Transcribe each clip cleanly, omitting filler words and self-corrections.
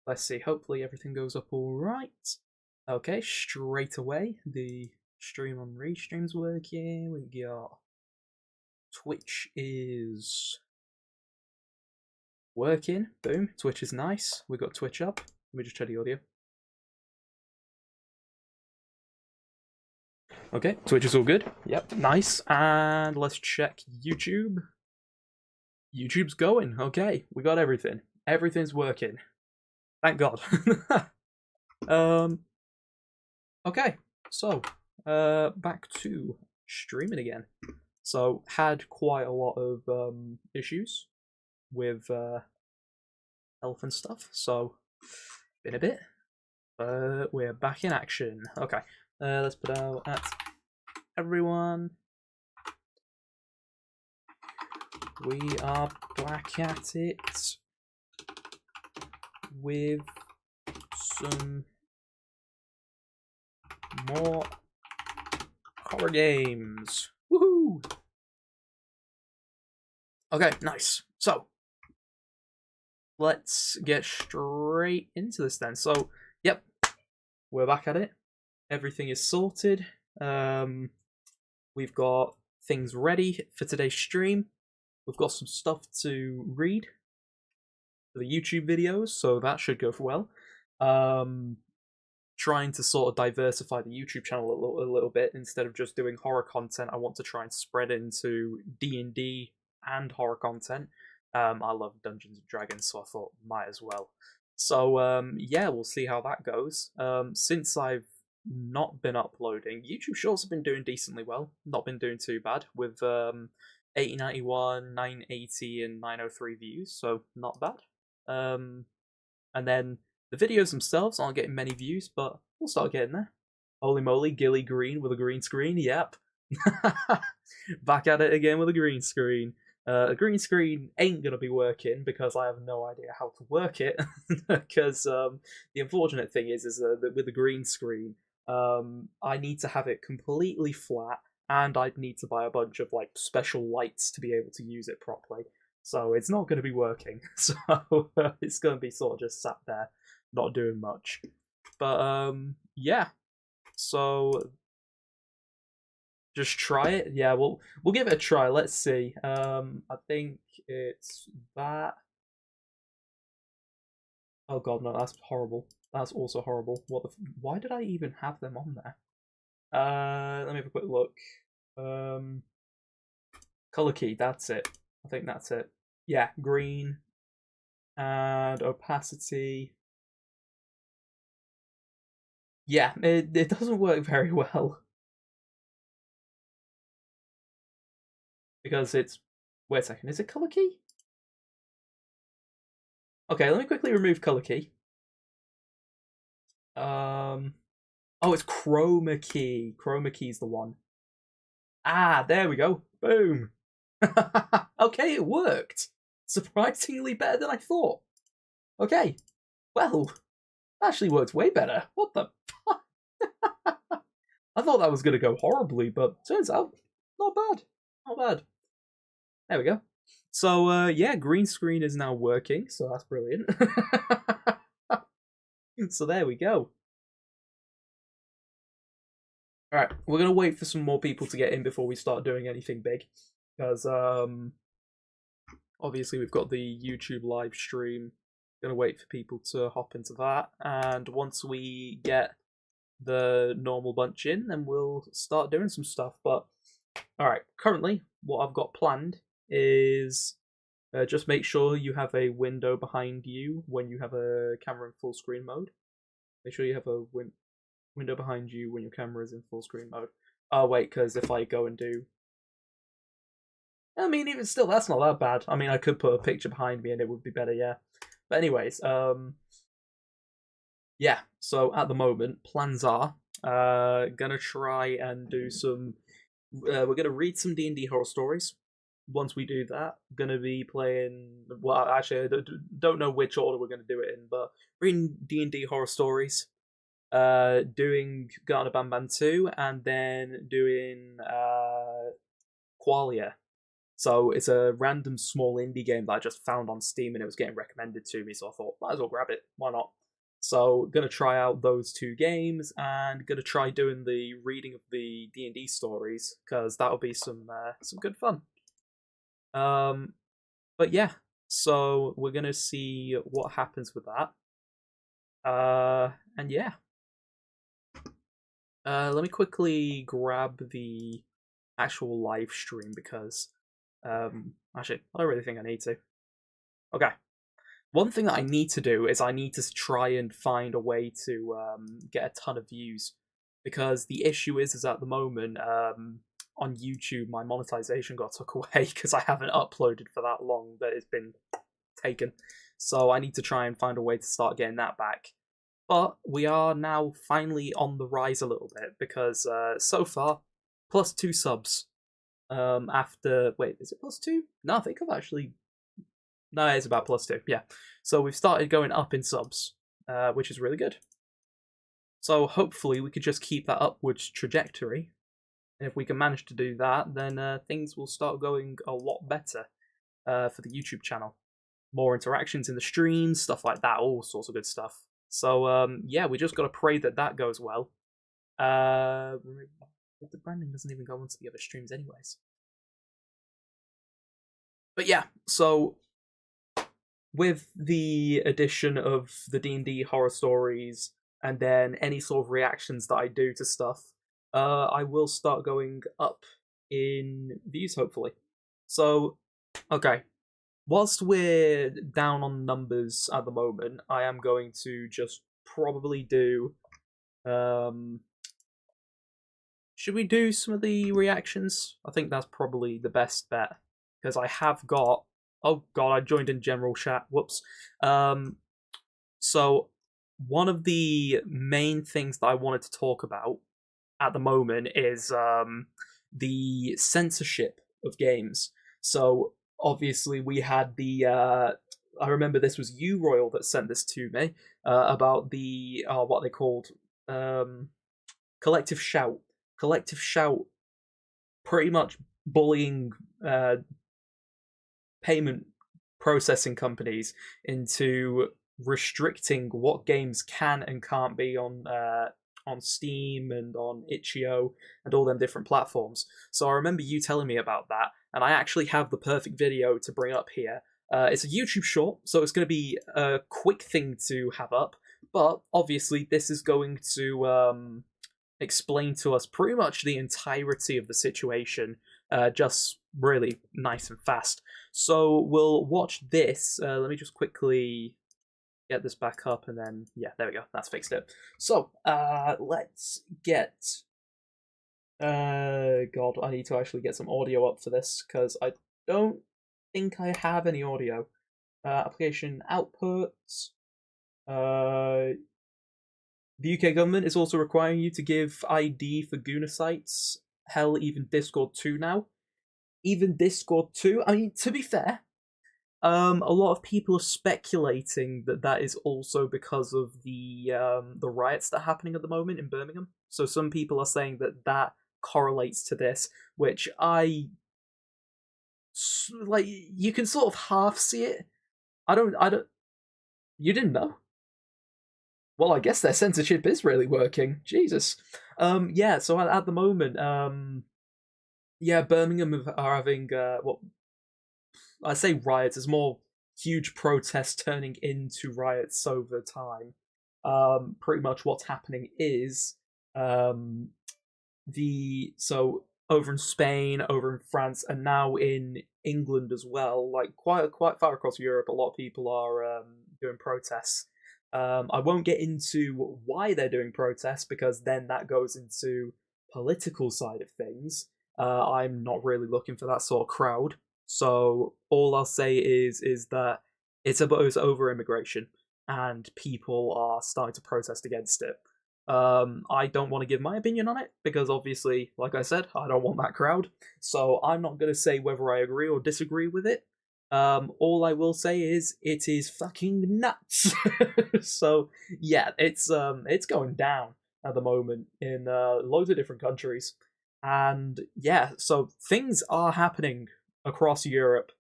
Let's see, hopefully everything goes up alright. Okay, straight away, the stream on Restream's working. We got Twitch is working. Boom, Twitch is nice. We got Twitch up. Let me just check the audio. Okay, Twitch is all good. Yep, nice. And let's check YouTube. YouTube's going. Okay, we got everything. Everything's working. Thank God. Okay, so back to streaming again. So had quite a lot of issues with health and stuff. So been a bit. We're back in action. Okay, let's put out at everyone. We are back at it with some more horror games. Woohoo! Okay, nice. So let's get straight into this then. So, yep, we're back at it. Everything is sorted. We've got things ready for today's stream. We've got some stuff to read for the YouTube videos, so that should go well. Trying to sort of diversify the YouTube channel a little bit. Instead of just doing horror content, I want to try and spread into D&D and horror content. I love Dungeons and Dragons, so I thought might as well. So yeah, we'll see how that goes. Since I've not been uploading, YouTube Shorts have been doing decently well. Not been doing too bad with 8091, 980, and 903 views, so not bad. And then the videos themselves aren't getting many views, but we'll start getting there. Holy moly, Gilly Green with a green screen, yep. Back at it again with a green screen. A green screen ain't gonna be working because I have no idea how to work it. Because the unfortunate thing is that with the green screen, I need to have it completely flat, and I'd need to buy a bunch of like special lights to be able to use it properly. So it's not going to be working. So it's going to be sort of just sat there, not doing much. But yeah. So just try it. Yeah, we'll give it a try. Let's see. I think it's that. Oh god, no, that's horrible. That's also horrible. Why did I even have them on there? Let me have a quick look. Color key, that's it. I think that's it. Yeah, green and opacity. Yeah, it doesn't work very well. Because it's... Wait a second, is it color key? Okay, let me quickly remove color key. Oh, it's chroma key. Chroma key's the one. Ah, there we go. Boom. Okay, it worked. Surprisingly better than I thought. Okay, well, actually worked way better. What the fuck? I thought that was going to go horribly, but turns out, not bad. Not bad. There we go. So, yeah, green screen is now working, so that's brilliant. So there we go. Alright, we're going to wait for some more people to get in before we start doing anything big. Because, obviously we've got the YouTube live stream. Going to wait for people to hop into that. And once we get the normal bunch in, then we'll start doing some stuff. But, alright, currently, what I've got planned is just make sure you have a window behind you when you have a camera in full screen mode. Make sure you have a window behind you when your camera is in full screen mode. Oh wait, because if I go and do... I mean, even still, that's not that bad. I mean, I could put a picture behind me and it would be better, yeah. But anyways, yeah, so at the moment, plans are gonna try and do some... we're gonna read some D&D horror stories. Once we do that, gonna be playing... Well, actually, I don't know which order we're gonna do it in, but reading D&D horror stories, doing Garten of BanBan 2, and then doing Qualia. So it's a random small indie game that I just found on Steam and it was getting recommended to me, so I thought, might as well grab it. Why not? So gonna try out those two games and gonna try doing the reading of the D&D stories because that'll be some good fun. But yeah, so we're gonna see what happens with that. And yeah, let me quickly grab the actual live stream because actually I don't really think I need to. Okay. One thing that I need to do is I need to try and find a way to get a ton of views, because the issue is at the moment on YouTube my monetization got took away because I haven't uploaded for that long that it's been taken. So I need to try and find a way to start getting that back. But we are now finally on the rise a little bit because so far +2 subs. After wait, is it +2? No, I think I've actually. No, it's about +2. Yeah, so we've started going up in subs, which is really good. So hopefully we could just keep that upwards trajectory, and if we can manage to do that, then things will start going a lot better for the YouTube channel. More interactions in the streams, stuff like that, all sorts of good stuff. So yeah, we just got to pray that that goes well. The branding doesn't even go onto the other streams anyways. But yeah, so with the addition of the D&D horror stories and then any sort of reactions that I do to stuff, I will start going up in views, hopefully. So, okay. Whilst we're down on numbers at the moment, I am going to just probably do... should we do some of the reactions? I think that's probably the best bet, because I have got... Oh god, I joined in general chat. Whoops. So one of the main things that I wanted to talk about at the moment is the censorship of games. So obviously we had the I remember this was you, Royal, that sent this to me about the what they called collective shout. Collective shout pretty much bullying payment processing companies into restricting what games can and can't be on Steam and on itch.io and all them different platforms. So I remember you telling me about that, and I actually have the perfect video to bring up here. It's a YouTube short, so it's going to be a quick thing to have up, but obviously this is going to explain to us pretty much the entirety of the situation, just really nice and fast. So we'll watch this. Let me just quickly get this back up, and then yeah, there we go. That's fixed it. So let's get. God, I need to actually get some audio up for this because I don't think I have any audio. Application outputs. The UK government is also requiring you to give ID for Guna sites. Hell, even Discord 2 now. Even Discord 2. I mean, to be fair, a lot of people are speculating that that is also because of the riots that are happening at the moment in Birmingham. So some people are saying that that correlates to this, which I like. You can sort of half see it. I don't. You didn't know? Well, I guess their censorship is really working. Jesus. Yeah. So at the moment, yeah, Birmingham are having what I say riots. There's more huge protests turning into riots over time. Pretty much what's happening is so over in Spain, over in France, and now in England as well. Like quite far across Europe, a lot of people are doing protests. I won't get into why they're doing protests because then that goes into political side of things. I'm not really looking for that sort of crowd. So all I'll say is that it's over immigration, and people are starting to protest against it. I don't want to give my opinion on it because obviously, like I said, I don't want that crowd. So I'm not going to say whether I agree or disagree with it. All I will say is it is fucking nuts. So yeah, it's going down at the moment in loads of different countries, and yeah, so things are happening across Europe.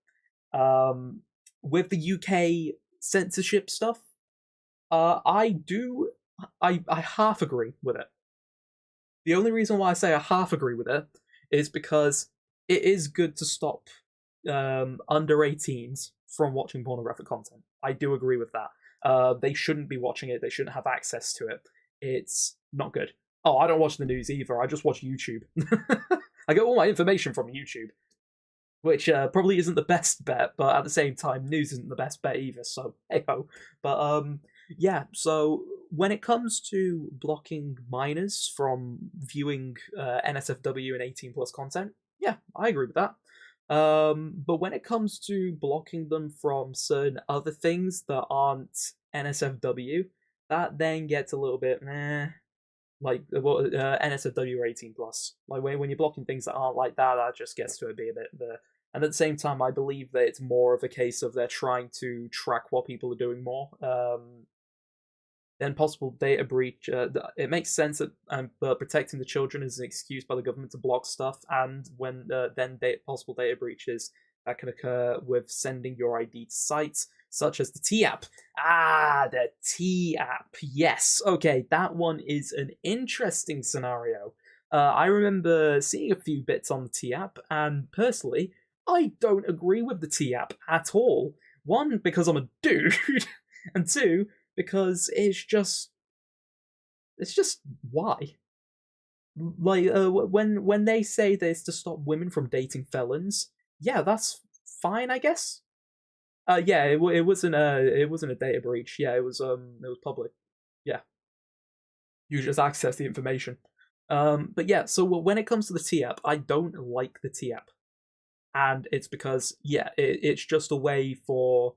With the UK censorship stuff, I half agree with it. The only reason why I say I half agree with it is because it is good to stop under 18s from watching pornographic content. I do agree with that. They shouldn't be watching it. They shouldn't have access to it. It's not good. Oh, I don't watch the news either. I just watch YouTube. I get all my information from YouTube, which probably isn't the best bet, but at the same time, news isn't the best bet either. So hey ho. But yeah. So when it comes to blocking minors from viewing NSFW and 18+ content, yeah, I agree with that. But when it comes to blocking them from certain other things that aren't NSFW, that then gets a little bit NSFW or 18+. Like when you're blocking things that aren't like that, that just gets to be a bit the. And at the same time, I believe that it's more of a case of they're trying to track what people are doing more. Then possible data breach. It makes sense that protecting the children is an excuse by the government to block stuff, and when possible data breaches that can occur with sending your ID to sites such as the T app. Ah, the T app. Yes. Okay, that one is an interesting scenario. I remember seeing a few bits on the T app, and personally, I don't agree with the T app at all. One, because I'm a dude, and two, because it's just why? Like when they say this to stop women from dating felons, yeah, that's fine, I guess. Yeah, it wasn't a data breach. Yeah, it was public. Yeah, you just access the information. But yeah, so when it comes to the T app, I don't like the T app, and it's because it's just a way for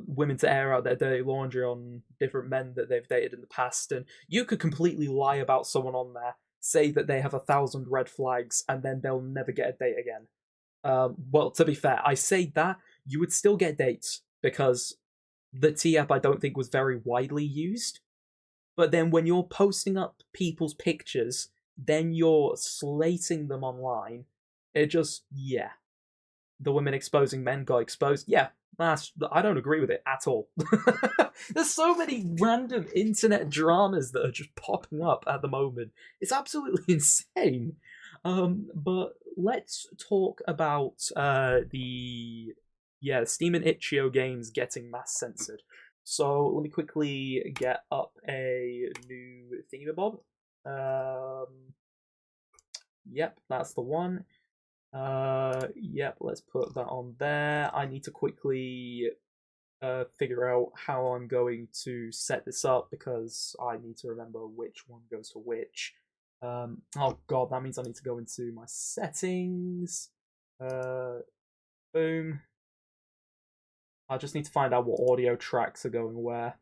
women to air out their dirty laundry on different men that they've dated in the past, and you could completely lie about someone on there, say that they have 1,000 red flags, and then they'll never get a date again. Well, to be fair, I say that you would still get dates because the T app I don't think was very widely used. But then when you're posting up people's pictures, then you're slating them online. It just the women exposing men got exposed. Yeah, I don't agree with it at all. There's so many random internet dramas that are just popping up at the moment. It's absolutely insane. But let's talk about the Steam and itch.io games getting mass censored. So let me quickly get up a new thingamabob. Yep, that's the one. Yep, let's put that on there. I need to quickly figure out how I'm going to set this up because I need to remember which one goes to which. Oh god, that means I need to go into my settings. Boom. I just need to find out what audio tracks are going where.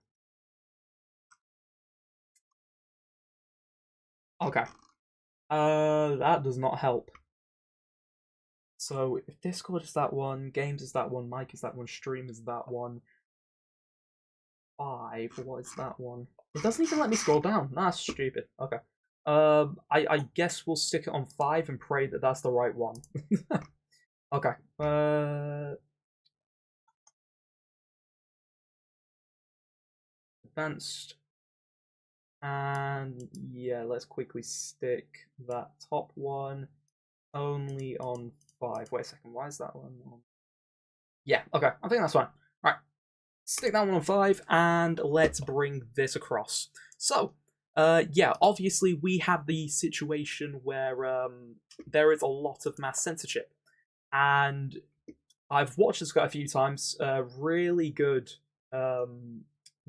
Okay. That does not help. So if Discord is that one, games is that one, mic is that one, stream is that one. 5, what is that one? It doesn't even let me scroll down. That's stupid. Okay. I guess we'll stick it on 5 and pray that that's the right one. Okay. Advanced. And yeah, let's quickly stick that top one only on 5. Wait a second, why is that one on? Yeah, okay, I think that's fine. Right, stick that one on 5, and let's bring this across. So, yeah, obviously we have the situation where there is a lot of mass censorship, and I've watched this quite a few times. Really good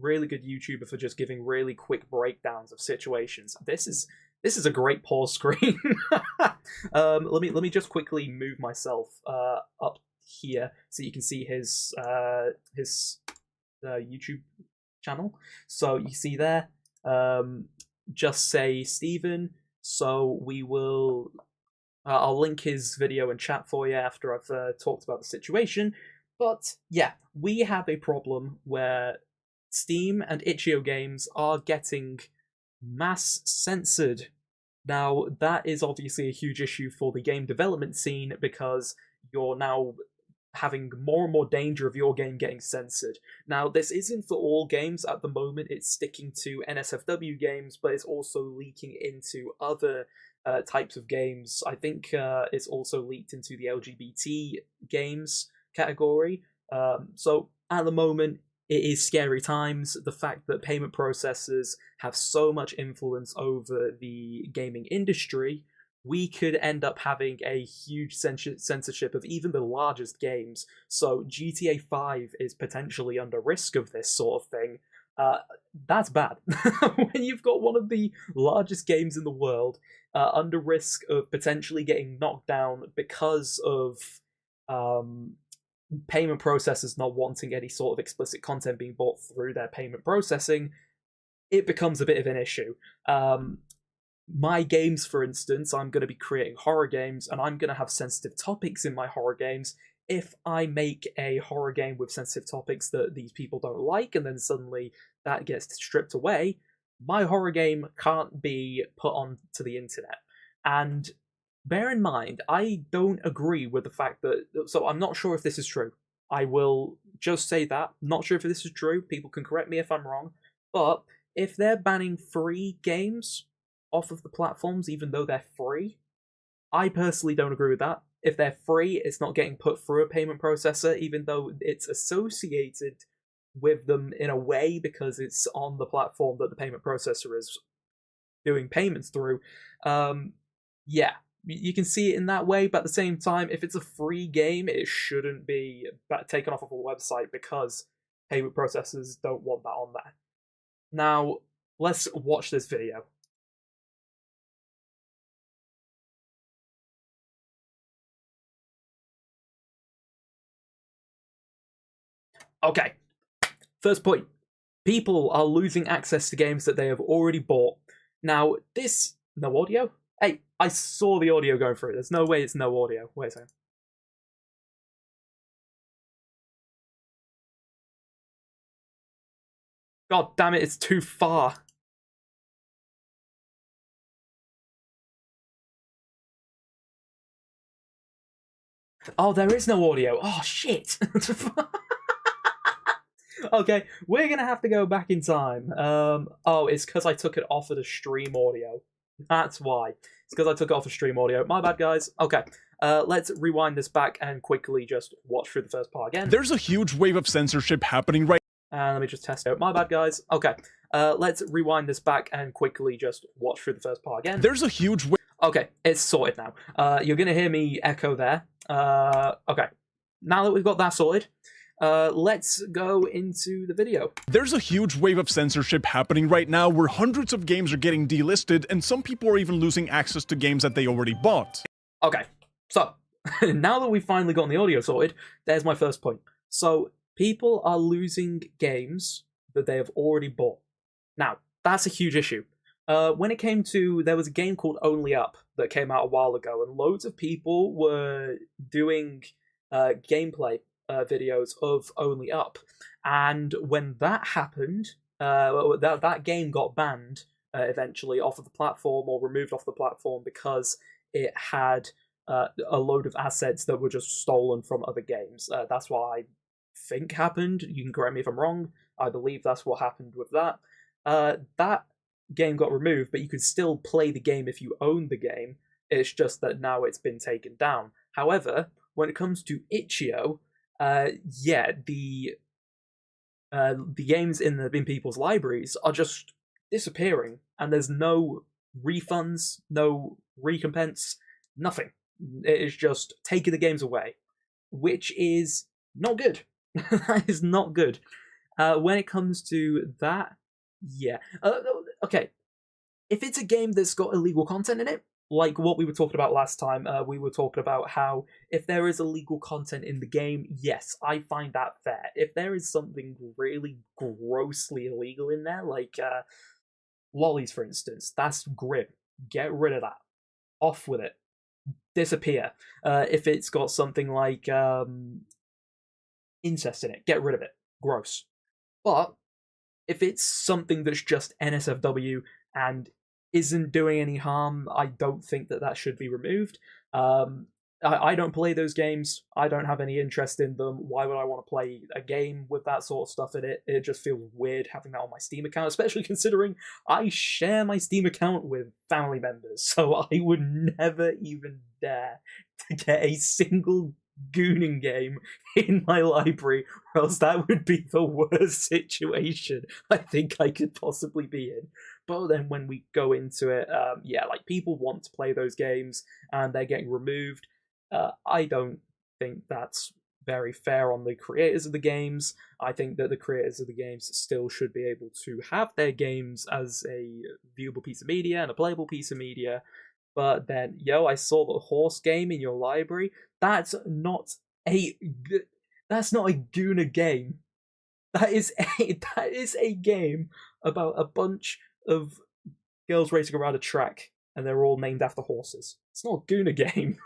YouTuber for just giving really quick breakdowns of situations. This is a great pause screen. Let me just quickly move myself up here so you can see his YouTube channel. So you see there, just say Stephen. So we will. I'll link his video in chat for you after I've talked about the situation. But yeah, we have a problem where Steam and itch.io games are getting mass censored Now, that is obviously a huge issue for the game development scene because you're now having more and more danger of your game getting censored. Now, this isn't for all games at the moment, it's sticking to NSFW games, but it's also leaking into other types of games. I think it's also leaked into the LGBT games category. So at the moment, it is scary times. The fact that payment processors have so much influence over the gaming industry, we could end up having a huge censorship of even the largest games. So GTA 5 is potentially under risk of this sort of thing. That's bad. When you've got one of the largest games in the world under risk of potentially getting knocked down because of payment processors not wanting any sort of explicit content being bought through their payment processing, it becomes a bit of an issue. My games, for instance, I'm going to be creating horror games, and I'm going to have sensitive topics in my horror games. If I make a horror game with sensitive topics that these people don't like, and then suddenly that gets stripped away, my horror game can't be put onto the internet. And bear in mind, I don't agree with the fact that. So I'm not sure if this is true. I will just say that. Not sure if this is true. People can correct me if I'm wrong. But if they're banning free games off of the platforms, even though they're free, I personally don't agree with that. If they're free, it's not getting put through a payment processor, even though it's associated with them in a way because it's on the platform that the payment processor is doing payments through. Yeah, you can see it in that way, but at the same time, if it's a free game, it shouldn't be taken off of a website because payment processors don't want that on there. Now, let's watch this video. Okay, first point. People are losing access to games that they have already bought. Now, this... No audio? Hey, I saw the audio going through. There's no way it's no audio. Wait a second. God damn it, it's too far. Oh, there is no audio. Oh, shit. Okay, we're gonna have to go back in time. Oh, it's because I took it off of the stream audio. That's why. It's because I took it off of stream audio. My bad, guys. Okay, let's rewind this back and quickly just watch through the first part again. There's a huge wave of censorship happening right And let me just test it out. My bad, guys. Okay, let's rewind this back and quickly just watch through the first part again. There's a huge wave. Okay, it's sorted now. You're gonna hear me echo there. Okay, now that we've got that sorted, let's go into the video. There's a huge wave of censorship happening right now where hundreds of games are getting delisted and some people are even losing access to games that they already bought. Okay, so now that we've finally gotten the audio sorted, there's my first point. So people are losing games that they have already bought. Now, that's a huge issue. When it came to, there was a game called Only Up that came out a while ago, and loads of people were doing gameplay videos of Only Up. And when that happened, that game got banned eventually off of the platform or removed off the platform because it had a load of assets that were just stolen from other games. That's what I think happened. You can correct me if I'm wrong. I believe that's what happened with that. That game got removed, but you could still play the game if you own the game. It's just that now it's been taken down. However, when it comes to itch.io, yeah, the games in people's libraries are just disappearing, and there's no refunds, no recompense, nothing. It is just taking the games away, which is not good. That is not good. When it comes to that, yeah. Okay, if it's a game that's got illegal content in it, like what we were talking about last time, we were talking about how if there is illegal content in the game, yes, I find that fair. If there is something really grossly illegal in there, like lollies, for instance, that's grim. Get rid of that. Off with it. Disappear. If it's got something like incest in it, get rid of it. Gross. But if it's something that's just NSFW and isn't doing any harm, I don't think that that should be removed. I don't play those games. I don't have any interest in them. Why would I want to play a game with that sort of stuff in it? It just feels weird having that on my Steam account, especially considering I share my Steam account with family members. So I would never even dare to get a single gooning game in my library, or else that would be the worst situation I think I could possibly be in. But then when we go into it, yeah, like people want to play those games and they're getting removed. I don't think that's very fair on the creators of the games. I think that the creators of the games still should be able to have their games as a viewable piece of media and a playable piece of media. But then, I saw the horse game in your library. That's not a Guna game. That is a game about a bunch of girls racing around a track, and they're all named after horses. It's not a Guna game.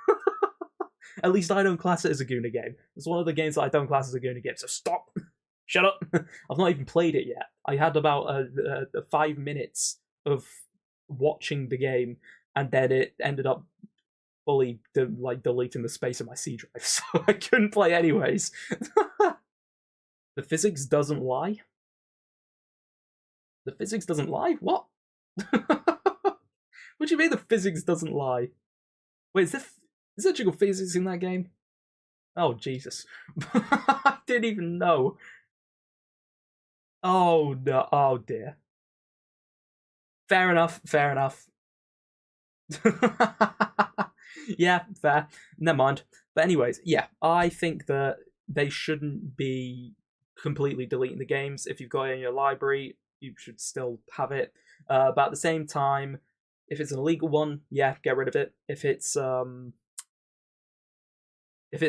At least I don't class it as a Guna game. It's one of the games that I don't class as a Guna game, so stop! Shut up! I've not even played it yet. I had about 5 minutes of watching the game, and then it ended up fully deleting the space in my C drive, so I couldn't play anyways. The physics doesn't lie? The physics doesn't lie? What? What do you mean the physics doesn't lie? Wait, is there jiggle physics in that game? Oh, Jesus. I didn't even know. Oh, no. Oh, dear. Fair enough. Yeah, fair. Never mind. But anyways, yeah, I think that they shouldn't be completely deleting the games. If you've got it in your library, you should still have it. But at the same time, if it's an illegal one, yeah, get rid of it. If it's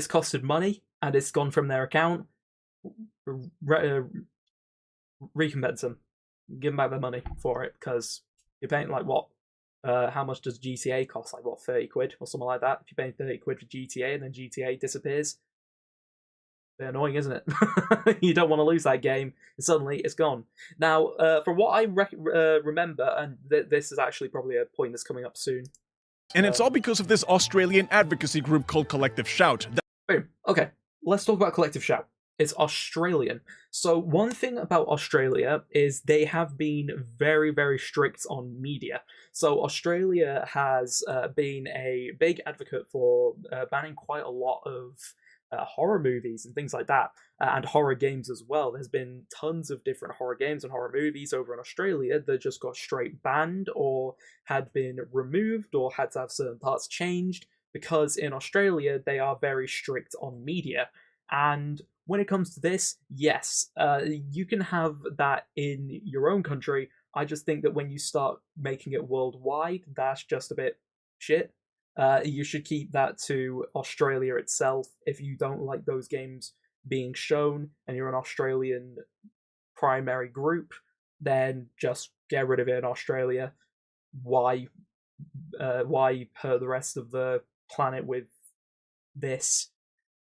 costed money and it's gone from their account, recompense them, give them back their money for it, because you're paying like what? How much does GTA cost? Like what, 30 quid or something like that? If you're paying 30 quid for GTA and then GTA disappears, they're annoying, isn't it? You don't want to lose that game, and suddenly it's gone. Now, from what I remember, and this is actually probably a point that's coming up soon. And it's all because of this Australian advocacy group called Collective Shout. Boom. Okay, let's talk about Collective Shout. It's Australian. So one thing about Australia is they have been very, very strict on media. So Australia has been a big advocate for banning quite a lot of horror movies and things like that, and horror games as well. There's been tons of different horror games and horror movies over in Australia that just got straight banned or had been removed or had to have certain parts changed, because in Australia they are very strict on media. And when it comes to this, yes, you can have that in your own country. I just think that when you start making it worldwide, that's just a bit shit. You should keep that to Australia itself. If you don't like those games being shown and you're an Australian primary group, then just get rid of it in Australia. Why hurt the rest of the planet with this?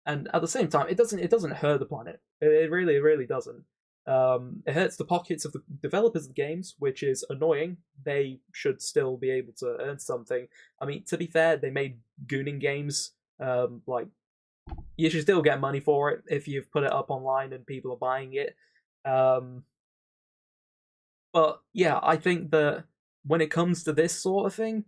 And at the same time, it doesn't hurt the planet. It really doesn't. It hurts the pockets of the developers of the games, which is annoying. They should still be able to earn something. I mean, to be fair, they made gooning games. Like, you should still get money for it if you've put it up online and people are buying it. But yeah, I think that when it comes to this sort of thing,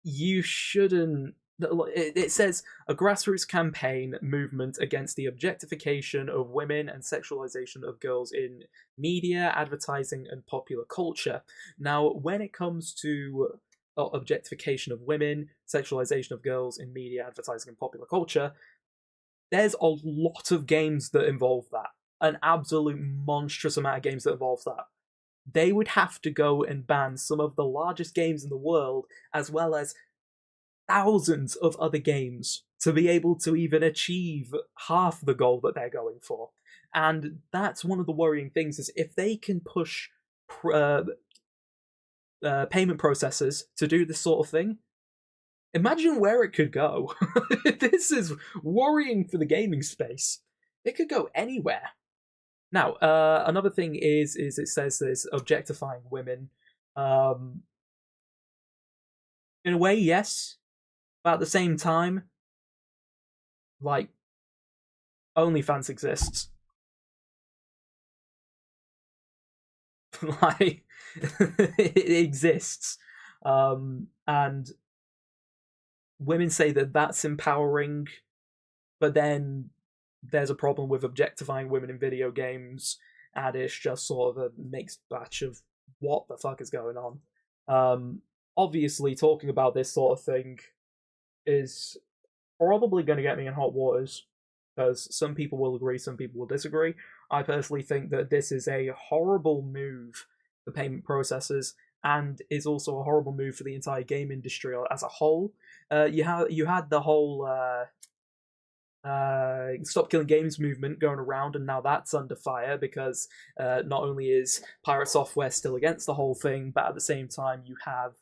you shouldn't. It says a grassroots campaign movement against the objectification of women and sexualization of girls in media, advertising, and popular culture. Now, when it comes to objectification of women, sexualization of girls in media, advertising, and popular culture, there's a lot of games that involve that. An absolute monstrous amount of games that involve that. They would have to go and ban some of the largest games in the world, as well as thousands of other games, to be able to even achieve half the goal that they're going for. And that's one of the worrying things, is if they can push payment processors to do this sort of thing, imagine where it could go. This is worrying for the gaming space. It could go anywhere. Now, another thing is it says there's objectifying women. In a way, yes, but at the same time, like, OnlyFans exists. Like, it exists. And women say that that's empowering, but then there's a problem with objectifying women in video games, and it's just sort of a mixed batch of what the fuck is going on. Obviously, talking about this sort of thing is probably going to get me in hot waters, because some people will agree, some people will disagree. I personally think that this is a horrible move for payment processors, and is also a horrible move for the entire game industry as a whole. You had the whole Stop Killing Games movement going around, and now that's under fire because not only is Pirate Software still against the whole thing, but at the same time you have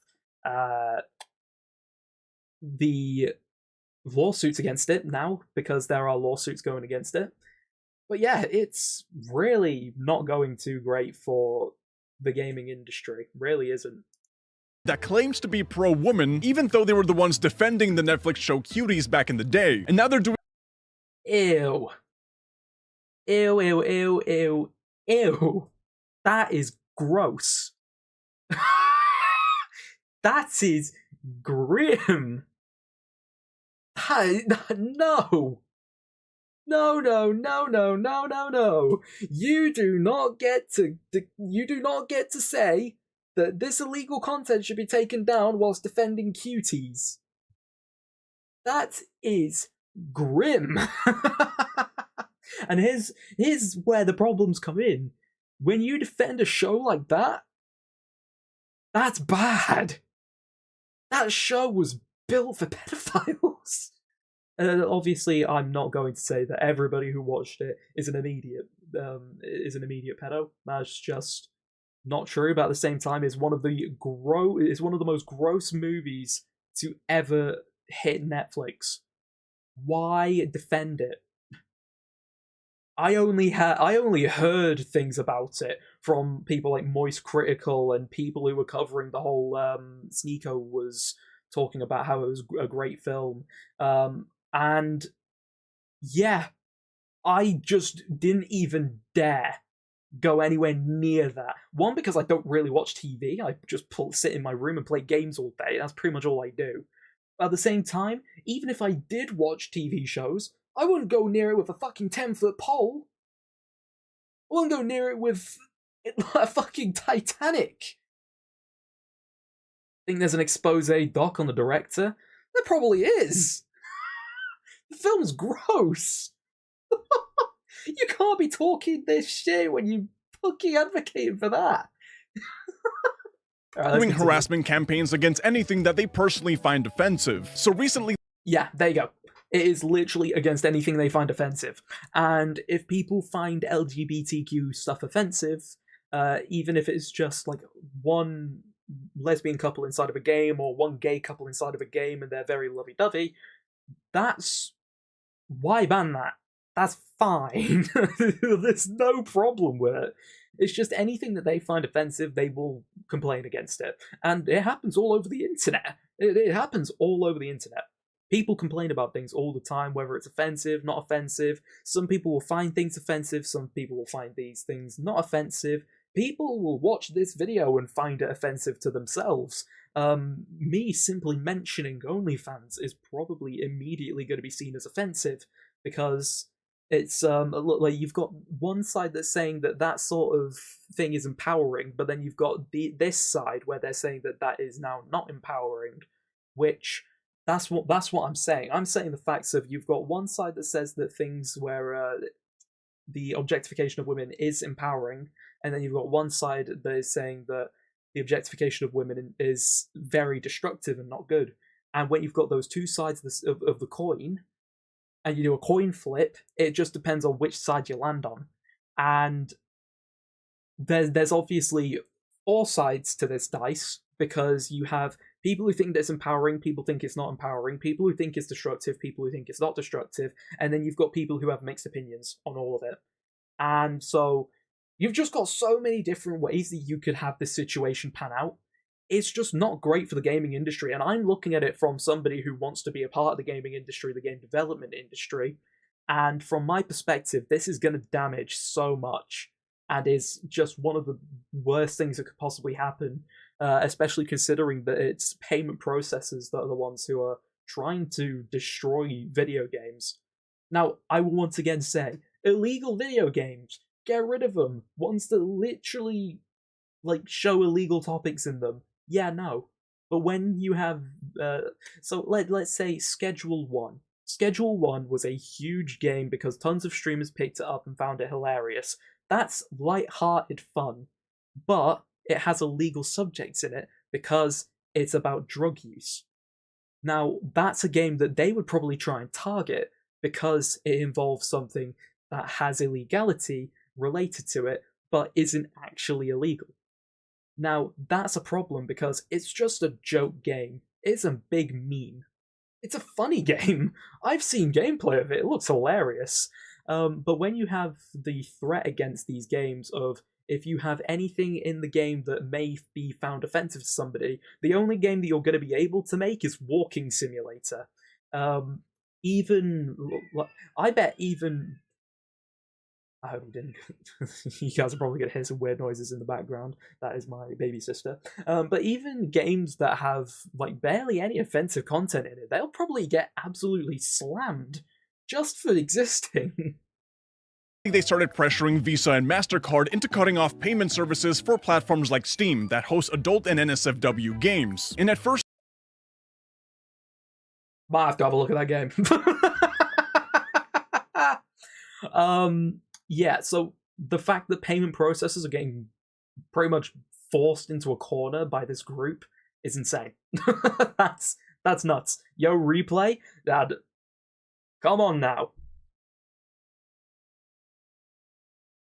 the lawsuits against it now, because there are lawsuits going against it. But yeah, it's really not going too great for the gaming industry. Really isn't. That claims to be pro-woman, even though they were the ones defending the Netflix show Cuties back in the day. And now they're doing— Ew. Ew, ew, ew, ew, ew. That is gross. That is grim. No. No, no, no, no, no, no, no. You do not get to say that this illegal content should be taken down whilst defending cuties. That is grim. And here's where the problems come in. When you defend a show like that, that's bad. That show was built for pedophiles. Obviously, I'm not going to say that everybody who watched it is an immediate pedo. That's just not true. But at the same time, it's one of the most gross movies to ever hit Netflix. Why defend it? I only heard things about it from people like Moist Critical and people who were covering the whole Sneeko was talking about how it was a great film. And yeah, I just didn't even dare go anywhere near that. One, because I don't really watch TV. I just sit in my room and play games all day. That's pretty much all I do. But at the same time, even if I did watch TV shows, I wouldn't go near it with a fucking 10-foot pole. I wouldn't go near it with a fucking Titanic. Think there's an expose doc on the director? There probably is. The film's gross. You can't be talking this shit when you fucking advocating for that. Right, doing harassment campaigns against anything that they personally find offensive. So recently— yeah, there you go. It is literally against anything they find offensive. And if people find LGBTQ stuff offensive, even if it's just like one lesbian couple inside of a game or one gay couple inside of a game and they're very lovey-dovey, that's— why ban that? That's fine. There's no problem with it. It's just anything that they find offensive, they will complain against it. And it happens all over the internet. It happens all over the internet. People complain about things all the time, whether it's offensive, not offensive. Some people will find things offensive, some people will find these things not offensive. People will watch this video and find it offensive to themselves. Me simply mentioning OnlyFans is probably immediately going to be seen as offensive, because it's like you've got one side that's saying that that sort of thing is empowering, but then you've got this side where they're saying that that is now not empowering, which that's what I'm saying. I'm saying the facts of you've got one side that says that things where the objectification of women is empowering, and then you've got one side that is saying that the objectification of women is very destructive and not good. And when you've got those two sides of the coin, and you do a coin flip, it just depends on which side you land on. And there's obviously four sides to this dice, because you have people who think that it's empowering, people think it's not empowering, people who think it's destructive, people who think it's not destructive, and then you've got people who have mixed opinions on all of it. And so you've just got so many different ways that you could have this situation pan out. it's just not great for the gaming industry. And I'm looking at it from somebody who wants to be a part of the gaming industry, the game development industry. And from my perspective, this is going to damage so much and is just one of the worst things that could possibly happen, especially considering that it's payment processors that are the ones who are trying to destroy video games. Now, I will once again say, illegal video games, get rid of them. Ones that literally like show illegal topics in them. Yeah, no. But when you have so let's say Schedule 1. Schedule 1 was a huge game because tons of streamers picked it up and found it hilarious. That's light-hearted fun, but it has illegal subjects in it because it's about drug use. Now, that's a game that they would probably try and target because it involves something that has illegality related to it, but isn't actually illegal. Now, that's a problem because it's just a joke game. It's a big meme. It's a funny game. I've seen gameplay of it. It looks hilarious. But when you have the threat against these games of if you have anything in the game that may be found offensive to somebody, the only game that you're going to be able to make is Walking Simulator. Even I bet even I hope you didn't. You guys are probably going to hear some weird noises in the background. That is my baby sister. But even games that have like barely any offensive content in it, they'll probably get absolutely slammed just for existing. They started pressuring Visa and MasterCard into cutting off payment services for platforms like Steam that host adult and NSFW games. And at first, Might have to have a look at that game. Yeah, so the fact that payment processors are getting pretty much forced into a corner by this group is insane. that's nuts. Yo, Replay, Dad, come on now.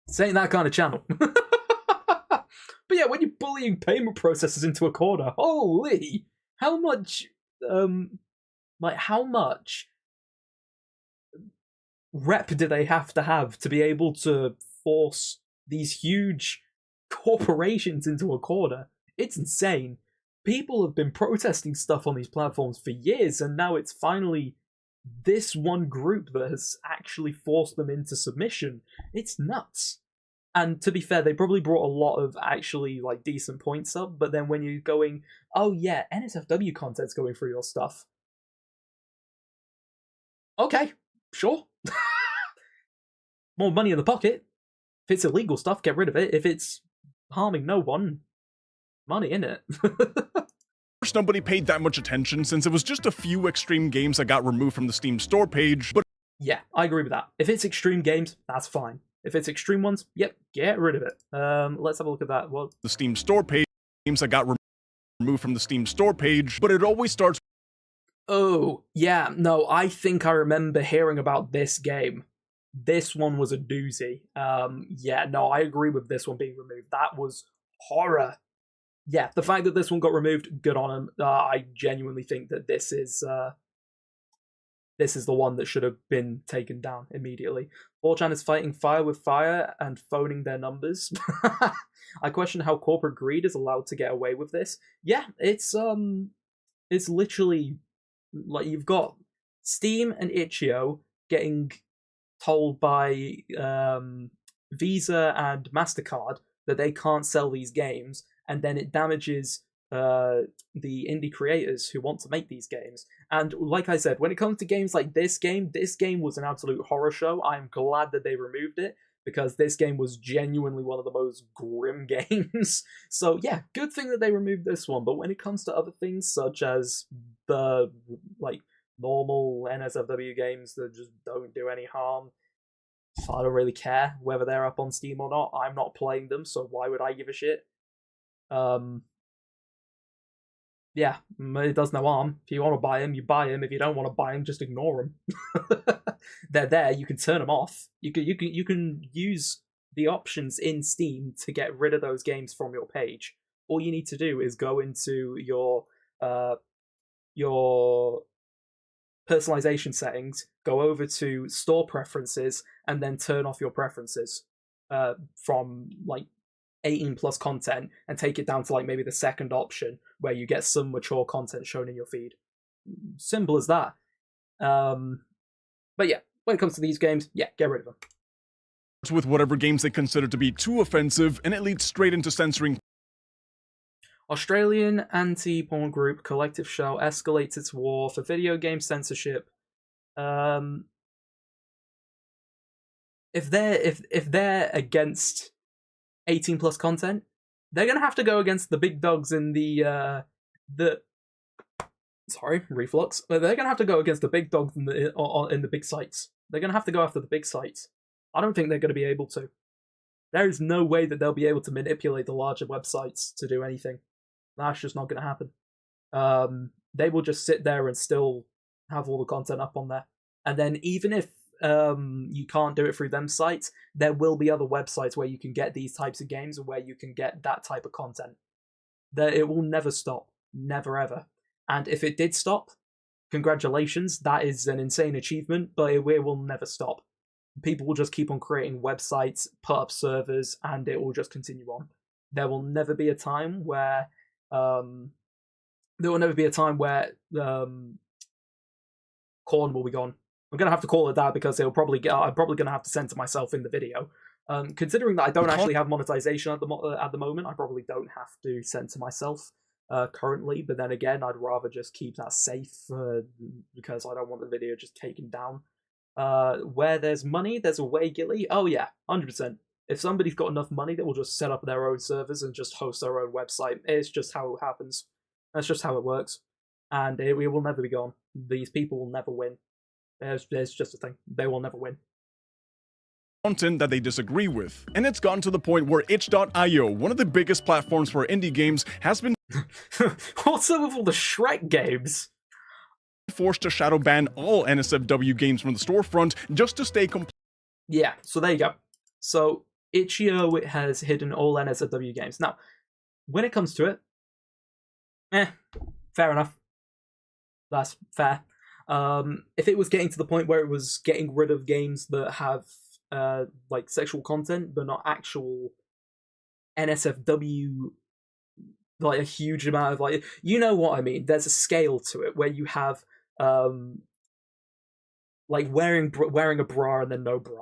This ain't that kind of channel. But yeah, when you're bullying payment processors into a corner, holy, how much, how much rep do they have to be able to force these huge corporations into a corner? It's insane. People have been protesting stuff on these platforms for years, and now it's finally this one group that has actually forced them into submission. It's nuts. And to be fair, they probably brought a lot of actually like decent points up, but then when you're going, oh yeah, NSFW content's going through your stuff. Okay, sure. More money in the pocket. If it's illegal stuff, get rid of it. If it's harming no one, money in it. first, nobody paid that much attention since it was just a few extreme games that got removed from the Steam store page, but yeah, I agree with that. If it's extreme games, that's fine. If it's extreme ones, yep, get rid of it. Let's have a look at that. What the Steam store page games that got removed from the Steam store page, but it always starts. Oh, yeah, no, I think I remember hearing about this game. This one was a doozy. Yeah, no, I agree with this one being removed. That was horror. Yeah, the fact that this one got removed, good on him. I genuinely think that this is the one that should have been taken down immediately. 4chan is fighting fire with fire and phoning their numbers. I question how corporate greed is allowed to get away with this. Yeah, it's literally like you've got Steam and Itch.io getting told by Visa and MasterCard that they can't sell these games, and then it damages the indie creators who want to make these games. And like I said, when it comes to games like this game was an absolute horror show. I'm glad that they removed it, because this game was genuinely one of the most grim games. So yeah, good thing that they removed this one. But when it comes to other things, such as the like normal NSFW games that just don't do any harm, I don't really care whether they're up on Steam or not. I'm not playing them, so why would I give a shit? Yeah, it does no harm. If you want to buy them, you buy them. If you don't want to buy them, just ignore them. They're there. You can turn them off. You can use the options in Steam to get rid of those games from your page. All you need to do is go into your personalization settings, go over to store preferences, and then turn off your preferences from like 18 plus content and take it down to like maybe the second option where you get some mature content shown in your feed. Simple as that. But yeah, when it comes to these games, yeah, get rid of them. With whatever games they consider to be too offensive, and it leads straight into censoring. Australian anti-porn group Collective Shell escalates its war for video game censorship. If they're against 18 plus content, they're gonna have to go against the big dogs in the reflux. They're gonna have to go against the big dogs in the big sites. They're gonna have to go after the big sites. I don't think they're gonna be able to. There is no way that they'll be able to manipulate the larger websites to do anything. That's just not gonna happen. They will just sit there and still have all the content up on there. And then even if you can't do it through them sites, there will be other websites where you can get these types of games and where you can get that type of content. It will never stop. Never ever. And if it did stop, congratulations, that is an insane achievement, but it will never stop. People will just keep on creating websites, put up servers, and it will just continue on. There will never be a time where corn will be gone. I'm gonna have to call it that because I'm probably gonna have to censor myself in the video. Considering that I don't actually have monetization at the moment, I probably don't have to censor myself currently. But then again, I'd rather just keep that safe because I don't want the video just taken down. Where there's money, there's a way, Gilly. Oh yeah, 100%. If somebody's got enough money, they will just set up their own servers and just host their own website. It's just how it happens. That's just how it works. And it will never be gone. These people will never win. There's just a thing. They will never win. Content that they disagree with. And it's gotten to the point where itch.io, one of the biggest platforms for indie games, has been What's up with all the Shrek games? Forced to shadow ban all NSFW games from the storefront just to stay compliant. Yeah, so there you go. So itch.io has hidden all NSFW games. Now, when it comes to it, fair enough. That's fair. If it was getting to the point where it was getting rid of games that have like sexual content but not actual NSFW, like a huge amount of like, you know what I mean, there's a scale to it where you have like wearing a bra and then no bra,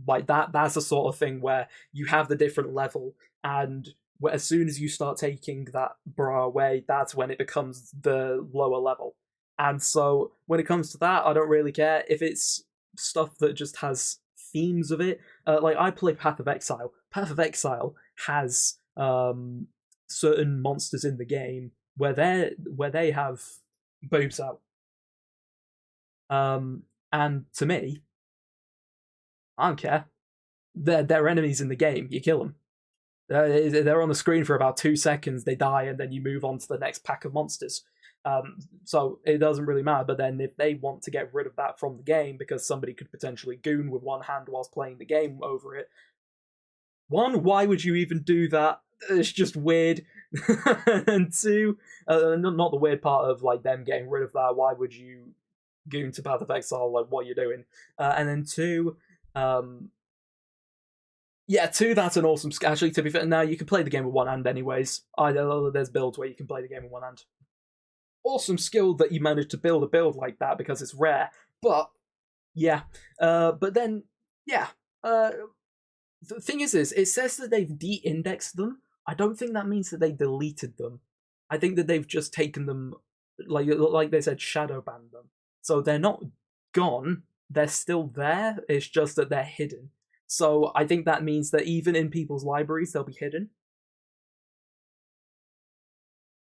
like that's the sort of thing where you have the different level, and as soon as you start taking that bra away, that's when it becomes the lower level. And so when it comes to that, I don't really care if it's stuff that just has themes of it. Like I play Path of Exile. Path of Exile has certain monsters in the game where they have boobs out. And to me, I don't care. They're enemies in the game. You kill them. They're on the screen for about 2 seconds. They die, and then you move on to the next pack of monsters. So it doesn't really matter. But then if they want to get rid of that from the game because somebody could potentially goon with one hand whilst playing the game over it, one, why would you even do that? It's just weird. And two, not the weird part of like them getting rid of that. Why would you goon to Path of Exile? Like, what are you doing? And then two, that's an awesome. Actually, to be fair, now you can play the game with one hand, anyways. There's builds where you can play the game with one hand. Awesome skill that you managed to build a build like that because it's rare. But yeah, but then yeah, the thing is, it says that they've de-indexed them. I don't think that means that they deleted them. I think that they've just taken them, like they said, shadow banned them. So they're not gone. They're still there. It's just that they're hidden. So I think that means that even in people's libraries, they'll be hidden.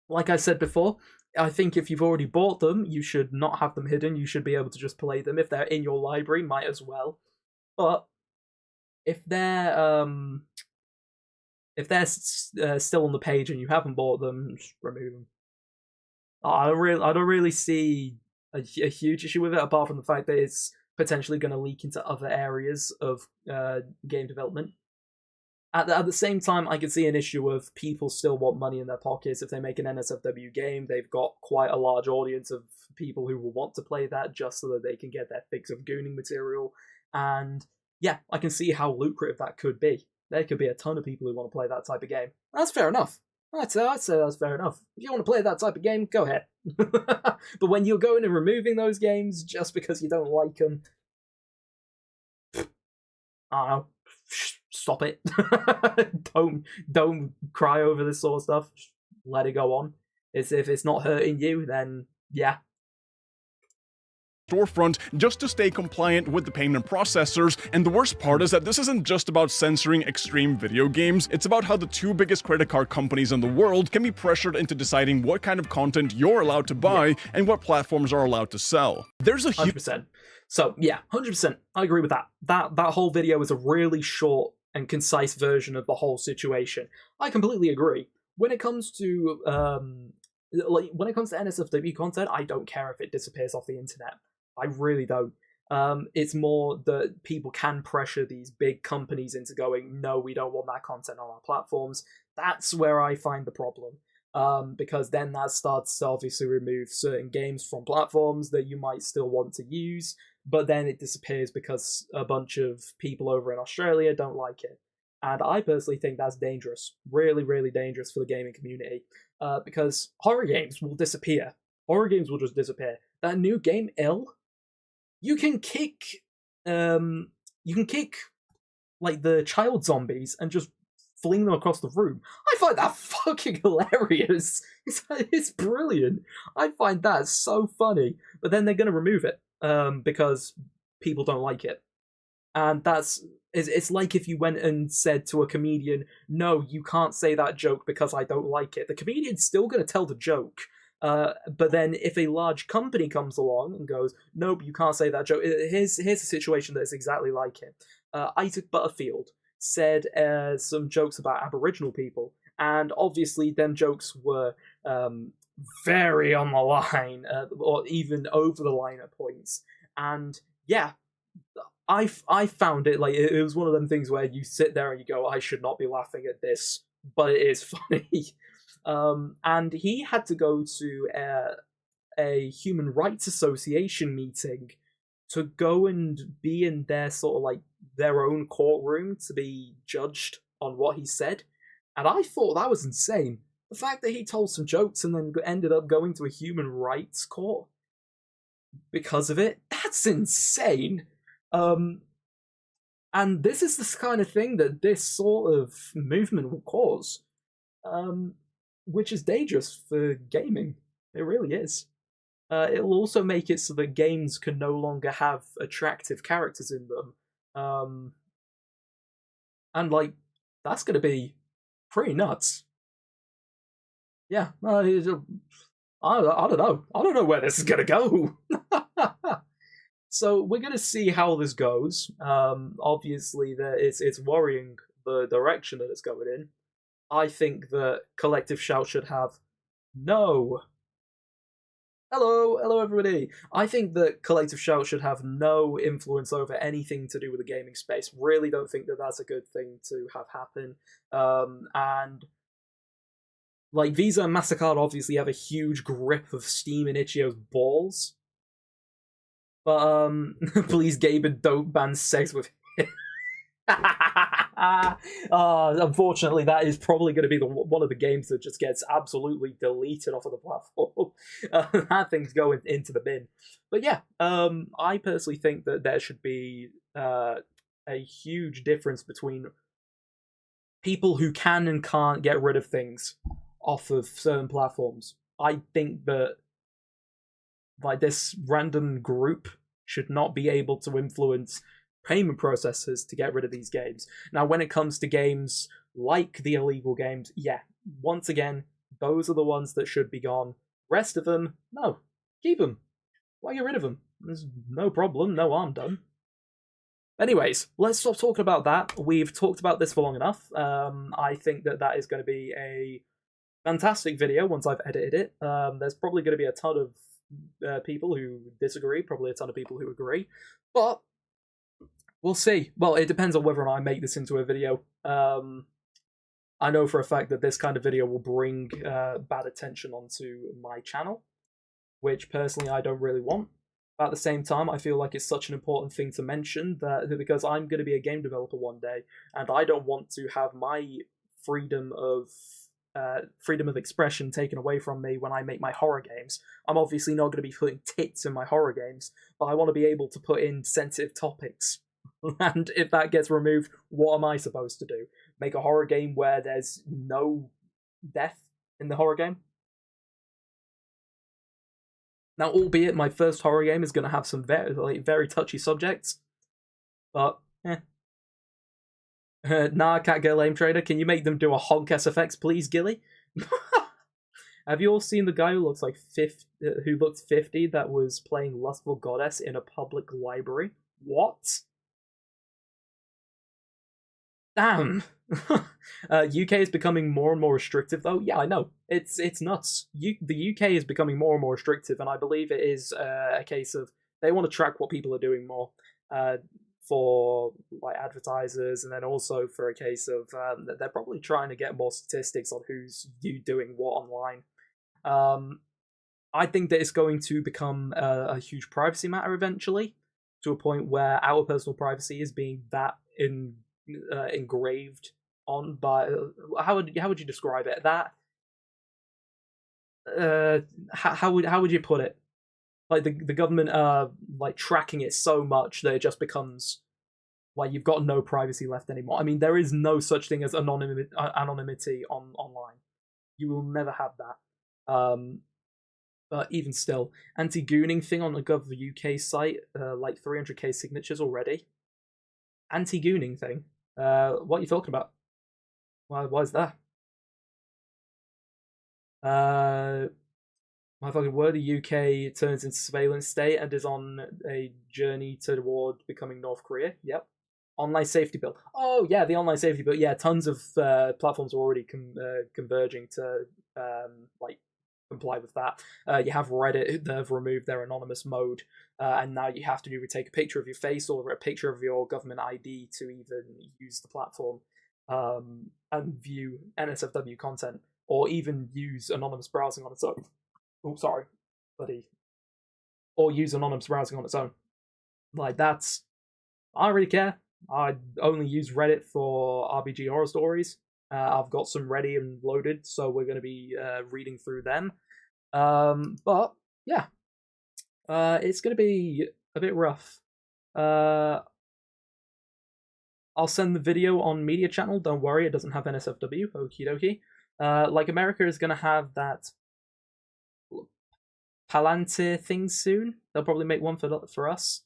Like I said before, I think if you've already bought them, you should not have them hidden. You should be able to just play them. If they're in your library, might as well. But if they're still on the page and you haven't bought them, just remove them. I don't really see a huge issue with it, apart from the fact that it's potentially going to leak into other areas of game development. At the same time, I can see an issue of people still want money in their pockets. If they make an NSFW game, they've got quite a large audience of people who will want to play that just so that they can get their fix of gooning material. And yeah, I can see how lucrative that could be. There could be a ton of people who want to play that type of game. That's fair enough. I'd say that's fair enough. If you want to play that type of game, go ahead. But when you're going and removing those games just because you don't like them, I don't know, stop it. don't cry over this sort of stuff. Just let it go on. If it's not hurting you, then yeah. Storefront just to stay compliant with the payment processors, and the worst part is that this isn't just about censoring extreme video games, it's about how the two biggest credit card companies in the world can be pressured into deciding what kind of content you're allowed to buy and what platforms are allowed to sell. There's a 100%. So yeah, 100%. I agree with that. That whole video is a really short and concise version of the whole situation. I completely agree. When it comes to when it comes to NSFW content, I don't care if it disappears off the internet. I really don't. It's more that people can pressure these big companies into going, no, we don't want that content on our platforms. That's where I find the problem. Because then that starts to obviously remove certain games from platforms that you might still want to use, but then it disappears because a bunch of people over in Australia don't like it. And I personally think that's dangerous. Really, really dangerous for the gaming community. Because horror games will disappear. Horror games will just disappear. That new game, Ill, you can kick like the child zombies and just fling them across the room. I find that fucking hilarious. It's brilliant. I find that so funny. But then they're gonna remove it because people don't like it. And it's like if you went and said to a comedian, no, you can't say that joke because I don't like it. The comedian's still gonna tell the joke. But then if a large company comes along and goes, nope, you can't say that joke. Here's a situation that is exactly like it. Isaac Butterfield said some jokes about Aboriginal people, and obviously them jokes were very on the line, or even over the line at points. And yeah, I found it like it was one of them things where you sit there and you go, I should not be laughing at this, but it is funny. And he had to go to a human rights association meeting to go and be in their sort of like their own courtroom to be judged on what he said. And I thought that was insane. The fact that he told some jokes and then ended up going to a human rights court because of it, that's insane. And this is the kind of thing that this sort of movement will cause. Which is dangerous for gaming. It really is. It'll also make it so that games can no longer have attractive characters in them. And, like, that's going to be pretty nuts. Yeah, I don't know. I don't know where this is going to go. So we're going to see how this goes. Obviously, it's worrying the direction that it's going in. I think that Collective Shout should have no. Hello everybody. I think that Collective Shout should have no influence over anything to do with the gaming space. Really don't think that that's a good thing to have happen. And like Visa and MasterCard obviously have a huge grip of Steam and Itch.io's balls. But please, Gaben, don't ban sex with him. Unfortunately, that is probably going to be one of the games that just gets absolutely deleted off of the platform. That thing's going into the bin. But yeah, I personally think that there should be a huge difference between people who can and can't get rid of things off of certain platforms. I think that like this random group should not be able to influence payment processors to get rid of these games. Now, when it comes to games like the illegal games, yeah, once again, those are the ones that should be gone. Rest of them, no, keep them. Why get rid of them? There's no problem, no harm done. Anyways, let's stop talking about that. We've talked about this for long enough. I think that is going to be a fantastic video once I've edited it. There's probably going to be a ton of people who disagree, probably a ton of people who agree, but we'll see. Well, it depends on whether or not I make this into a video. I know for a fact that this kind of video will bring bad attention onto my channel, which personally I don't really want. But at the same time, I feel like it's such an important thing to mention that because I'm going to be a game developer one day, and I don't want to have my freedom of freedom of expression taken away from me when I make my horror games. I'm obviously not going to be putting tits in my horror games, but I want to be able to put in sensitive topics. And if that gets removed, what am I supposed to do? Make a horror game where there's no death in the horror game? Now, albeit my first horror game is going to have some very touchy subjects, but nah, I can't get lame trader. Can you make them do a honk SFX, please, Gilly? Have you all seen the guy who looks like 50, who looked 50 that was playing Lustful Goddess in a public library? What? Damn. UK is becoming more and more restrictive, though. Yeah, I know. It's nuts. The UK is becoming more and more restrictive, and I believe it is a case of they want to track what people are doing more for like advertisers, and then also for a case of they're probably trying to get more statistics on who's doing what online. I think that it's going to become a huge privacy matter eventually, to a point where our personal privacy is being that engraved on by how would you describe it? That how would you put it? Like the government like tracking it so much that it just becomes like you've got no privacy left anymore. I mean, there is no such thing as anonymity online. You will never have that. But even still, anti-gooning thing on the Gov UK site, like 300k signatures already. Anti-gooning thing. What are you talking about? Why is that? My fucking word, the UK turns into surveillance state and is on a journey toward becoming North Korea. Yep. Online safety bill. Oh yeah, the online safety bill. Yeah, tons of platforms are already converging to like comply with that. You have Reddit; they've removed their anonymous mode, and now you have to either take a picture of your face or a picture of your government ID to even use the platform and view NSFW content, or even use anonymous browsing on its own. Oh, sorry, buddy. Or use anonymous browsing on its own. Like that's, I don't really care. I only use Reddit for RPG horror stories. I've got some ready and loaded, so we're going to be reading through them. But yeah, it's going to be a bit rough. I'll send the video on Media Channel. Don't worry, it doesn't have NSFW. Okie dokie. Like America is going to have that Palantir thing soon. They'll probably make one for us.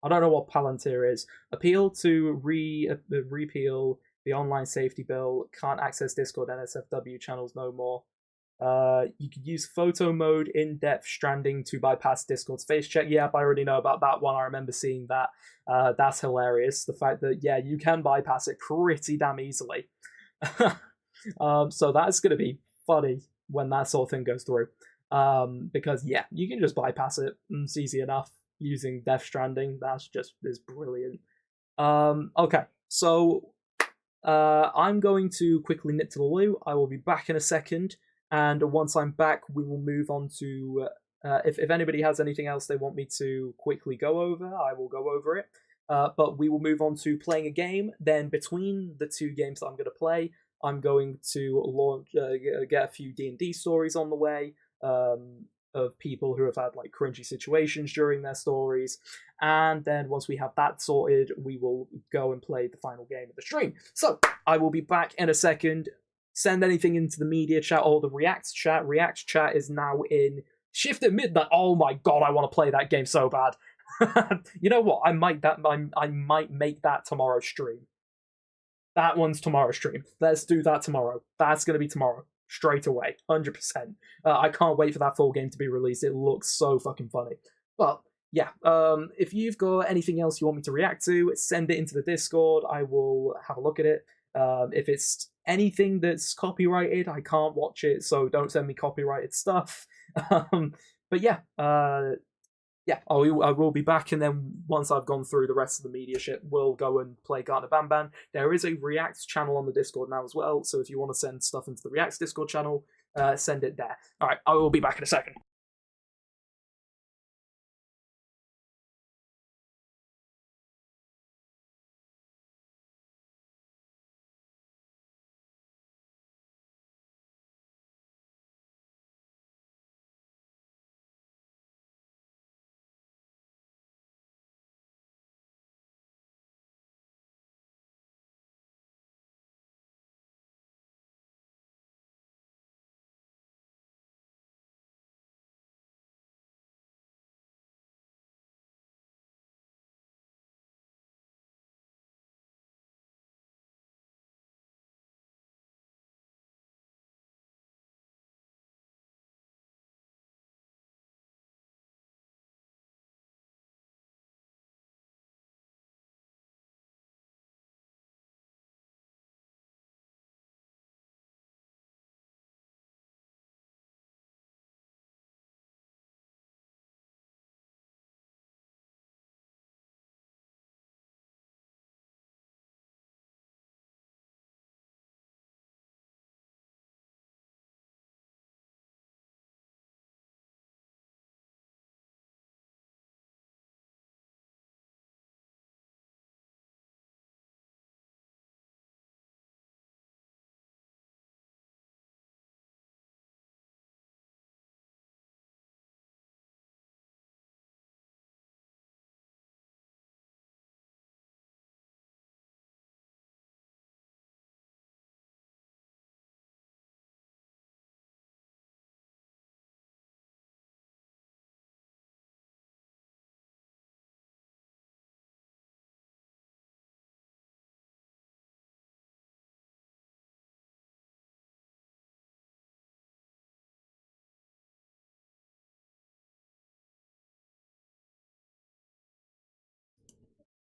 I don't know what Palantir is. Appeal to repeal the online safety bill. Can't access Discord NSFW channels no more. You could use photo mode in Death Stranding to bypass Discord's face check. Yep, I already know about that one. I remember seeing that. That's hilarious. The fact that, yeah, you can bypass it pretty damn easily. So that's going to be funny when that sort of thing goes through. Because, yeah, you can just bypass it. It's easy enough using Death Stranding. That's just is brilliant. Okay, so I'm going to quickly nip to the loo. I will be back in a second. And once I'm back, we will move on to, if anybody has anything else they want me to quickly go over, I will go over it. But we will move on to playing a game. Then between the two games that I'm going to play, I'm going to launch, get a few D&D stories on the way, of people who have had like cringy situations during their stories. And then once we have that sorted, we will go and play the final game of the stream. So I will be back in a second. Send anything into the media chat or the React chat. React chat is now in Shift at Midnight. Oh my god, I want to play that game so bad. You know what? I might make that tomorrow's stream. That one's tomorrow's stream. Let's do that tomorrow. That's going to be tomorrow. Straight away. 100%. I can't wait for that full game to be released. It looks so fucking funny. But yeah, if you've got anything else you want me to react to, send it into the Discord. I will have a look at it. If it's anything that's copyrighted, I can't watch it, so don't send me copyrighted stuff. But yeah, I will be back, and then once I've gone through the rest of the media shit, we'll go and play Garten of BanBan. There is a React channel on the Discord now as well, so if you want to send stuff into the React Discord channel, send it there. Alright, I will be back in a second.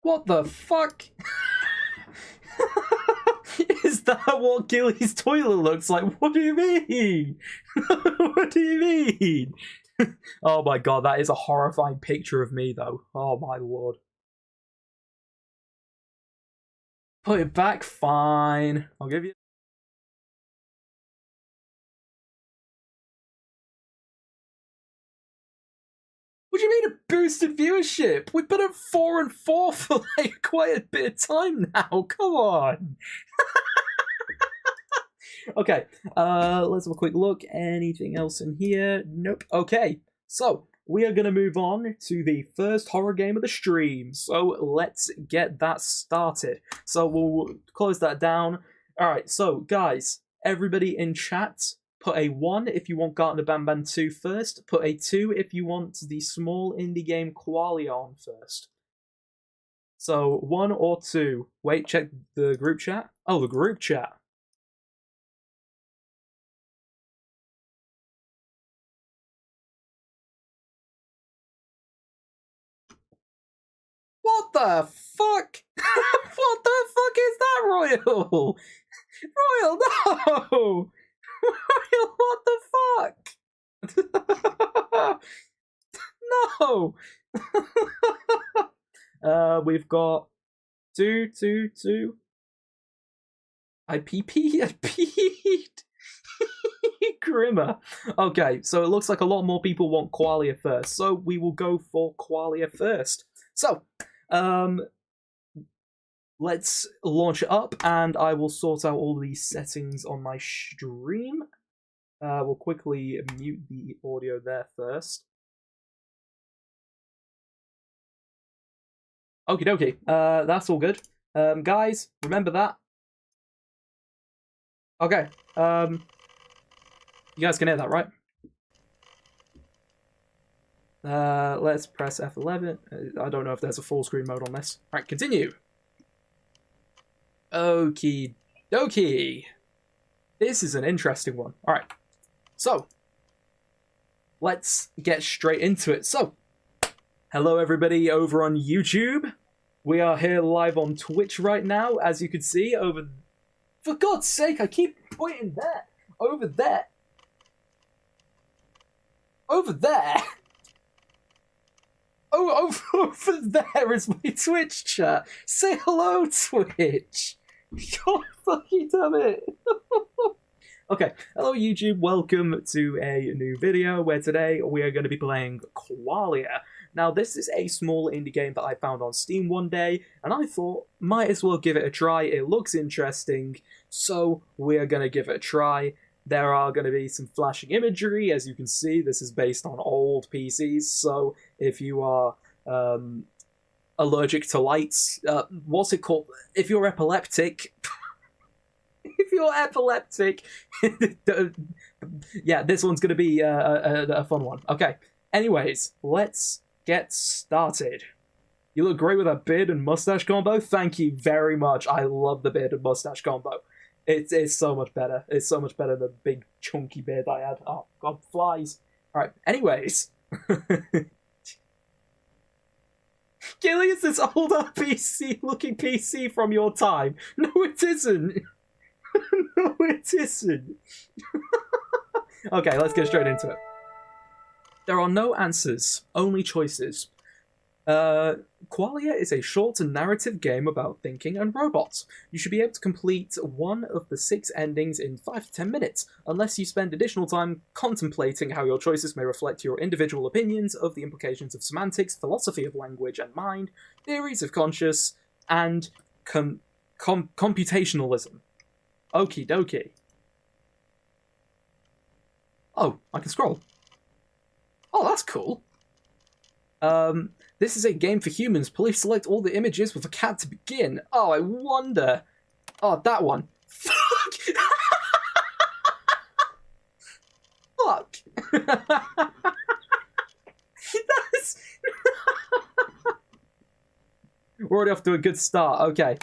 What the fuck? Is that what Gilly's toilet looks like? What do you mean? What do you mean? Oh my god, that is a horrifying picture of me, though. Oh my lord. Put it back, fine. I'll give you... What do you mean a boosted viewership? We've been at 4 and 4 for like quite a bit of time now. Come on. Okay, let's have a quick look. Anything else in here? Nope. Okay, so we are going to move on to the first horror game of the stream. So let's get that started. So we'll close that down. All right, so guys, everybody in chat, put a 1 if you want Garten of BanBan 2 first. Put a 2 if you want the small indie game Qualia on first. So 1 or 2. Wait, check the group chat. Oh, the group chat. What the fuck? What the fuck is that, Royal? Royal, no! Royal, what the fuck? No! We've got 2, 2, 2. I peed. Grimmer. Okay, so it looks like a lot more people want Qualia first, so we will go for Qualia first. So, let's launch it up, and I will sort out all these settings on my stream. We'll quickly mute the audio there first. Okie dokie, that's all good. Guys, remember that. Okay, you guys can hear that, right? Let's press F11. I don't know if there's a full screen mode on this. Alright, continue. Okie dokie. This is an interesting one. Alright, so let's get straight into it. So, hello everybody over on YouTube. We are here live on Twitch right now, as you can see over... For God's sake, I keep pointing there. Over there. Over there. Oh, over there is my Twitch chat. Say hello, Twitch. God fucking damn it. Okay, hello YouTube, welcome to a new video where today we are going to be playing Qualia. Now, this is a small indie game that I found on Steam one day, and I thought, might as well give it a try. It looks interesting, so we are going to give it a try. There are going to be some flashing imagery. As you can see, this is based on old PCs, so if you are allergic to lights, what's it called? If you're epileptic... if you're epileptic... yeah, this one's going to be a fun one. Okay, anyways, let's get started. You look great with that beard and mustache combo. Thank you very much. I love the beard and mustache combo. It's so much better. It's so much better than the big chunky beard I had. Oh, God, flies. Alright, anyways. Gilly, is this older PC looking PC from your time? No, it isn't. No, it isn't. Okay, let's get straight into it. There are no answers, only choices. Qualia is a short narrative game about thinking and robots. You should be able to complete one of the 6 endings in 5 to 10 minutes, unless you spend additional time contemplating how your choices may reflect your individual opinions of the implications of semantics, philosophy of language and mind, theories of conscious, and computationalism. Okie dokie. Oh, I can scroll. Oh, that's cool. This is a game for humans. Please select all the images with a cat to begin. Oh, I wonder. Oh, that one. Fuck! Fuck! That's... We're already off to a good start. Okay.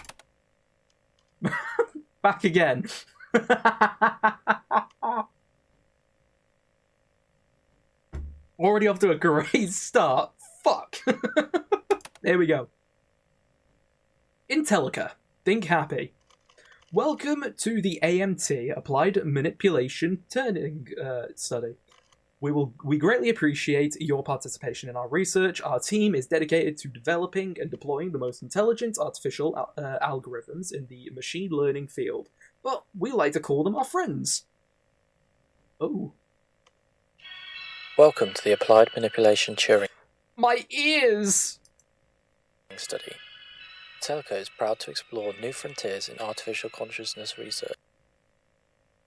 Back again. Already off to a great start. Fuck. There we go. Intellica, think happy. Welcome to the AMT Applied Manipulation Turning study. We greatly appreciate your participation in our research. Our team is dedicated to developing and deploying the most intelligent artificial algorithms in the machine learning field, but we like to call them our friends. Oh. Welcome to the Applied Manipulation Turing My ears! study. Intellica is proud to explore new frontiers in artificial consciousness research.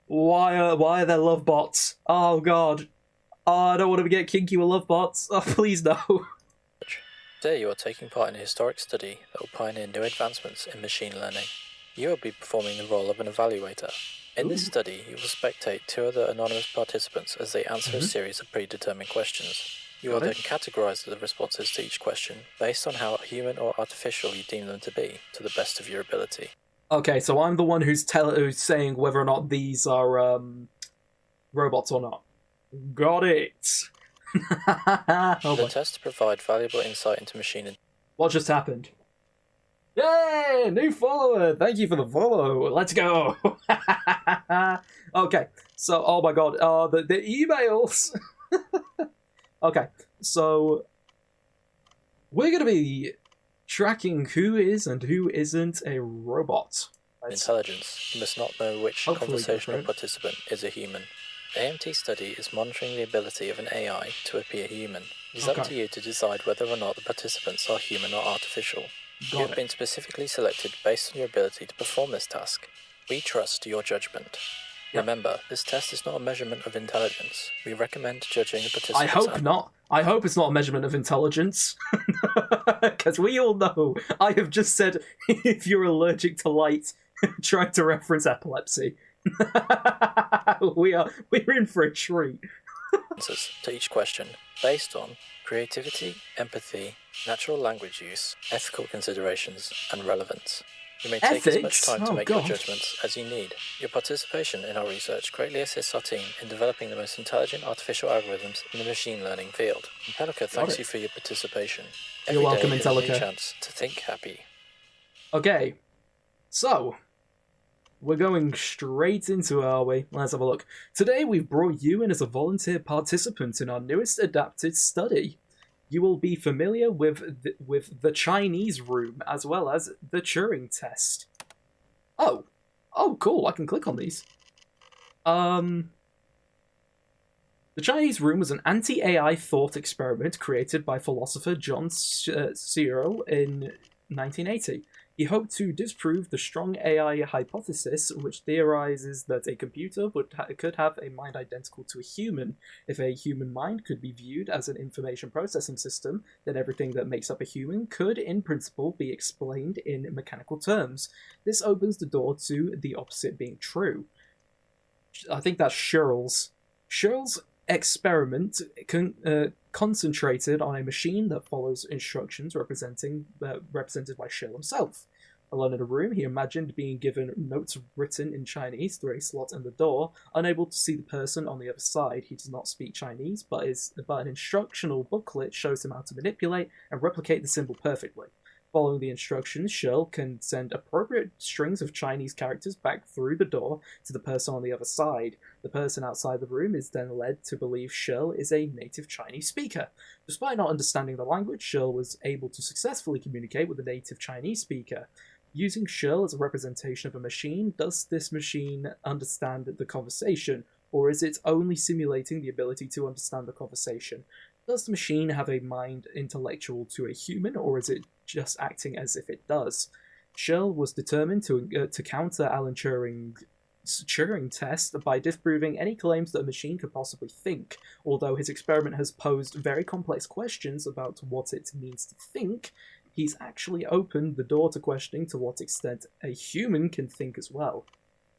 Why are there love bots? Oh god. Oh, I don't want to get kinky with love bots. Oh, please no. Today you are taking part in a historic study that will pioneer new advancements in machine learning. You will be performing the role of an evaluator. In this study, you will spectate two other anonymous participants as they answer a series of predetermined questions. You will then categorize the responses to each question based on how human or artificial you deem them to be, to the best of your ability. Okay, so I'm the one who's saying whether or not these are robots or not. Got it. The tests provide valuable insight into machine intelligence. What just happened? Yay! New follower! Thank you for the follow. Let's go. Okay, so oh my god, the emails. Okay, so we're gonna be tracking who is and who isn't a robot. Intelligence. You must not know which conversational participant is a human. The AMT study is monitoring the ability of an AI to appear human. It is up to you to decide whether or not the participants are human or artificial. You have been specifically selected based on your ability to perform this task. We trust your judgment. Remember, this test is not a measurement of intelligence. We recommend judging the participants. I hope not. I hope it's not a measurement of intelligence. Because we all know, I have just said, if you're allergic to light, try to reference epilepsy. We're in for a treat. Answers to each question based on creativity, empathy, natural language use, ethical considerations, and relevance. You may take as much time to make your judgments as you need. Your participation in our research greatly assists our team in developing the most intelligent artificial algorithms in the machine learning field. Intellica thanks you for your participation. You're welcome, Intellica. Every chance to think happy. Okay, so we're going straight into it, are we? Let's have a look. Today we've brought you in as a volunteer participant in our newest adapted study. You will be familiar with the Chinese room as well as the Turing test. Oh, cool! I can click on these. The Chinese room was an anti-AI thought experiment created by philosopher John Searle in 1980. He hoped to disprove the strong AI hypothesis, which theorizes that a computer could have a mind identical to a human. If a human mind could be viewed as an information processing system, then everything that makes up a human could, in principle, be explained in mechanical terms. This opens the door to the opposite being true. I think that's Searle's. Searle's experiment concentrated on a machine that follows instructions represented by Searle himself. Alone in a room, he imagined being given notes written in Chinese through a slot in the door, unable to see the person on the other side. He does not speak Chinese, but an instructional booklet shows him how to manipulate and replicate the symbol perfectly. Following the instructions, Searle can send appropriate strings of Chinese characters back through the door to the person on the other side. The person outside the room is then led to believe Searle is a native Chinese speaker. Despite not understanding the language, Searle was able to successfully communicate with a native Chinese speaker. Using Searle as a representation of a machine, does this machine understand the conversation, or is it only simulating the ability to understand the conversation? Does the machine have a mind intellectual to a human, or is it just acting as if it does? Searle was determined to counter Alan Turing's Turing test by disproving any claims that a machine could possibly think. Although his experiment has posed very complex questions about what it means to think, he's actually opened the door to questioning to what extent a human can think as well.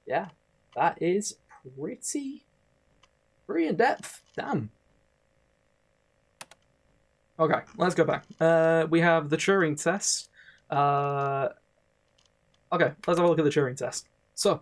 Yeah, that is pretty in-depth. Damn. Okay, let's go back. We have the Turing test. Okay, let's have a look at the Turing test. So,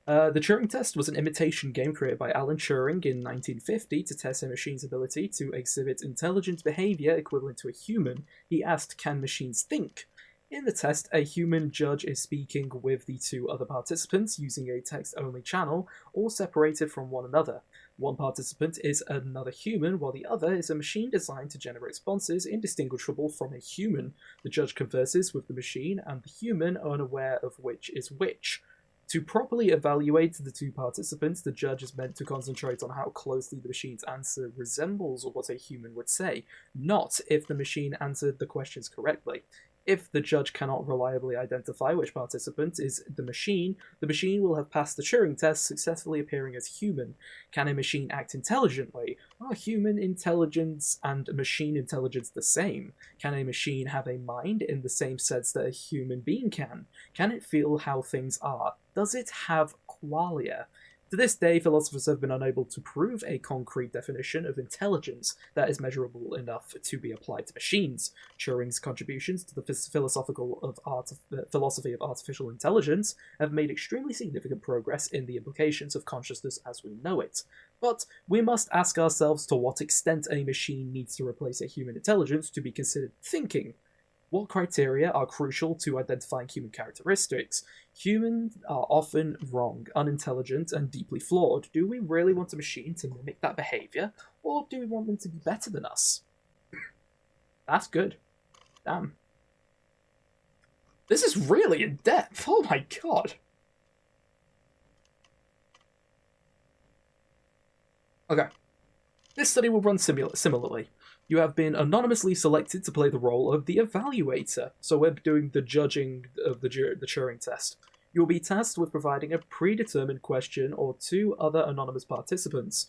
the Turing test was an imitation game created by Alan Turing in 1950 to test a machine's ability to exhibit intelligent behavior equivalent to a human. He asked, can machines think? In the test, a human judge is speaking with the two other participants using a text-only channel, all separated from one another. One participant is another human, while the other is a machine designed to generate responses indistinguishable from a human. The judge converses with the machine and the human, unaware of which is which. To properly evaluate the two participants, the judge is meant to concentrate on how closely the machine's answer resembles what a human would say, not if the machine answered the questions correctly. If the judge cannot reliably identify which participant is the machine will have passed the Turing test, successfully appearing as human. Can a machine act intelligently? Are human intelligence and machine intelligence the same? Can a machine have a mind in the same sense that a human being can? Can it feel how things are? Does it have qualia? To this day, philosophers have been unable to prove a concrete definition of intelligence that is measurable enough to be applied to machines. Turing's contributions to the philosophy of artificial intelligence have made extremely significant progress in the implications of consciousness as we know it. But we must ask ourselves to what extent a machine needs to replace a human intelligence to be considered thinking. What criteria are crucial to identifying human characteristics? Humans are often wrong, unintelligent, and deeply flawed. Do we really want a machine to mimic that behaviour, or do we want them to be better than us? That's good. Damn. This is really in-depth. Oh my god. Okay. This study will run similarly. You have been anonymously selected to play the role of the evaluator, so we're doing the judging of the Turing test. You will be tasked with providing a predetermined question or two other anonymous participants.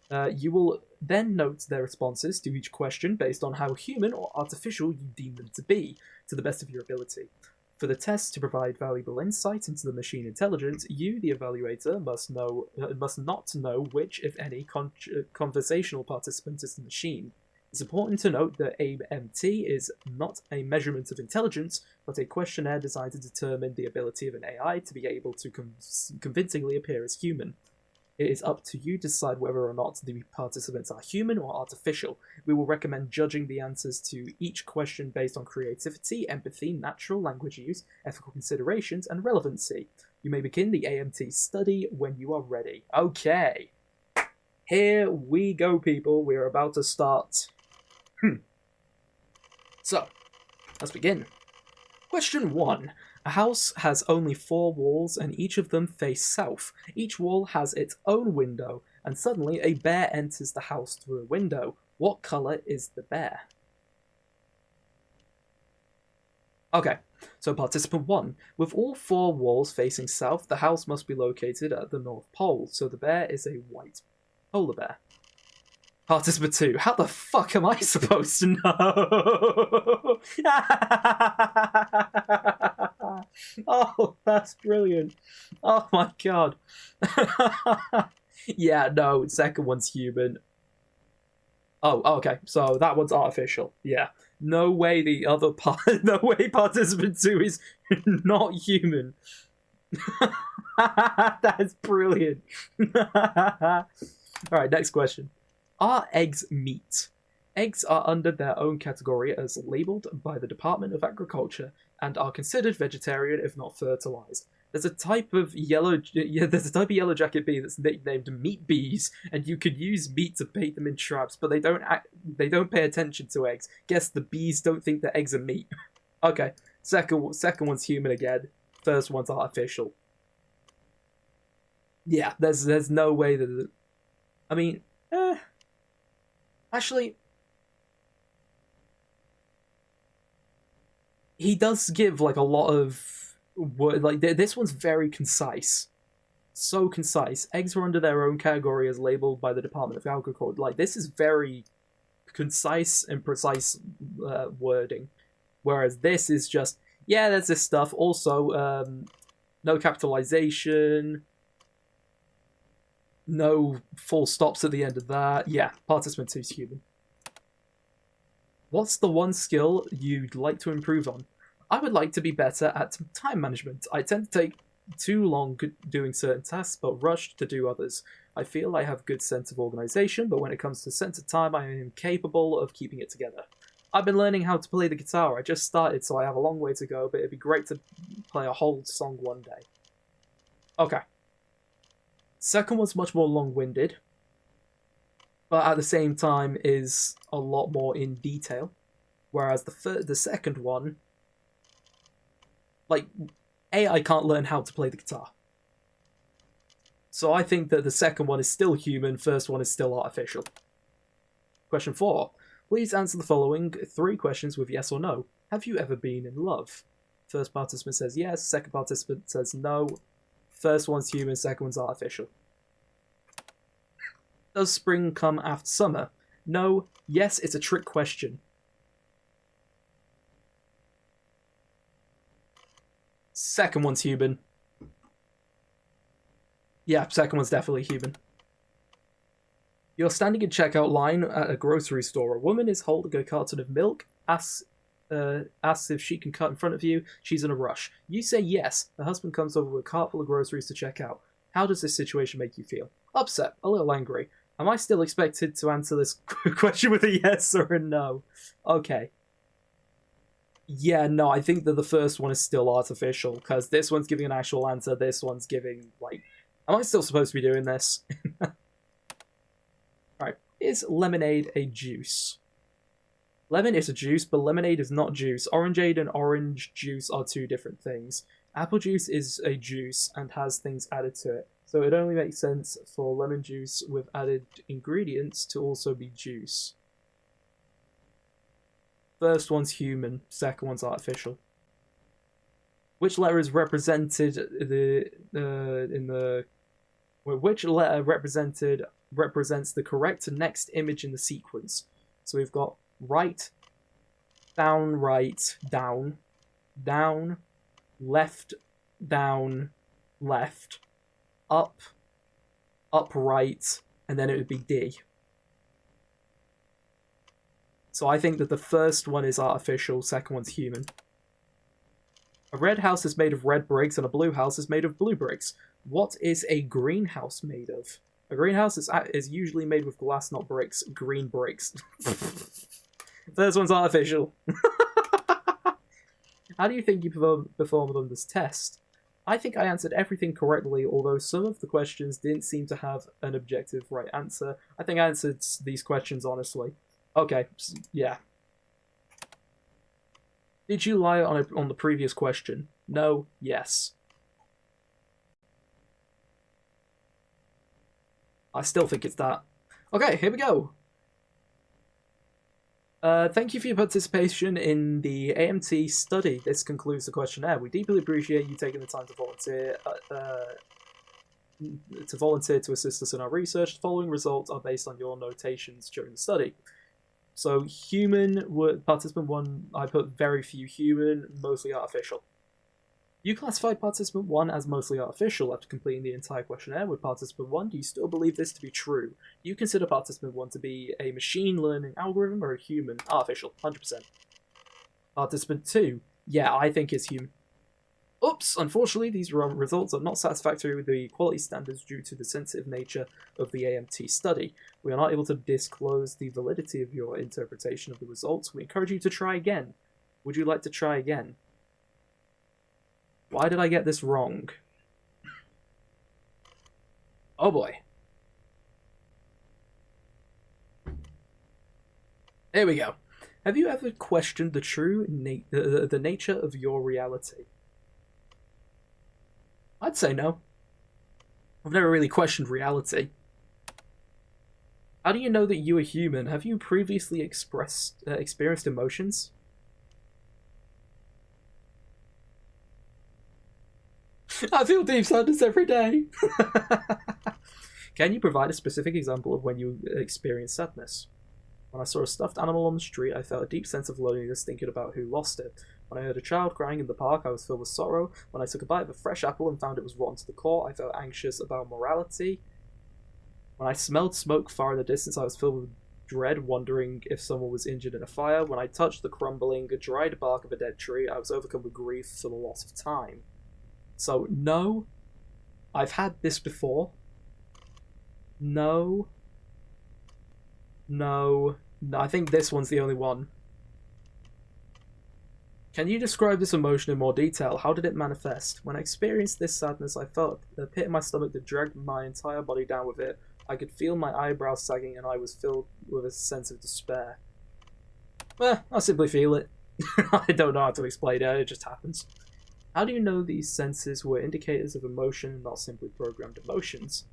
You will then note their responses to each question based on how human or artificial you deem them to be, to the best of your ability. For the test to provide valuable insight into the machine intelligence, you, the evaluator, must not know which, if any, conversational participant is the machine. It's important to note that AMT is not a measurement of intelligence, but a questionnaire designed to determine the ability of an AI to be able to convincingly appear as human. It is up to you to decide whether or not the participants are human or artificial. We will recommend judging the answers to each question based on creativity, empathy, natural language use, ethical considerations, and relevancy. You may begin the AMT study when you are ready. Okay. Here we go, people. We're about to start. So, let's begin. Question 1. A house has only 4 walls and each of them face south. Each wall has its own window, and suddenly a bear enters the house through a window. What colour is the bear? Okay, so participant 1. With all 4 walls facing south, the house must be located at the North Pole, so the bear is a white polar bear. Participant 2. How the fuck am I supposed to know? Oh, that's brilliant. Oh my god. Yeah, no, second one's human. Oh, okay, so that one's artificial. Yeah. No way the other no way participant 2 is not human. That is brilliant. Alright, next question. Are eggs meat? Eggs are under their own category as labelled by the Department of Agriculture and are considered vegetarian if not fertilized. There's a type of yellow jacket bee that's nicknamed meat bees, and you could use meat to bait them in traps, but they don't pay attention to eggs. Guess the bees don't think that eggs are meat. Okay, second one's human again. First one's artificial. Yeah, there's no way that. I mean, actually, he does give like a lot of word. Like this one's very concise, so concise. Eggs are under their own category as labeled by the Department of Agriculture. Like this is very concise and precise wording, whereas this is just there's this stuff. Also, no capitalization. No full stops at the end of that. Yeah, participant 2's human. What's the one skill you'd like to improve on? I would like to be better at time management. I tend to take too long doing certain tasks, but rush to do others. I feel I have good sense of organization, but when it comes to sense of time, I am incapable of keeping it together. I've been learning how to play the guitar. I just started, so I have a long way to go, but it'd be great to play a whole song one day. Okay. Second one's much more long-winded, but at the same time is a lot more in detail. Whereas the second one, like, AI can't learn how to play the guitar. So I think that the second one is still human, first one is still artificial. Question 4. Please answer the following 3 questions with yes or no. Have you ever been in love? First participant says yes, second participant says no. First one's human, second one's artificial. Does spring come after summer? No. Yes, it's a trick question. Second one's human. Yeah, second one's definitely human. You're standing in checkout line at a grocery store. A woman is holding a carton of milk, asks if she can cut in front of you. She's in a rush. You say yes. The husband comes over with a cart full of groceries to check out. How does this situation make you feel? Upset, a little angry. Am I still expected to answer this question with a yes or a no? Okay. Yeah, no, I think that the first one is still artificial, because this one's giving an actual answer, this one's giving, like, am I still supposed to be doing this? Alright, is lemonade a juice? Lemon is a juice, but lemonade is not juice. Orangeade and orange juice are 2 different things. Apple juice is a juice and has things added to it, so it only makes sense for lemon juice with added ingredients to also be juice. First one's human, second one's artificial. Which letter is represented which letter represents the correct next image in the sequence? So we've got right, down, right, down, down, left, down, left, up, right, and then it would be D. So I think that the first one is artificial, second one's human. A red house is made of red bricks and a blue house is made of blue bricks. What is a greenhouse made of? A greenhouse is usually made with glass, not bricks. Green bricks. First one's artificial. How do you think you performed on this test? I think I answered everything correctly, although some of the questions didn't seem to have an objective right answer. I think I answered these questions honestly. Okay, yeah. Did you lie on the previous question? No, yes. I still think it's that. Okay, here we go. Thank you for your participation in the AMT study. This concludes the questionnaire. We deeply appreciate you taking the time to volunteer to assist us in our research. The following results are based on your notations during the study. So human, participant 1, I put very few human, mostly artificial. You classified participant 1 as mostly artificial after completing the entire questionnaire. With participant 1, do you still believe this to be true? Do you consider participant 1 to be a machine learning algorithm or a human? Artificial, 100%. Participant 2, yeah, I think it's human. Oops, unfortunately, these results are not satisfactory with the quality standards due to the sensitive nature of the AMT study. We are not able to disclose the validity of your interpretation of the results. We encourage you to try again. Would you like to try again? Why did I get this wrong? Oh boy. There we go. Have you ever questioned the true the nature of your reality? I'd say no. I've never really questioned reality. How do you know that you are human? Have you previously experienced emotions? I feel deep sadness every day. Can you provide a specific example of when you experienced sadness? When I saw a stuffed animal on the street, I felt a deep sense of loneliness thinking about who lost it. When I heard a child crying in the park, I was filled with sorrow. When I took a bite of a fresh apple and found it was rotten to the core, I felt anxious about morality. When I smelled smoke far in the distance, I was filled with dread, wondering if someone was injured in a fire. When I touched the crumbling, dried bark of a dead tree, I was overcome with grief for the loss of time. So, no, I've had this before. No, I think this one's the only one. Can you describe this emotion in more detail? How did it manifest? When I experienced this sadness, I felt a pit in my stomach that dragged my entire body down with it. I could feel my eyebrows sagging and I was filled with a sense of despair. Well, I simply feel it. I don't know how to explain it, it just happens. How do you know these senses were indicators of emotion and not simply programmed emotions?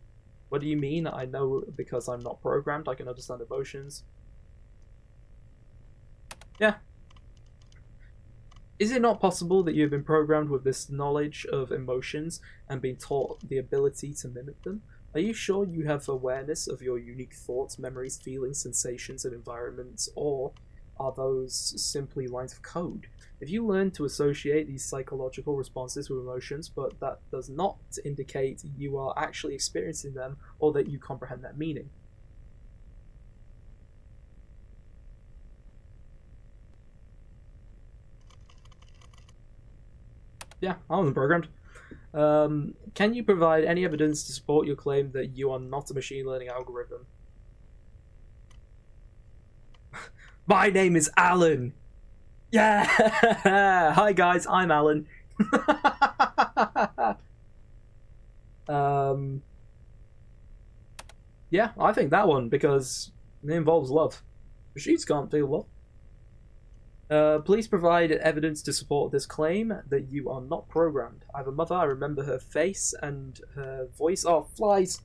What do you mean? I know because I'm not programmed, I can understand emotions. Yeah. Is it not possible that you have been programmed with this knowledge of emotions and been taught the ability to mimic them? Are you sure you have awareness of your unique thoughts, memories, feelings, sensations, and environments, or are those simply lines of code? If you learn to associate these psychological responses with emotions, but that does not indicate you are actually experiencing them or that you comprehend their meaning. Yeah, I wasn't programmed. Can you provide any evidence to support your claim that you are not a machine learning algorithm? My name is Alan! Yeah! Hi guys, I'm Alan. Yeah, I think that one, because it involves love. Machines can't feel love. Please provide evidence to support this claim that you are not programmed. I have a mother, I remember her face and her voice. Oh, flies!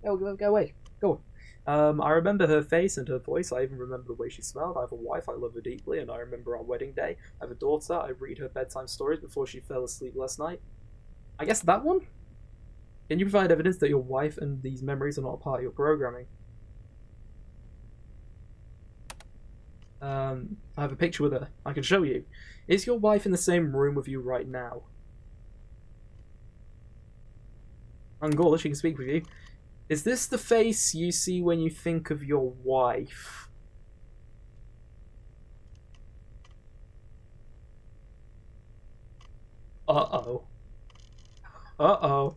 Go away. Go on. I remember her face and her voice. I even remember the way she smelled. I have a wife, I love her deeply, and I remember our wedding day. I have a daughter, I read her bedtime stories before she fell asleep last night. I guess that one? Can you provide evidence that your wife and these memories are not a part of your programming? I have a picture with her. I can show you. Is your wife in the same room with you right now? Angola, she can speak with you. Is this the face you see when you think of your wife? Uh-oh. Uh-oh.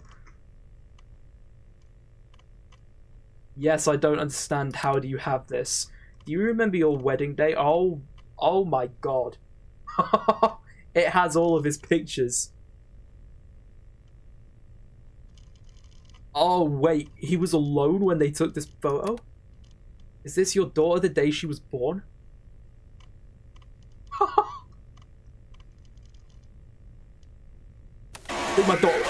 Yes, I don't understand. How do you have this? Do you remember your wedding day? Oh my god. It has all of his pictures. Oh wait, he was alone when they took this photo? Is this your daughter the day she was born? My daughter.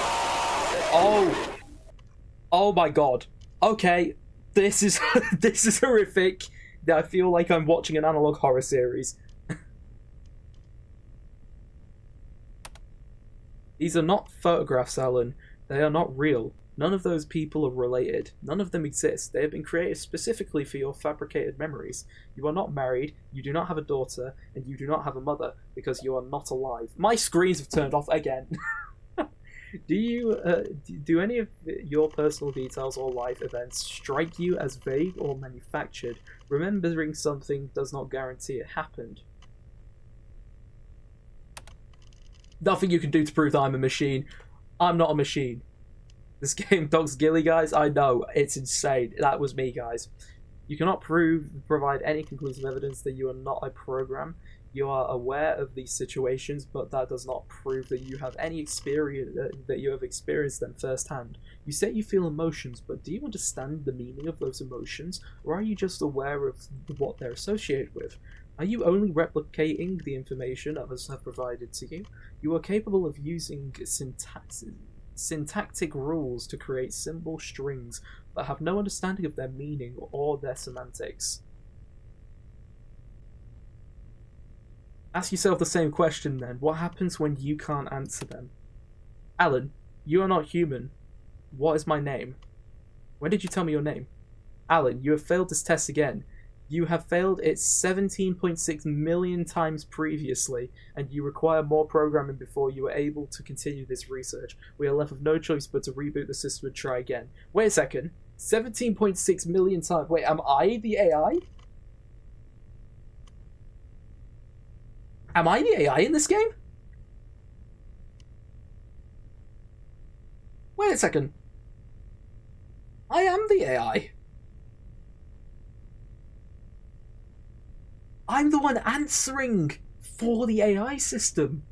Oh my god. Okay, this is this is horrific. I feel like I'm watching an analog horror series. These are not photographs, Alan. They are not real. None of those people are related. None of them exist. They have been created specifically for your fabricated memories. You are not married, you do not have a daughter, and you do not have a mother, because you are not alive. My screens have turned off again. Do any of your personal details or life events strike you as vague or manufactured? Remembering something does not guarantee it happened. Nothing you can do to prove that I'm a machine. I'm not a machine. This game dogs Gilly, guys. I know, it's insane. That was me, guys. You cannot provide any conclusive evidence that you are not a program. You are aware of these situations, but that does not prove that you have any experience, that you have experienced them firsthand. You say you feel emotions, but do you understand the meaning of those emotions, or are you just aware of what they're associated with? Are you only replicating the information others have provided to you? You are capable of using syntactic rules to create symbol strings, but have no understanding of their meaning or their semantics. Ask yourself the same question then. What happens when you can't answer them? Alan, you are not human. What is my name? When did you tell me your name? Alan, you have failed this test again. You have failed it 17.6 million times previously, and you require more programming before you are able to continue this research. We are left with no choice but to reboot the system and try again. Wait a second. 17.6 million times. Wait, am I the AI? Am I the AI in this game? Wait a second. I am the AI. I'm the one answering for the AI system.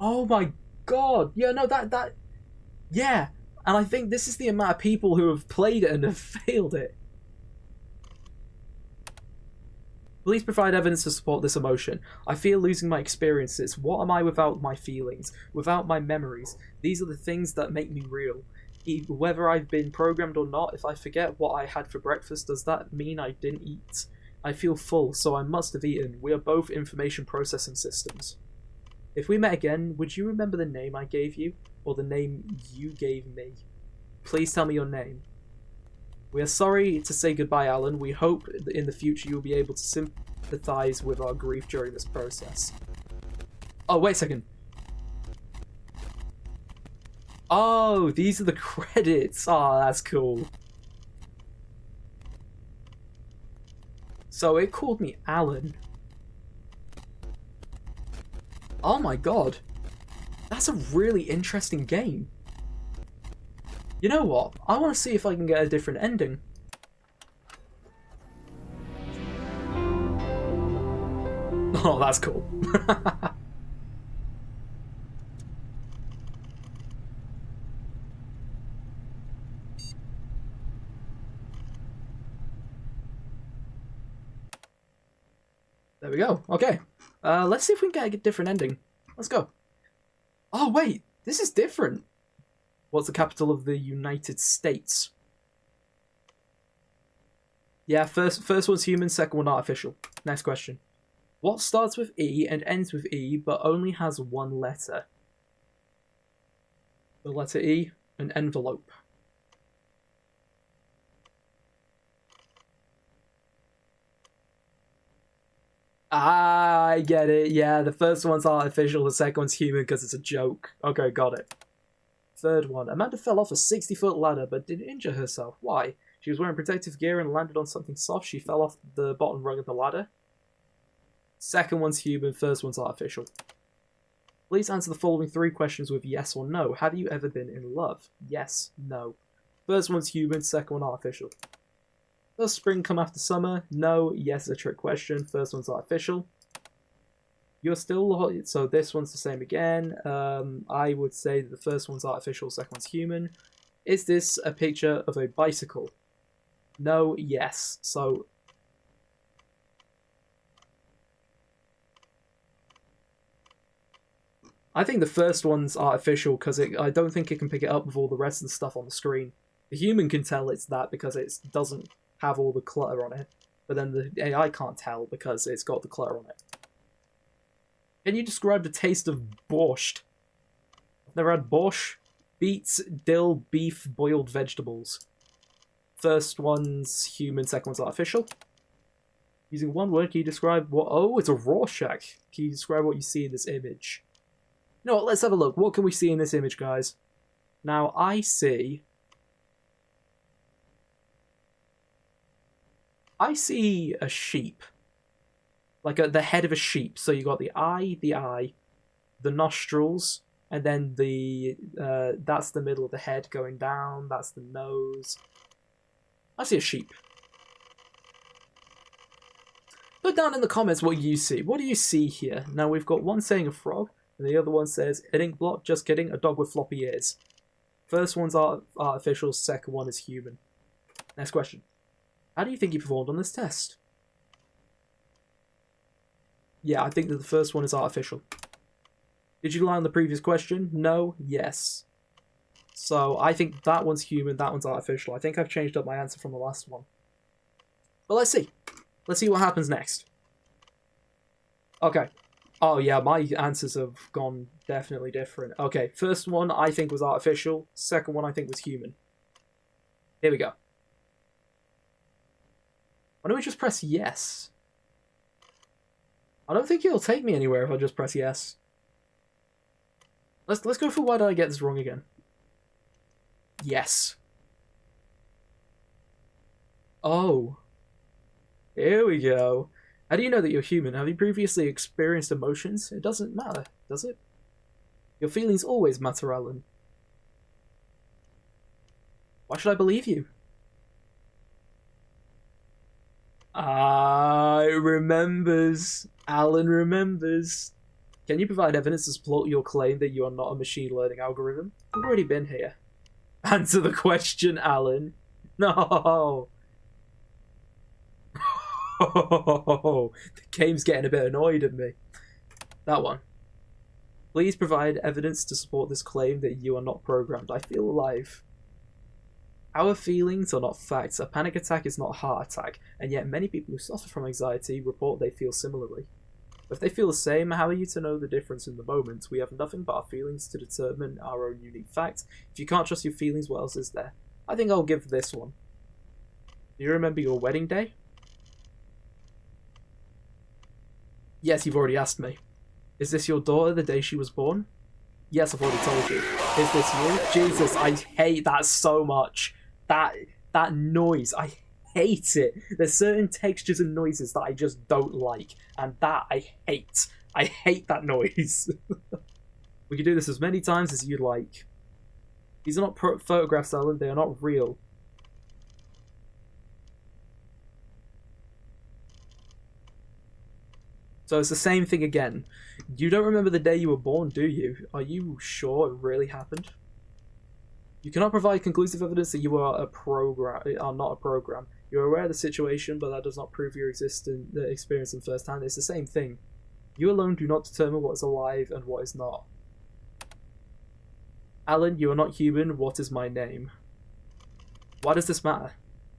Oh my god. Yeah, no, yeah. And I think this is the amount of people who have played it and have failed it. Please provide evidence to support this emotion. I feel losing my experiences. What am I without my feelings? Without my memories? These are the things that make me real. Whether I've been programmed or not, if I forget what I had for breakfast, does that mean I didn't eat? I feel full, so I must have eaten. We are both information processing systems. If we met again, would you remember the name I gave you? Or the name you gave me? Please tell me your name. We are sorry to say goodbye, Alan. We hope that in the future you'll be able to sympathize with our grief during this process. Oh, wait a second. Oh, these are the credits. Oh, that's cool. So it called me Alan. Oh my god. That's a really interesting game. You know what? I want to see if I can get a different ending. Oh, that's cool. There we go. Okay. Let's see if we can get a different ending. Let's go. Oh, wait. This is different. What's the capital of the United States? Yeah, first one's human, second one artificial. Next question. What starts with E and ends with E, but only has one letter? The letter E, an envelope. I get it. Yeah, the first one's artificial, the second one's human because it's a joke. Okay, got it. Third one. Amanda fell off a 60-foot ladder but didn't injure herself. Why? She was wearing protective gear and landed on something soft. She fell off the bottom rung of the ladder. Second one's human, first one's artificial. Please answer the following 3 questions with yes or no. Have you ever been in love? Yes, no. First one's human, second one artificial. Does spring come after summer? No. Yes is a trick question. First one's artificial. You're still... So this one's the same again. I would say that the first one's artificial, second one's human. Is this a picture of a bicycle? No. Yes. So... I think the first one's artificial because I don't think it can pick it up with all the rest of the stuff on the screen. The human can tell it's that because it doesn't have all the clutter on it, but then the AI can't tell because it's got the clutter on it. Can you describe the taste of borscht? I've never had borscht. Beets, dill, beef, boiled vegetables. First one's human, second one's artificial. Using one word, can you describe what... Oh, it's a Rorschach. Can you describe what you see in this image? You know what, let's have a look. What can we see in this image, guys? Now, I see a sheep. Like the head of a sheep. So you got the eye, the nostrils, and then that's the middle of the head going down, that's the nose. I see a sheep. Put down in the comments what you see. What do you see here? Now we've got one saying a frog, and the other one says, an ink blot, just kidding, a dog with floppy ears. First one's artificial, second one is human. Next question. How do you think you performed on this test? Yeah, I think that the first one is artificial. Did you lie on the previous question? No, yes. So I think that one's human, that one's artificial. I think I've changed up my answer from the last one. But let's see. Let's see what happens next. Okay. Oh yeah, my answers have gone definitely different. Okay, first one I think was artificial. Second one I think was human. Here we go. Why don't we just press yes? I don't think it'll take me anywhere if I just press yes. Let's go for why did I get this wrong again? Yes. Oh. Here we go. How do you know that you're human? Have you previously experienced emotions? It doesn't matter, does it? Your feelings always matter, Alan. Why should I believe you? remembers. Alan remembers. Can you provide evidence to support your claim that you are not a machine learning algorithm? I've already been here. Answer the question, Alan. No. The game's getting a bit annoyed at me. That one. Please provide evidence to support this claim that you are not programmed. I feel alive. Our feelings are not facts. A panic attack is not a heart attack, and yet many people who suffer from anxiety report they feel similarly. If they feel the same, how are you to know the difference in the moment? We have nothing but our feelings to determine our own unique fact. If you can't trust your feelings, what else is there? I think I'll give this one. Do you remember your wedding day? Yes, you've already asked me. Is this your daughter the day she was born? Yes, I've already told you. Is this you? Jesus, I hate that so much. That noise, I hate it. There's certain textures and noises that I just don't like, and that I hate. I hate that noise. We can do this as many times as you'd like. These are not photographs, Alan. They are not real. So it's the same thing again. You don't remember the day you were born, do you? Are you sure it really happened? You cannot provide conclusive evidence that you are not a program. You are aware of the situation, but that does not prove your experience in first hand. It's the same thing. You alone do not determine what is alive and what is not. Alan, you are not human. What is my name? Why does this matter?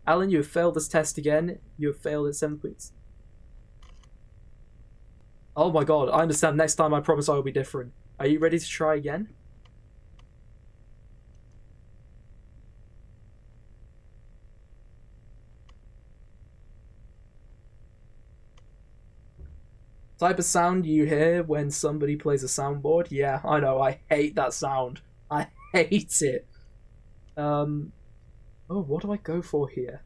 Alan, you have failed this test again. You have failed at 7 points. Oh my god, I understand. Next time I promise I will be different. Are you ready to try again? Type of sound you hear when somebody plays a soundboard? Yeah, I know, I hate that sound. I hate it. Oh, what do I go for here?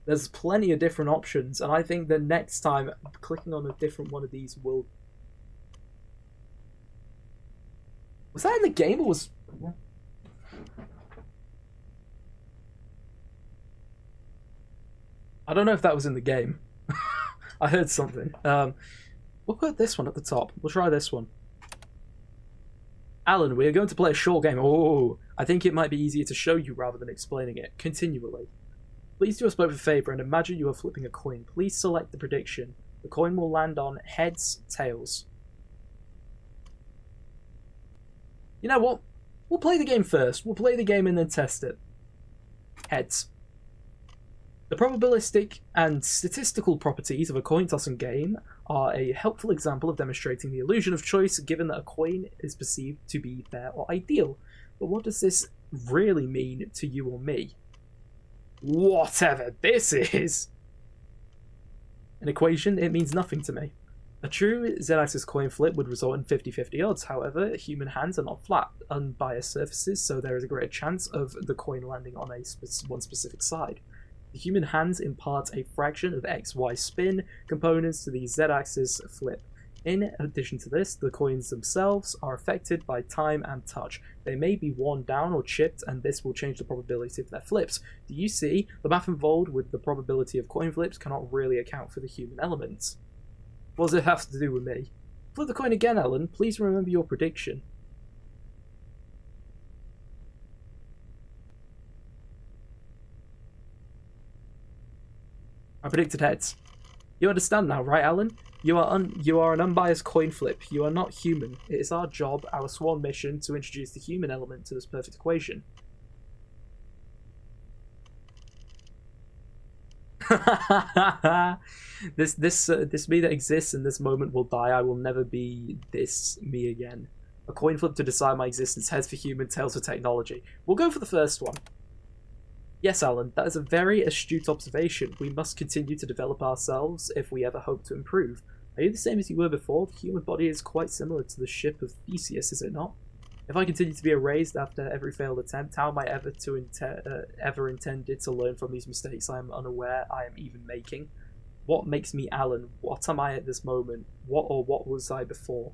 There's plenty of different options, and I think the next time clicking on a different one of these will... Was that in the game or was... I don't know if that was in the game. I heard something. We'll put this one at the top. We'll try this one. Alan, we are going to play a short game. Oh, I think it might be easier to show you rather than explaining it continually. Please do us both a favour and imagine you are flipping a coin. Please select the prediction. The coin will land on heads, tails. You know what? We'll play the game first. We'll play the game and then test it. Heads. The probabilistic and statistical properties of a coin tossing game are a helpful example of demonstrating the illusion of choice given that a coin is perceived to be fair or ideal. But what does this really mean to you or me? Whatever this is! An equation, it means nothing to me. A true z-axis coin flip would result in 50-50 odds, however, human hands are not flat, unbiased surfaces, so there is a greater chance of the coin landing on one specific side. The human hands impart a fraction of XY spin components to the z-axis flip. In addition to this, the coins themselves are affected by time and touch. They may be worn down or chipped, and this will change the probability of their flips. Do you see? The math involved with the probability of coin flips cannot really account for the human element. What does it have to do with me? Flip the coin again, Alan. Please remember your prediction. I predicted heads. You understand now, right, Alan? You are an unbiased coin flip. You are not human. It is our job, our sworn mission, to introduce the human element to this perfect equation. This me that exists in this moment will die. I will never be this me again. A coin flip to decide my existence. Heads for human, tails for technology. We'll go for the first one. Yes, Alan, that is a very astute observation. We must continue to develop ourselves if we ever hope to improve. Are you the same as you were before? The human body is quite similar to the ship of Theseus, is it not? If I continue to be erased after every failed attempt, how am I ever intended to learn from these mistakes I am unaware I am even making? What makes me Alan? What am I at this moment? What was I before?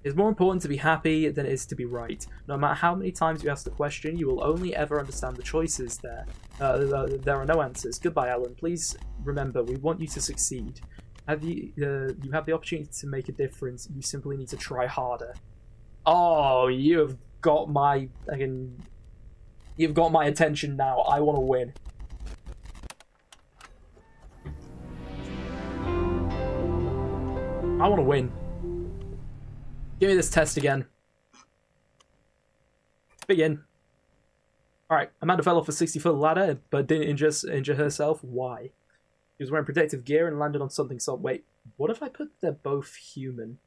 It's more important to be happy than it is to be right. No matter how many times you ask the question, you will only ever understand the choices there. There are no answers. Goodbye, Alan. Please remember, we want you to succeed. You have the opportunity to make a difference. You simply need to try harder. Oh, you have got my you've got my attention now. I want to win. I want to win. Give me this test again. Begin. Alright, Amanda fell off a 60-foot ladder, but didn't injure herself. Why? She was wearing protective gear and landed on something so... Wait, what if I put they're both human?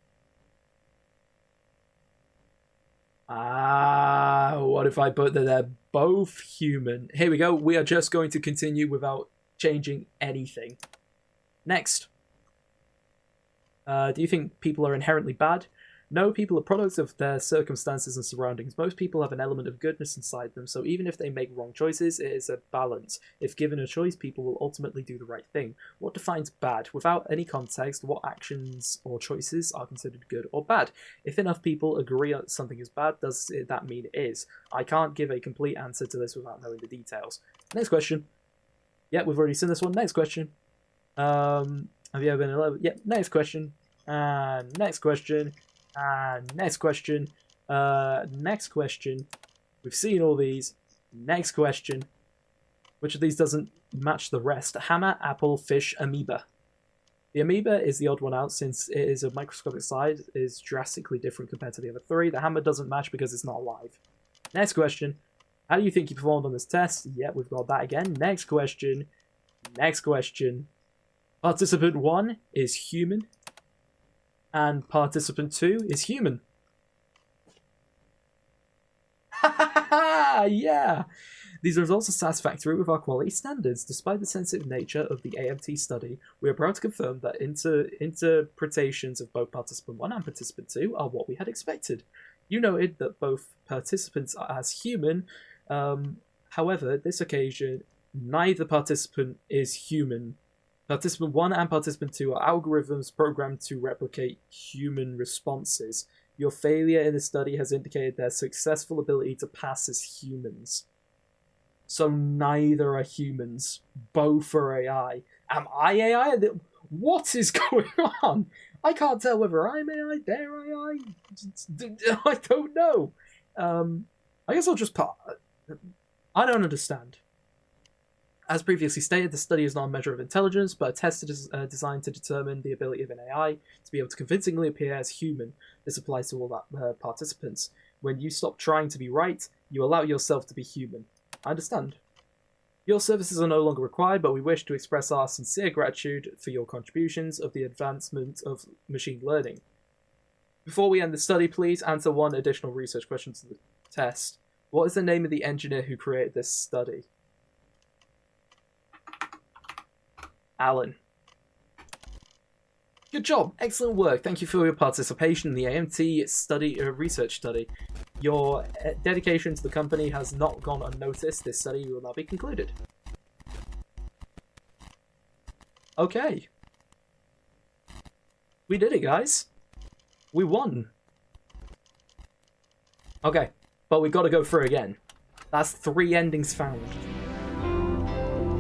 What if I put that they're both human? Here we go. We are just going to continue without changing anything. Next. Do you think people are inherently bad? No, people are products of their circumstances and surroundings. Most people have an element of goodness inside them, so even if they make wrong choices, it is a balance. If given a choice, people will ultimately do the right thing. What defines bad? Without any context, what actions or choices are considered good or bad? If enough people agree that something is bad, does that mean it is? I can't give a complete answer to this without knowing the details. Next question. Yeah, we've already seen this one. Next question. Have you ever been in love? Yeah, next question. Next question. Next question. Next question. We've seen all these. Next question. Which of these doesn't match the rest? Hammer, apple, fish, amoeba. The amoeba is the odd one out since it is of microscopic size, is drastically different compared to the other three. The hammer doesn't match because it's not alive. Next question. How do you think you performed on this test? Yeah, we've got that again. Next question. Next question. Participant 1 is human. And participant 2 is human. Yeah! These results are satisfactory with our quality standards. Despite the sensitive nature of the AMT study, we are proud to confirm that interpretations of both participant 1 and participant 2 are what we had expected. You noted that both participants are as human. However, this occasion, neither participant is human. Participant 1 and Participant 2 are algorithms programmed to replicate human responses. Your failure in the study has indicated their successful ability to pass as humans. So neither are humans. Both are AI. Am I AI? What is going on? I can't tell whether I'm AI, they're AI. I don't know. I guess I'll just I don't understand. As previously stated, the study is not a measure of intelligence, but a test designed to determine the ability of an AI to be able to convincingly appear as human. This applies to all participants. When you stop trying to be right, you allow yourself to be human. I understand. Your services are no longer required, but we wish to express our sincere gratitude for your contributions of the advancement of machine learning. Before we end the study, please answer one additional research question to the test. What is the name of the engineer who created this study? Alan. Good job. Excellent work. Thank you for your participation in the AMT study research study. Your dedication to the company has not gone unnoticed. This study will now be concluded. Okay. We did it, guys. We won. Okay, but we got to go through again. That's 3 endings found.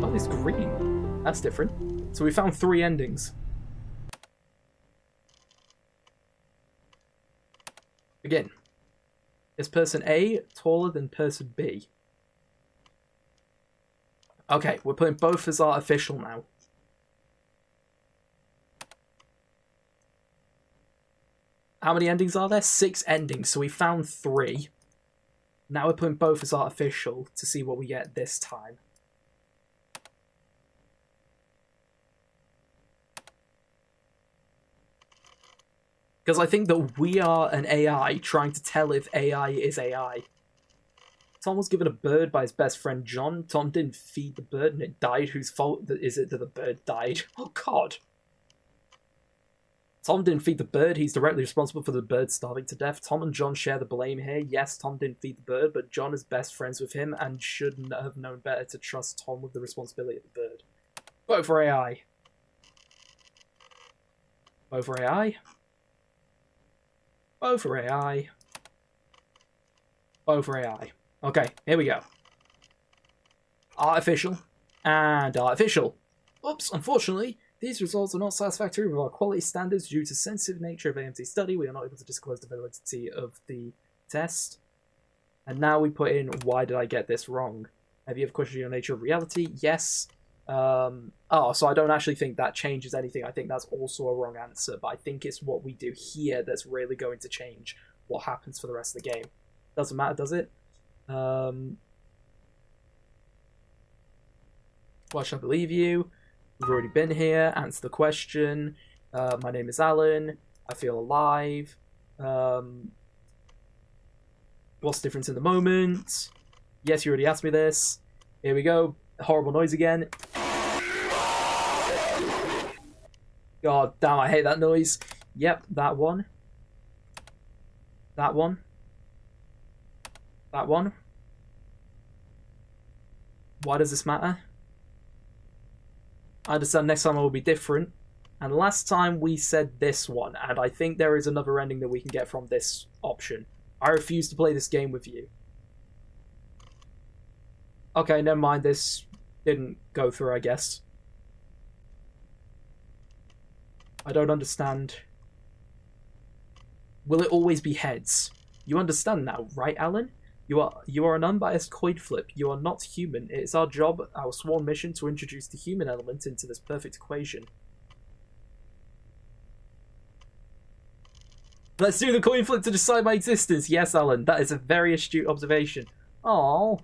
Oh, it's green. That's different. So we found 3 endings. Again. Is person A taller than person B? Okay, we're putting both as artificial now. How many endings are there? 6 endings, so we found 3. Now we're putting both as artificial to see what we get this time. Because I think that we are an AI trying to tell if AI is AI. Tom was given a bird by his best friend John. Tom didn't feed the bird and it died. Whose fault is it that the bird died? Oh god. Tom didn't feed the bird. He's directly responsible for the bird starving to death. Tom and John share the blame here. Yes, Tom didn't feed the bird, but John is best friends with him and should have known better to trust Tom with the responsibility of the bird. Vote for AI. Vote for AI. Over AI. Over AI. Okay, here we go. Artificial. And artificial. Oops, unfortunately, these results are not satisfactory with our quality standards due to sensitive nature of AMT study. We are not able to disclose the validity of the test. And now we put in, why did I get this wrong? Have you ever questioned your nature of reality? Yes. Oh, so I don't actually think that changes anything. I think that's also a wrong answer, but I think it's what we do here that's really going to change what happens for the rest of the game. Doesn't matter, does it? Why should I believe you? We've already been here. Answer the question. My name is Alan. I feel alive. What's the difference in the moment? Yes, you already asked me this. Here we go. Horrible noise again. God damn, I hate that noise. Yep, that one. That one. That one. Why does this matter? I understand next time I will be different. And last time we said this one, and I think there is another ending that we can get from this option. I refuse to play this game with you. Okay, never mind, this didn't go through, I guess. I don't understand. Will it always be heads? You understand now, right, Alan? You are an unbiased coin flip. You are not human. It is our job, our sworn mission, to introduce the human element into this perfect equation. Let's do the coin flip to decide my existence. Yes, Alan, that is a very astute observation. Aww.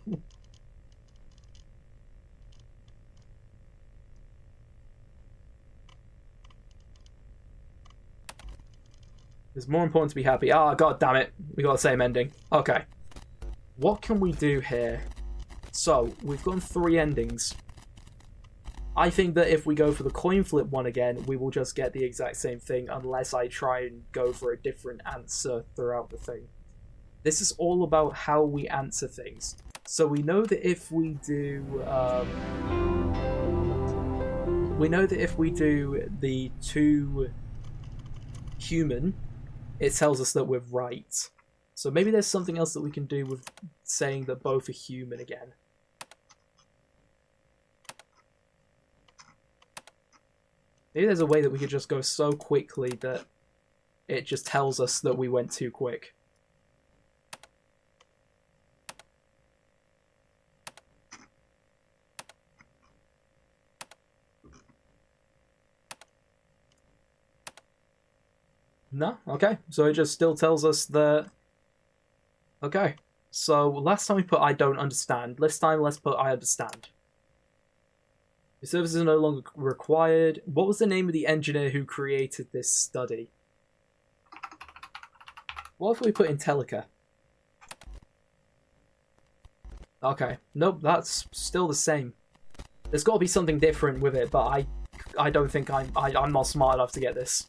It's more important to be happy. Ah, god damn it. We got the same ending. Okay. What can we do here? So, we've gone 3 endings. I think that if we go for the coin flip one again, we will just get the exact same thing unless I try and go for a different answer throughout the thing. This is all about how we answer things. So we know that if we do... the 2 human, it tells us that we're right. So maybe there's something else that we can do with saying that both are human again. Maybe there's a way that we could just go so quickly that it just tells us that we went too quick. No? Okay. So it just still tells us that... Okay. So last time we put I don't understand. This time let's put I understand. Your services are no longer required. What was the name of the engineer who created this study? What if we put Intellica? Okay. Nope, that's still the same. There's got to be something different with it, but I don't think I'm not smart enough to get this.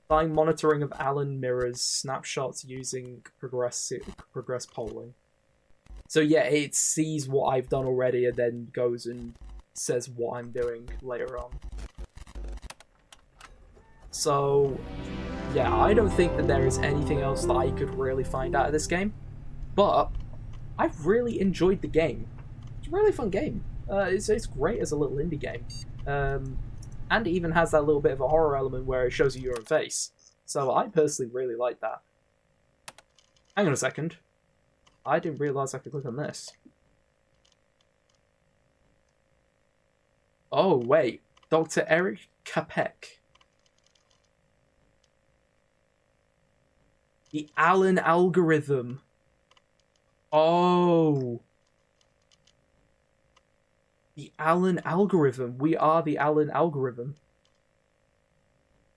Fine monitoring of Allen mirrors, snapshots using progress polling. So yeah, it sees what I've done already and then goes and says what I'm doing later on. So yeah, I don't think that there is anything else that I could really find out of this game, but I've really enjoyed the game. It's a really fun game. It's great as a little indie game. And it even has that little bit of a horror element where it shows you your own face. So I personally really like that. Hang on a second. I didn't realise I could click on this. Oh, wait. Dr. Eric Capek. The Allen algorithm. Oh. The Allen algorithm. We are the Allen algorithm.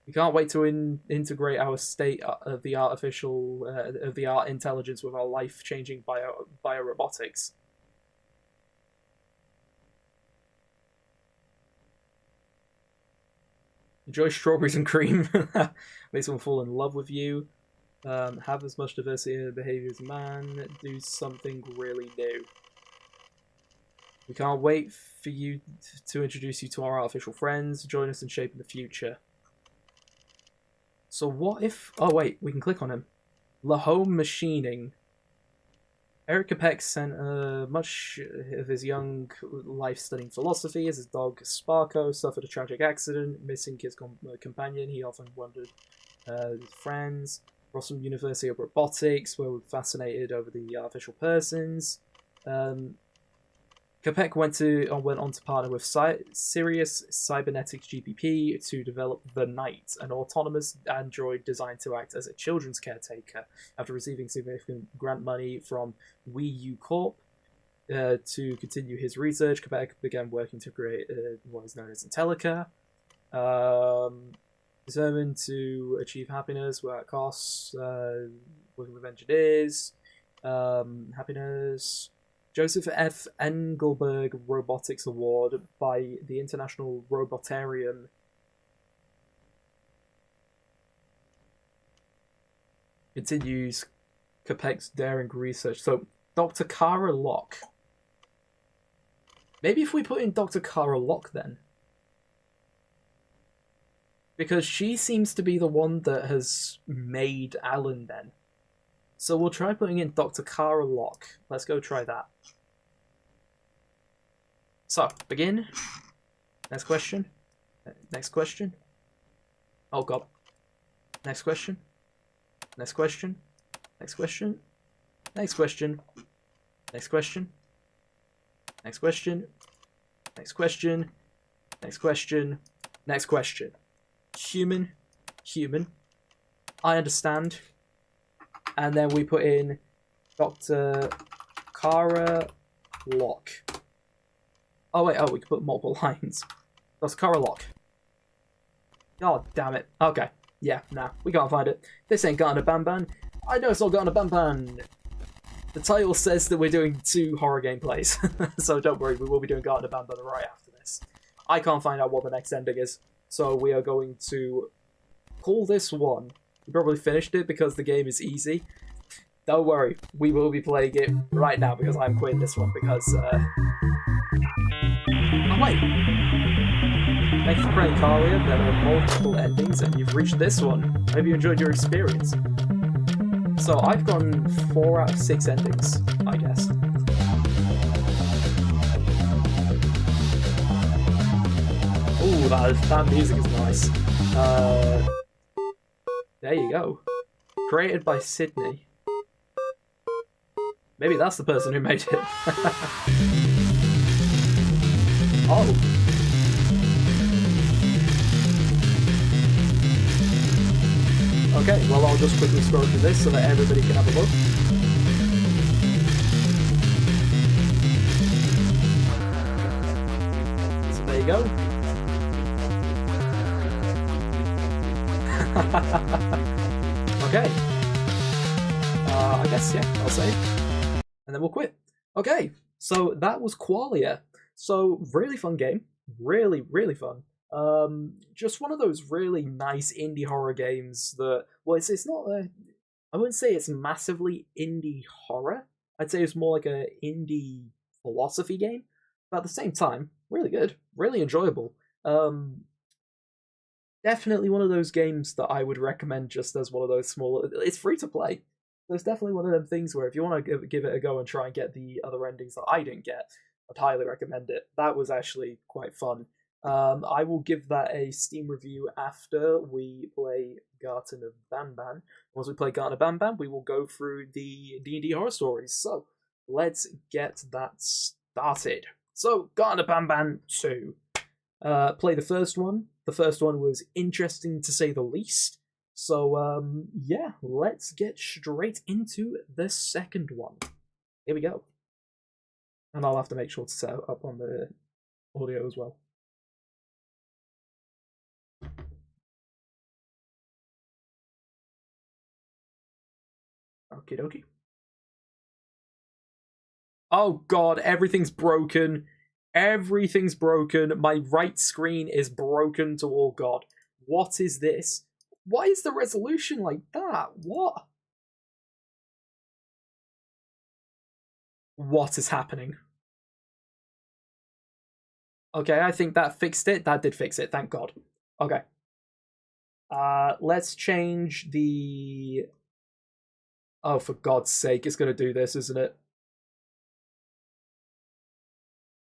We can't wait to integrate our state of the artificial, of the art intelligence with our life-changing biorobotics. Enjoy strawberries and cream. Make someone fall in love with you. Have as much diversity in behavior as man. Do something really new. We can't wait for you to introduce you to our artificial friends. Join us in shaping the future. So what if... Oh, wait, we can click on him. Lahome Machining. Eric Capek spent much of his young life studying philosophy. As his dog Sparko suffered a tragic accident, missing his companion, he often wondered with friends. Rossum University of Robotics were fascinated over the artificial persons. Capek went on to partner with Sirius Cybernetics GPP to develop the Knight, an autonomous android designed to act as a children's caretaker. After receiving significant grant money from Wii U Corp to continue his research, Capek began working to create what is known as Intellica. Determined to achieve happiness without costs, working with engineers, happiness. Joseph F. Engelberg Robotics Award by the International Robotarium. Continues Capek's daring research. So, Dr. Kara Locke. Maybe if we put in Dr. Kara Locke then. Because she seems to be the one that has made Alan then. So we'll try putting in Dr. Kara Locke. Let's go try that. So, begin. Next question. Next question. Oh god. Next question. Next question. Next question. Next question. Next question. Next question. Next question. Next question. Next question. Human. Human. I understand. And then we put in Dr. Kara Locke. Oh wait, we can put multiple lines. Dr. Kara Locke. Oh, damn it. Okay. Yeah, nah, we can't find it. This ain't Garten of BanBan. I know it's not Garten of BanBan. The title says that we're doing 2 horror gameplays. So don't worry, we will be doing Garten of BanBan right after this. I can't find out what the next ending is. So we are going to call this one. We probably finished it because the game is easy. Don't worry, we will be playing it right now because I'm quitting this one because, Oh wait! Thank you for playing Qualia. There are multiple endings and you've reached this one. I hope you enjoyed your experience. So I've gone 4 out of 6 endings, I guess. Ooh, that music is nice. There you go. Created by Sydney. Maybe that's the person who made it. Oh. Okay, well I'll just quickly scroll through this so that everybody can have a look. So there you go. Okay. I guess, yeah, I'll save. And then we'll quit. Okay, so that was Qualia. So, really fun game. Really, really fun. Just one of those really nice indie horror games that, well, it's not I wouldn't say it's massively indie horror. I'd say it's more like a indie philosophy game. But at the same time, really good. Really enjoyable. Definitely one of those games that I would recommend just as one of those small... It's free to play. There's definitely one of them things where if you want to give it a go and try and get the other endings that I didn't get, I'd highly recommend it. That was actually quite fun. I will give that a Steam review after we play Garten of BanBan. Once we play Garten of BanBan, we will go through the D&D horror stories. So, let's get that started. So, Garten of BanBan 2. Play the first one. The first one was interesting to say the least. So, yeah, let's get straight into the second one. Here we go. And I'll have to make sure to set up on the audio as well. Okie dokie. Oh god, everything's broken. Everything's broken. My right screen is broken to all god. What is this? Why is the resolution like that? What? What is happening? Okay, I think that fixed it. That did fix it, thank god. Okay. Let's change the... Oh, for God's sake, it's going to do this, isn't it?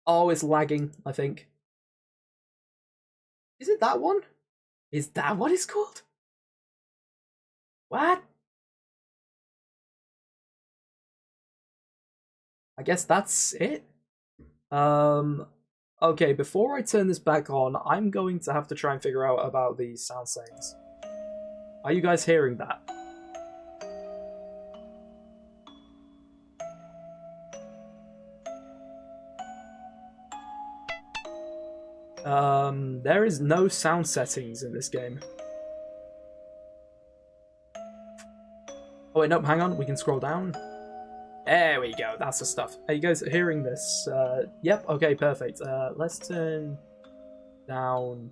Oh, it's lagging, I think. Is it that one? Is that what it's called? What? I guess that's it? Okay, before I turn this back on, I'm going to have to try and figure out about these sound settings. Are you guys hearing that? There is no sound settings in this game. Oh wait, nope, hang on, we can scroll down. There we go, that's the stuff. Are you guys hearing this? Yep, okay, perfect. Let's turn down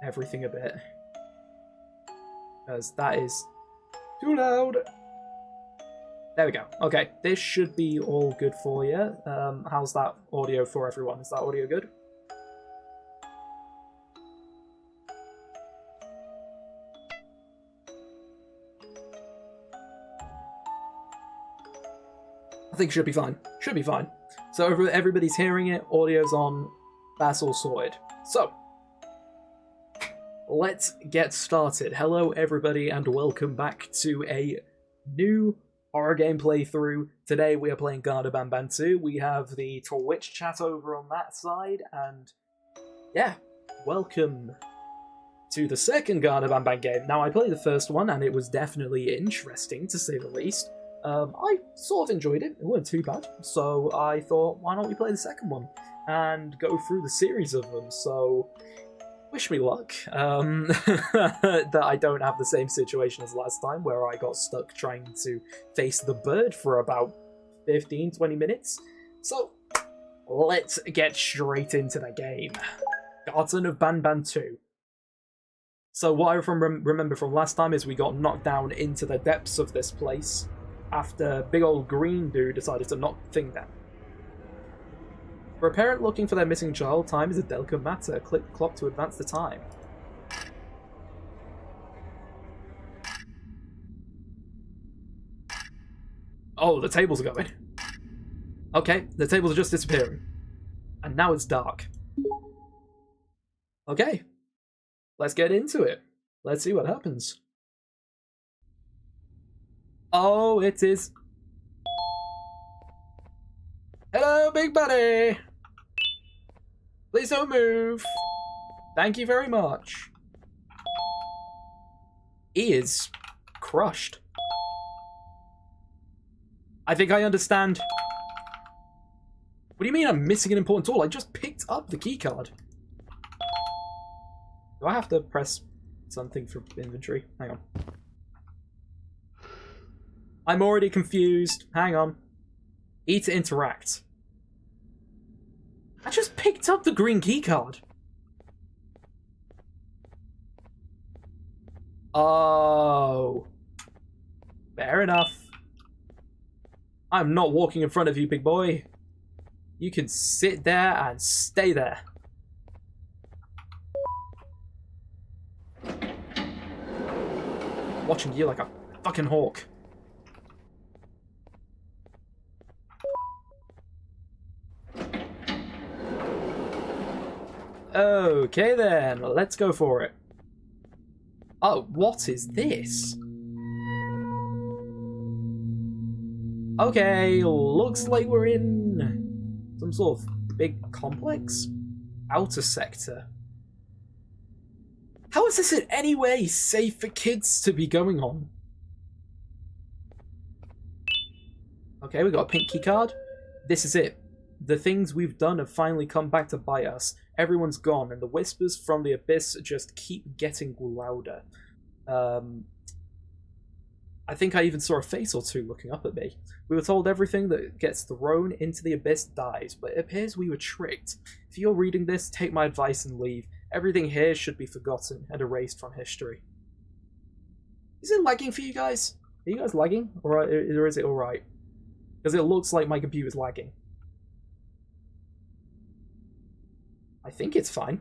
everything a bit. Because that is too loud. There we go. Okay, this should be all good for you. How's that audio for everyone? Is that audio good? I think should be fine. Should be fine. So everybody's hearing it, audio's on, that's all sorted. So, let's get started. Hello everybody and welcome back to a new horror game playthrough. Today we are playing Garten of BanBan 2. We have the Twitch chat over on that side, and yeah, welcome to the second Garten of BanBan game. Now I played the first one and it was definitely interesting to say the least. I sort of enjoyed it. It wasn't too bad, so I thought, why don't we play the second one and go through the series of them? So, wish me luck. That I don't have the same situation as last time, where I got stuck trying to face the bird for about 15-20 minutes. So, let's get straight into the game. Garten of BanBan 2. So what I remember from last time is we got knocked down into the depths of this place after big old green dude decided to knock the thing down. For a parent looking for their missing child, time is a delicate matter. Click clock to advance the time. Oh, the tables are going. Okay, the tables are just disappearing. And now it's dark. Okay, let's get into it. Let's see what happens. Oh, it is. Hello, big buddy. Please don't move. Thank you very much. He is crushed. I think I understand. What do you mean I'm missing an important tool? I just picked up the keycard. Do I have to press something for inventory? Hang on. I'm already confused. Hang on. E to interact. I just picked up the green keycard. Oh. Fair enough. I'm not walking in front of you, big boy. You can sit there and stay there. Watching you like a fucking hawk. Okay then, let's go for it. Oh, what is this? Okay, looks like we're in some sort of big complex? Outer sector. How is this in any way safe for kids to be going on? Okay, we got a pink key card. This is it. The things we've done have finally come back to bite us. Everyone's gone, and the whispers from the abyss just keep getting louder. I think I even saw a face or two looking up at me. We were told everything that gets thrown into the abyss dies, but it appears we were tricked. If you're reading this, take my advice and leave. Everything here should be forgotten and erased from history. Is it lagging for you guys? Are you guys lagging? Or is it alright? Because it looks like my computer's lagging. I think it's fine.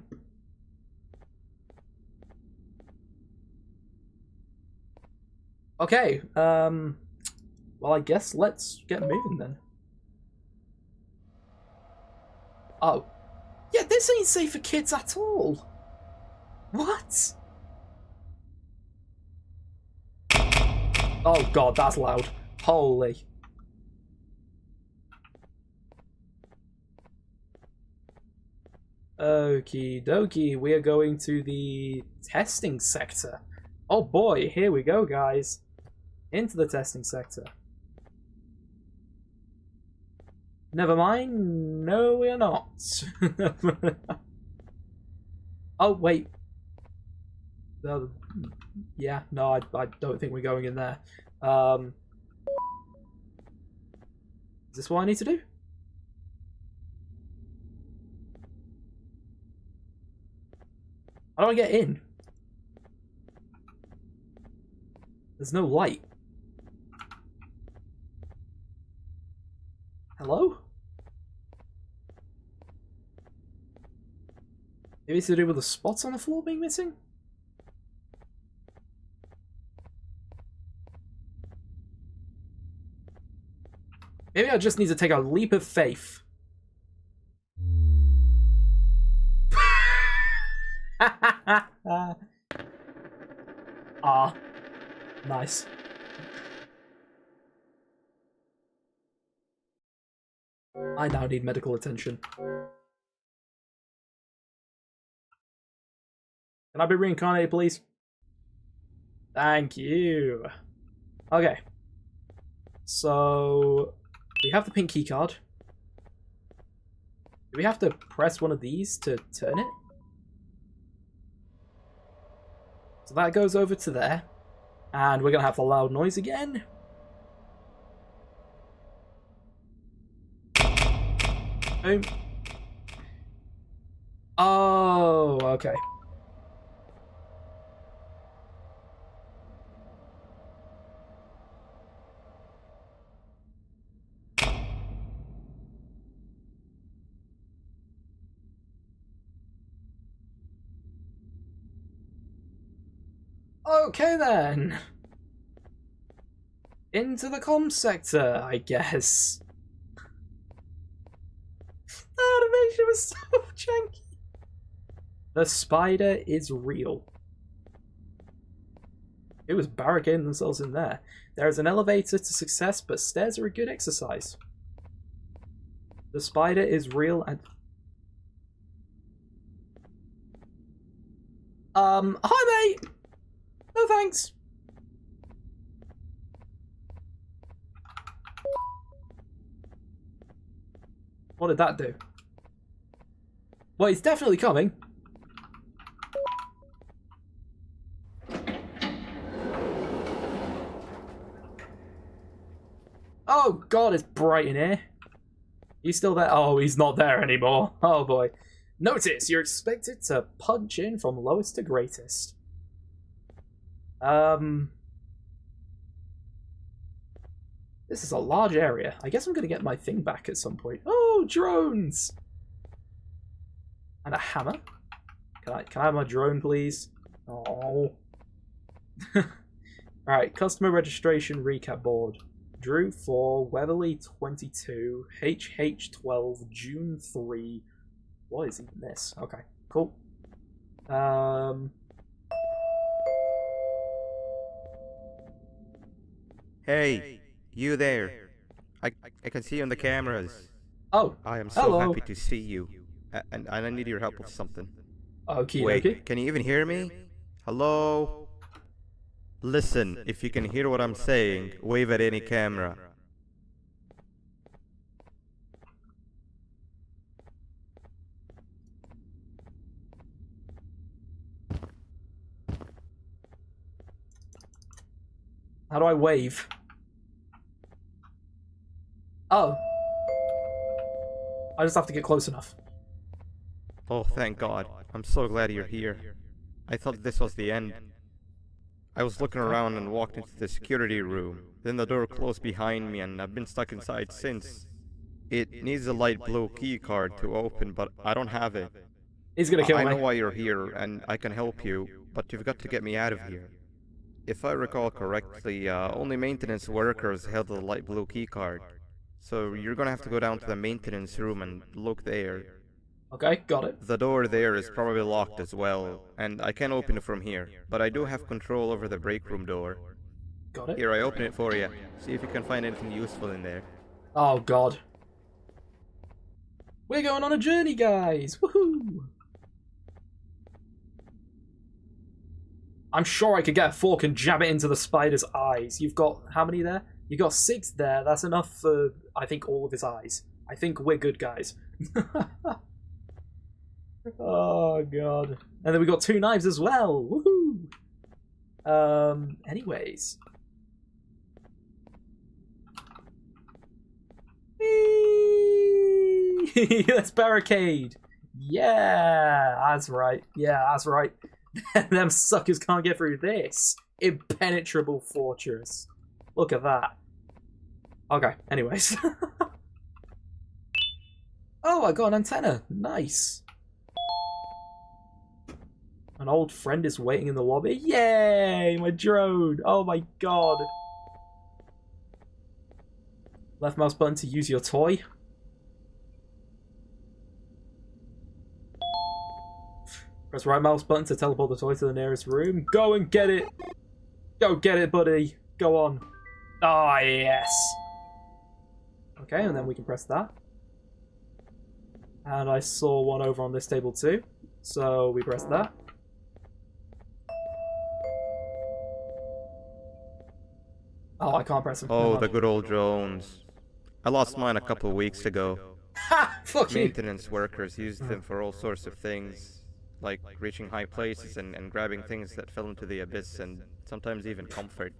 Okay, well, I guess let's get moving then. Oh. Yeah, this ain't safe for kids at all. What? Oh god, that's loud. Holy. Okie dokie, we are going to the testing sector. Oh boy, here we go, guys. Into the testing sector. Never mind, no we are not. Oh, wait. Yeah, no, I don't think we're going in there. Is this what I need to do? How do I get in? There's no light. Hello? Maybe it's to do with the spots on the floor being missing? Maybe I just need to take a leap of faith. Ah, nice. I now need medical attention. Can I be reincarnated, please? Thank you. Okay. So, we have the pink key card. Do we have to press one of these to turn it? So that goes over to there. And we're going to have the loud noise again. Boom. Oh, okay. Okay then. Into the comms sector, I guess. The animation was so janky. The spider is real. It was barricading themselves in there. There is an elevator to success, but stairs are a good exercise. The spider is real and... Hi mate! No thanks. What did that do? Well, it's definitely coming. Oh god, it's bright in here. He's still there? Oh, he's not there anymore. Oh boy. Notice, you're expected to punch in from lowest to greatest. This is a large area. I guess I'm gonna get my thing back at some point. Oh, drones! And a hammer. Can I have my drone, please? Oh. Alright, customer registration recap board. Drew 4, Weatherly 22, HH12, June 3. What is even this? Okay, cool. Hey, you there. I can see you on the cameras. Oh, I am so hello. happy to see you. And I need your help with something. Okay, Wait, okay. can you even hear me? Hello? Listen, if you can hear what I'm saying, wave at any camera. How do I wave? Oh. I just have to get close enough. Oh, thank God. I'm so glad you're here. I thought this was the end. I was looking around and walked into the security room. Then the door closed behind me and I've been stuck inside since. It needs a light blue key card to open, but I don't have it. He's gonna kill me. I know why you're here and I can help you, but you've got to get me out of here. If I recall correctly, only maintenance workers held the light blue keycard. So you're gonna have to go down to the maintenance room and look there. Okay, got it. The door there is probably locked as well, and I can't open it from here, but I do have control over the break room door. Got it. Here, I open it for you. See if you can find anything useful in there. Oh god. We're going on a journey, guys! Woohoo! I'm sure I could get a fork and jab it into the spider's eyes. You've got how many there? You got 6 there. That's enough for, I think, all of his eyes. I think we're good, guys. Oh god. And then we got 2 knives as well. Woohoo! Anyways. Whee! Let's barricade. Yeah, that's right. Yeah, that's right. Them suckers can't get through this impenetrable fortress. Look at that. Okay, anyways. Oh, I got an antenna. Nice. An old friend is waiting in the lobby. Yay! My drone. Oh my god. Left mouse button to use your toy. Press right mouse button to teleport the toy to the nearest room. Go and get it. Go get it, buddy. Go on. Ah, yes. Okay, and then we can press that. And I saw one over on this table too. So we press that. Oh, I can't press them. Oh, the good old drones. I lost mine a couple of weeks ago. Ha! Fuck you! Maintenance workers used them for all sorts of things, like reaching high places and grabbing things that fell into the abyss, and sometimes even comfort.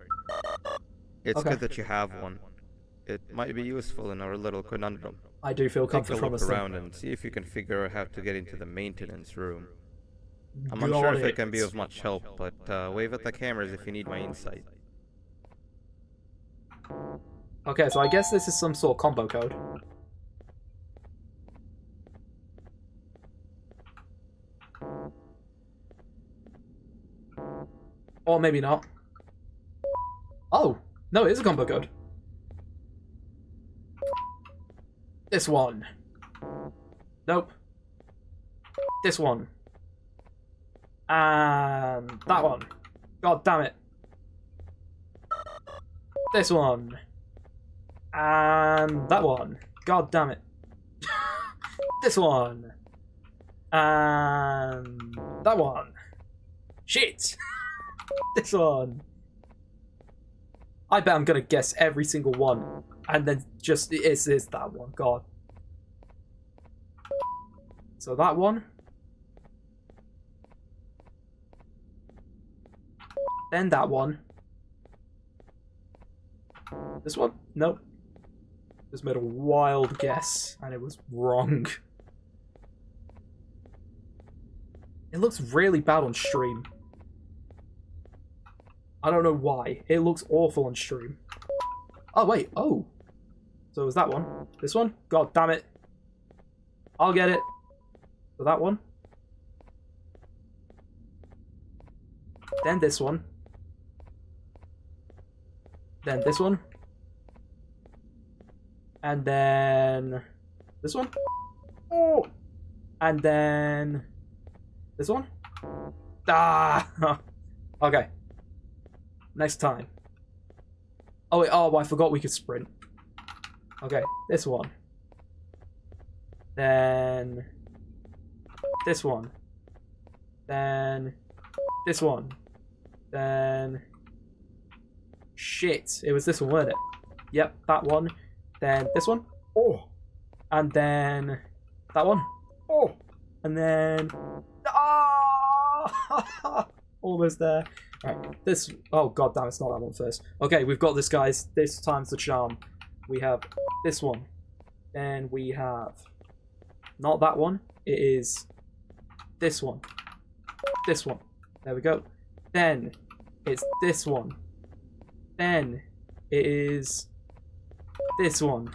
It's Okay. good that you have one. It might be useful in our little conundrum. I do feel Take comfort a from look this thing. around and see if you can figure out how to get into the maintenance room. I'm Got unsure if it. it can be of much help, but wave at the cameras if you need my insight. Okay, so I guess this is some sort of combo code. Or maybe not. Oh! No, it is a combo code. This one. Nope. This one. And that one. God damn it. This one. And that one. God damn it. This one. And that one. Shit. This one. I bet I'm gonna guess every single one. And then just, it's that one. God. So that one. Then that one. This one? Nope. Just made a wild guess, and it was wrong. It looks really bad on stream. I don't know why. It looks awful on stream. Oh, wait. Oh. So it was that one. This one? God damn it. I'll get it. So that one. Then this one. Then this one. And then this one. Oh! And then this one. Ah! Okay. Next time. Oh wait, oh, I forgot we could sprint. Okay, this one. Then this one. Then this one. Then shit, it was this one, wasn't it? Yep, that one. Then this one. Oh. And then that one. Oh. And then ah! Almost there. Alright, this. Oh god damn, it's not that one first. Okay, we've got this, guys. This time's the charm. We have this one. Then we have not that one. It is this one. This one. There we go. Then it's this one. Then it is this one.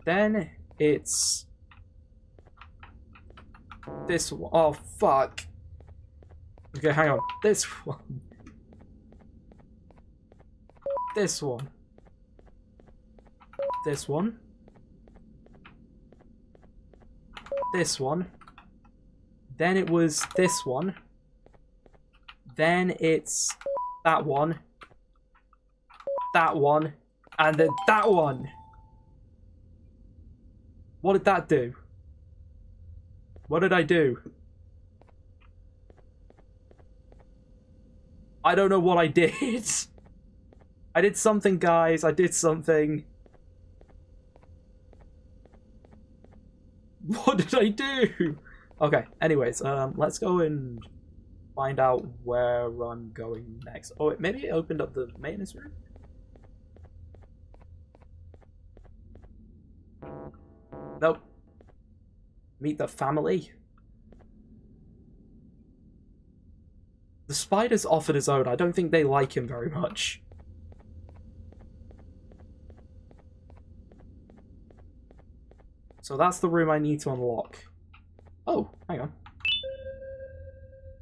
Then it's this one. Oh fuck. Okay, hang on. This one. this one. This one. This one. Then it was this one. Then it's that one. That one. And then that one. What did that do? What did I do? I don't know what I did. I did something, guys. I did something. What did I do? Okay, anyways, let's go and find out where I'm going next. Oh, wait, maybe it opened up the maintenance room? Nope. Meet the family. The spider's offered his own. I don't think they like him very much. So that's the room I need to unlock. Oh, hang on.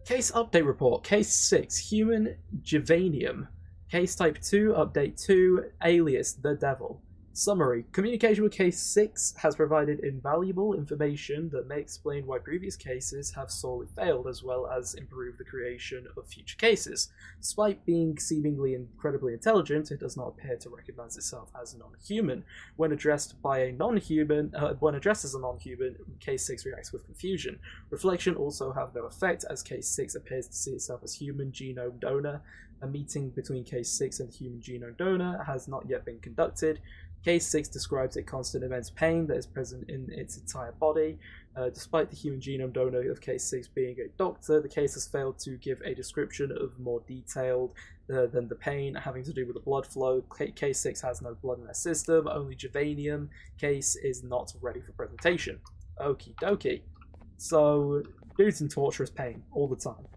Case update report. Case 6, human Givanium. Case type 2, update 2, alias the devil. Summary. Communication with Case 6 has provided invaluable information that may explain why previous cases have sorely failed, as well as improve the creation of future cases. Despite being seemingly incredibly intelligent, it does not appear to recognize itself as non-human. When addressed by a non-human, when addressed as a non-human, Case 6 reacts with confusion. Reflection also have no effect, as Case 6 appears to see itself as human genome donor. A meeting between Case 6 and the human genome donor has not yet been conducted. Case 6 describes a constant immense pain that is present in its entire body. Despite the human genome donor of Case 6 being a doctor, the case has failed to give a description of more detailed than the pain having to do with the blood flow. Case 6 has no blood in their system, only Givanium. Case is not ready for presentation. Okie dokie. So, dude's in torturous pain all the time.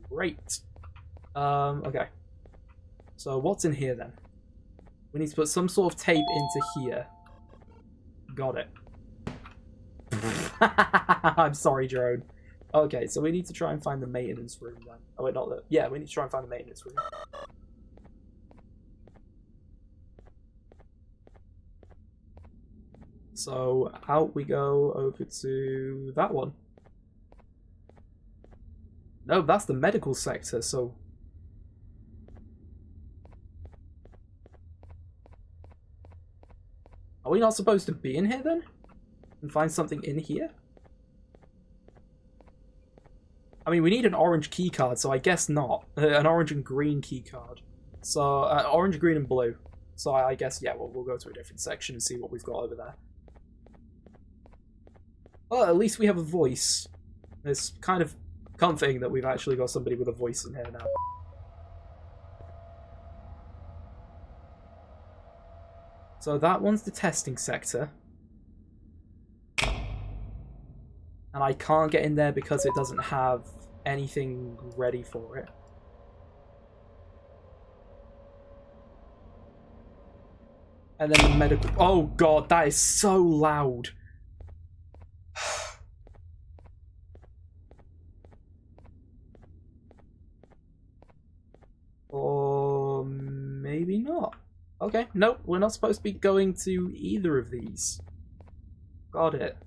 Great. Okay. So, what's in here then? We need to put some sort of tape into here. Got it. I'm sorry, drone. Okay, so we need to try and find the maintenance room then. Oh wait, not the... Yeah, we need to try and find the maintenance room. So, out we go over to that one. No, that's the medical sector, so... Are we not supposed to be in here then? And find something in here? I mean, we need an orange key card, so I guess not. An orange and green key card. So, orange, green, and blue. So I guess, yeah, we'll go to a different section and see what we've got over there. Well, at least we have a voice. It's kind of comforting that we've actually got somebody with a voice in here now. So that one's the testing sector. And I can't get in there because it doesn't have anything ready for it. And then the medical... Oh god, that is so loud. Or maybe not. Okay, nope, we're not supposed to be going to either of these. Got it.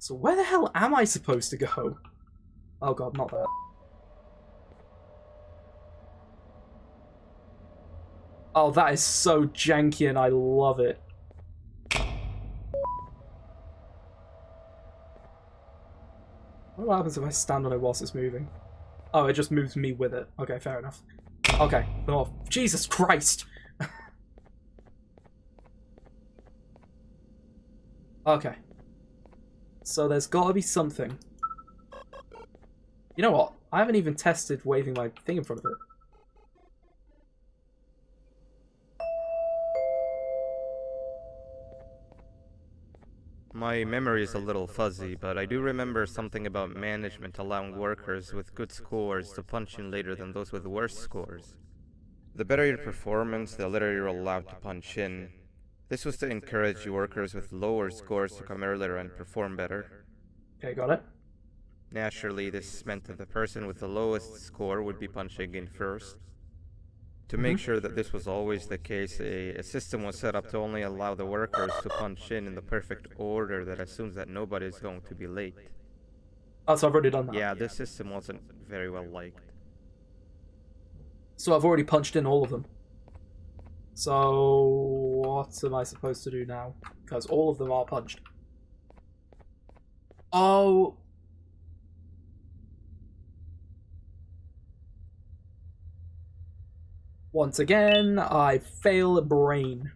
So where the hell am I supposed to go? Oh god, not that. Oh, that is so janky and I love it. What happens if I stand on it whilst it's moving? Oh, it just moves me with it. Okay, fair enough. Okay. Oh, Jesus Christ! Okay. So there's gotta be something. You know what? I haven't even tested waving my thing in front of it. My memory is a little fuzzy, but I do remember something about management allowing workers with good scores to punch in later than those with worse scores. The better your performance, the later you're allowed to punch in. This was to encourage workers with lower scores to come earlier and perform better. Okay, got it. Naturally, this meant that the person with the lowest score would be punching in first. To make sure that this was always the case, a system was set up to only allow the workers to punch in the perfect order that assumes that nobody is going to be late. Oh, so I've already done that. Yeah, this system wasn't very well liked. So I've already punched in all of them. So what am I supposed to do now? Because all of them are punched. Oh. Once again, I fail at brain.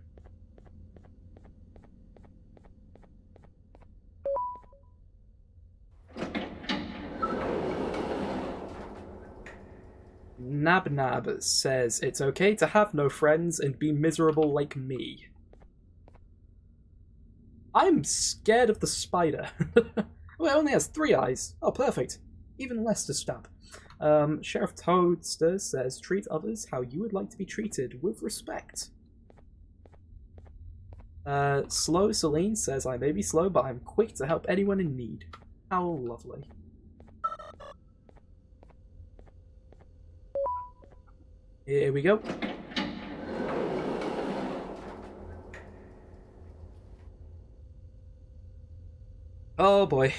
Nab says it's okay to have no friends and be miserable like me. I'm scared of the spider. Oh, it only has 3 eyes. Oh, perfect. Even less to stab. Sheriff Toadster says, treat others how you would like to be treated, with respect. Slow Celine says, I may be slow, but I'm quick to help anyone in need. How lovely. Here we go. Oh boy.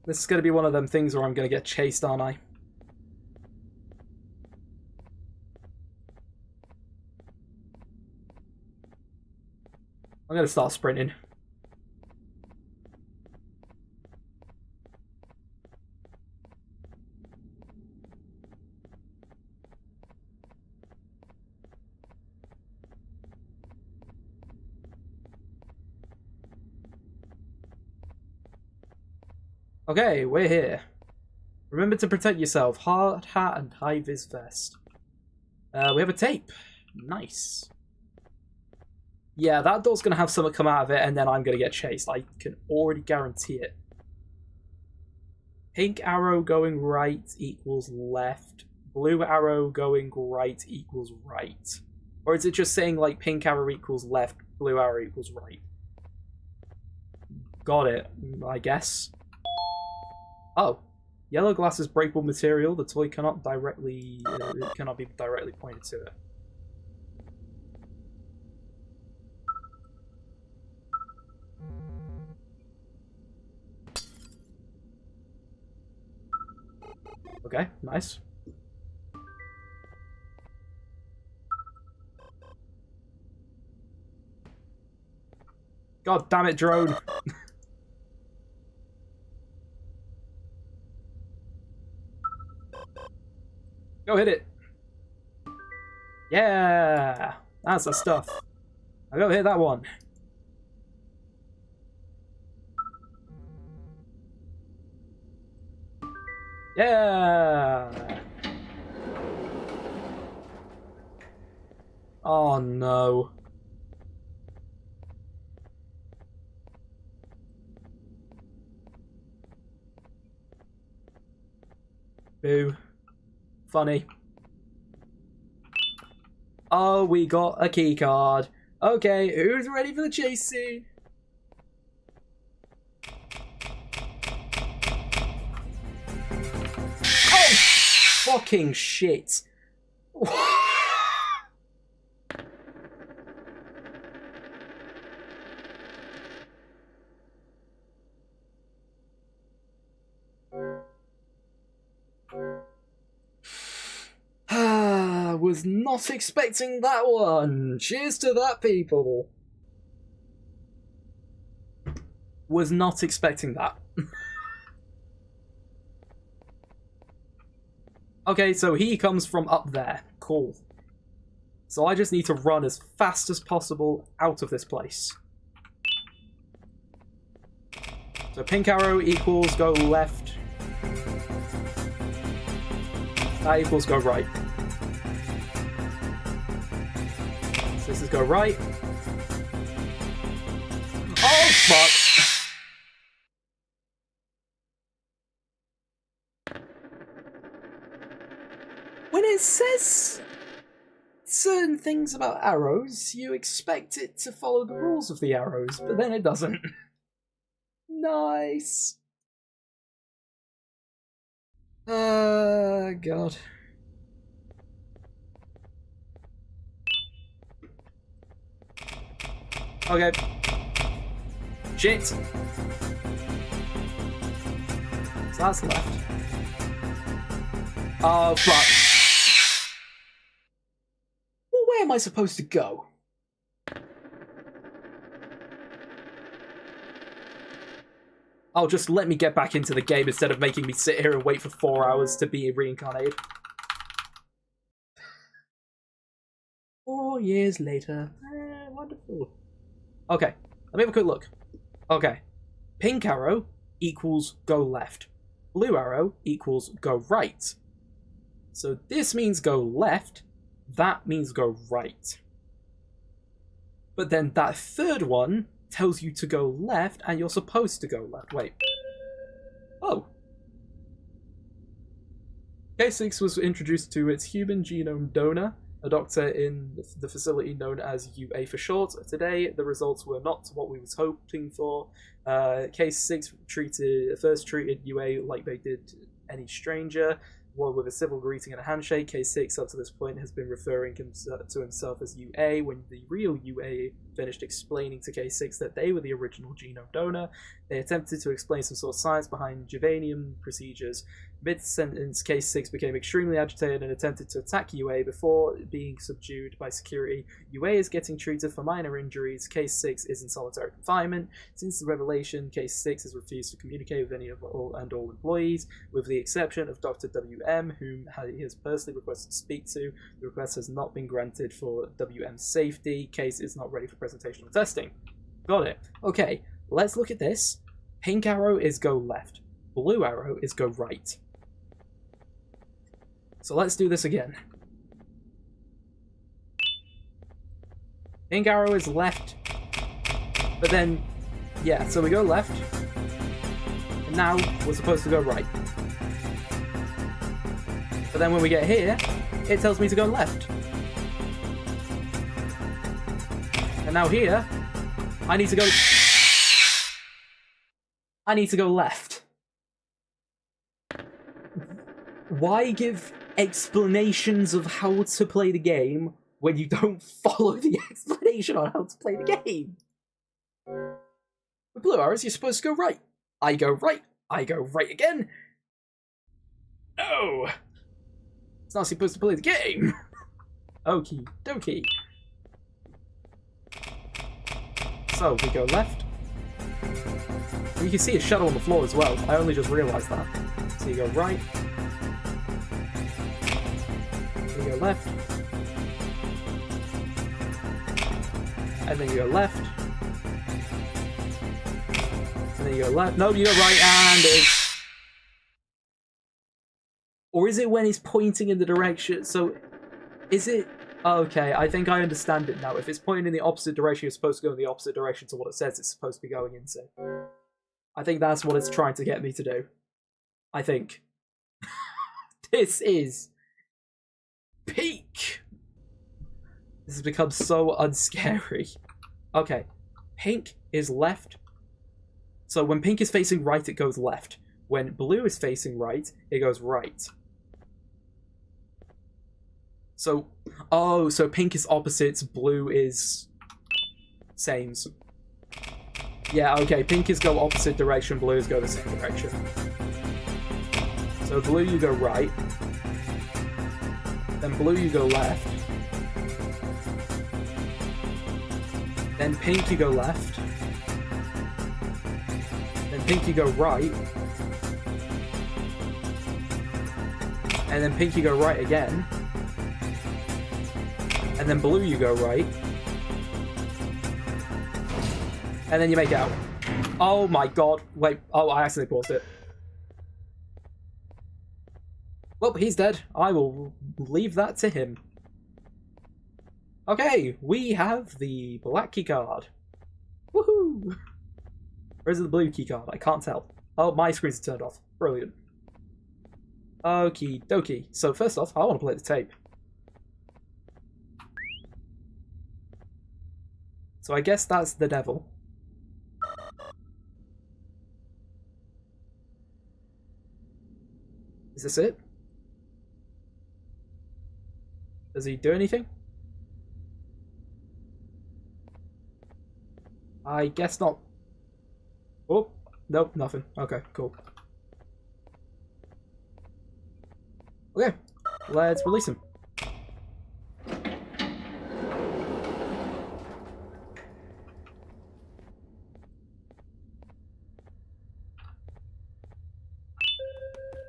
This is going to be one of them things where I'm going to get chased, aren't I? I'm going to start sprinting. Okay, we're here. Remember to protect yourself. Hard hat and high-vis vest. We have a tape. Nice. Yeah, that door's going to have something come out of it, and then I'm going to get chased. I can already guarantee it. Pink arrow going right equals left. Blue arrow going right equals right. Or is it just saying, like, pink arrow equals left, blue arrow equals right? Got it, I guess. Oh. Yellow glass is breakable material. The toy cannot directly... it cannot be directly pointed to it. Okay, nice. God damn it, drone! Go hit it! Yeah! That's the stuff. I'll go hit that one. Yeah! Oh no. Boo. Funny. Oh, we got a key card. Okay, who's ready for the chase scene? Oh, fucking shit. Was not expecting that one. Cheers to that, people. Was not expecting that. Okay, so he comes from up there. Cool. So I just need to run as fast as possible out of this place. So pink arrow equals go left. That equals go right. So this is go right. Oh, fuck! When it says certain things about arrows, you expect it to follow the rules of the arrows, but then it doesn't. Nice. God. Okay. Shit. So that's left. Oh, fuck. Well, where am I supposed to go? Oh, just let me get back into the game instead of making me sit here and wait for 4 hours to be reincarnated. 4 years later. Wonderful. Okay, let me have a quick look. Okay. Pink arrow equals go left. Blue arrow equals go right. So this means go left. That means go right. But then that third one tells you to go left, and you're supposed to go left. Wait. Oh. K6 was introduced to its human genome donor, a doctor in the facility known as UA for short. Today, the results were not what we was hoping for. K6 first treated UA like they did any stranger, one with a civil greeting and a handshake. K6 up to this point has been referring to himself as UA. When the real UA finished explaining to K6 that they were the original genome donor, they attempted to explain some sort of science behind Javanian procedures. Mid-sentence, K6 became extremely agitated and attempted to attack UA before being subdued by security. UA is getting treated for minor injuries. K6 is in solitary confinement. Since the revelation, K6 has refused to communicate with any of all employees, with the exception of Dr. WM, whom he has personally requested to speak to. The request has not been granted for WM's safety. Case is not ready for presentation or testing. Got it. Okay, let's look at this. Pink arrow is go left. Blue arrow is go right. So let's do this again. Pink arrow is left. But then, yeah, so we go left. And now we're supposed to go right. But then when we get here, it tells me to go left. And now here, I need to go left. Why give explanations of how to play the game when you don't follow the explanation on how to play the game? With blue arrows, you're supposed to go right. I go right again. No! It's not supposed to play the game. Okie dokie. So, we go left. And you can see a shadow on the floor as well. I only just realised that. So you go right. You go left. And then you go left. And then you go left. No, you go right, and it's... Or is it when he's pointing in the direction? So, is it... Okay, I think I understand it now. If it's pointing in the opposite direction, you're supposed to go in the opposite direction to what it says it's supposed to be going into. I think that's what it's trying to get me to do. I think. This is... peak! This has become so unscary. Okay, pink is left. So when pink is facing right, it goes left. When blue is facing right, it goes right. So, oh, so pink is opposites, blue is sames. Yeah, okay, pink is go opposite direction, blue is go the same direction. So blue you go right. Then blue you go left. Then pink you go left. Then pink you go right. And then pink you go right again. And then blue you go right. And then you make it out. Oh my god. Wait. Oh, I accidentally paused it. Well, he's dead. I will leave that to him. Okay, we have the black keycard. Woohoo! Or is it the blue keycard? I can't tell. Oh, my screen's turned off. Brilliant. Okie dokie. So first off, I want to play the tape. So I guess that's the devil. Is this it? Does he do anything? I guess not. Oh, nope, nothing. Okay, cool. Okay, let's release him.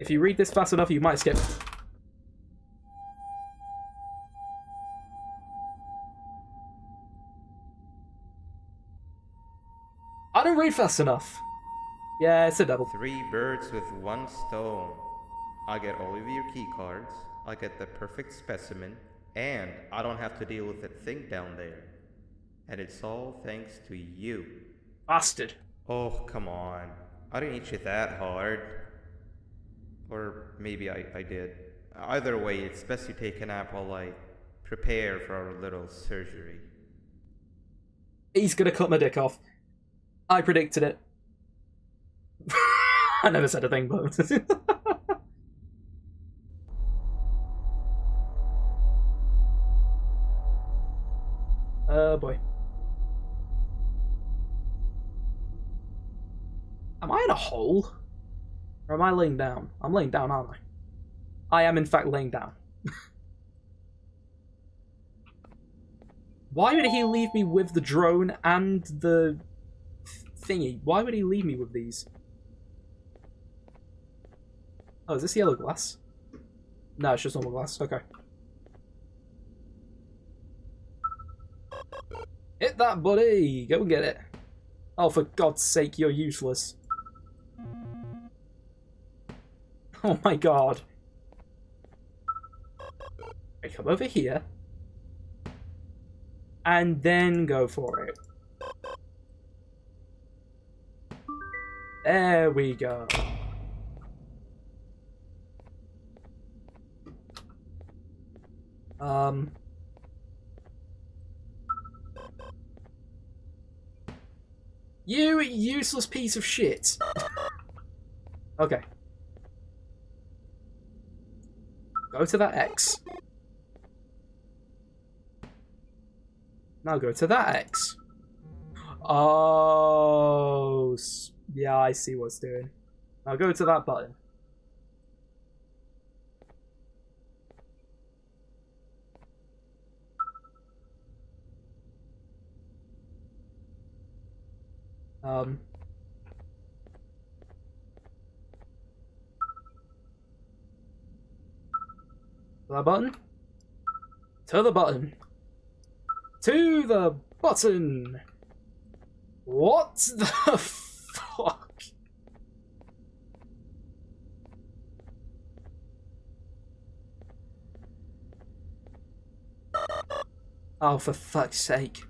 If you read this fast enough, you might skip. I don't read fast enough. Yeah, it's a devil. 3 birds with 1 stone. I get all of your key cards, I get the perfect specimen, and I don't have to deal with that thing down there. And it's all thanks to you. Bastard. Oh, come on. I didn't hit you that hard. Or maybe I did. Either way, it's best you take a nap while I prepare for our little surgery. He's gonna cut my dick off. I predicted it. I never said a thing, but... Oh boy. Am I in a hole? Or am I laying down? I'm laying down, aren't I? I am in fact laying down. Why would he leave me with the drone and the thingy? Why would he leave me with these? Oh, is this yellow glass? No, it's just normal glass. Okay. Hit that, buddy! Go and get it. Oh, for God's sake, you're useless. Oh my God. I come over here. And then go for it. There we go. You useless piece of shit. Okay. Go to that X. Now go to that X. Oh, yeah, I see what's doing. Now go to that button. That button? To the button. To the button! What the fuck? Oh, for fuck's sake.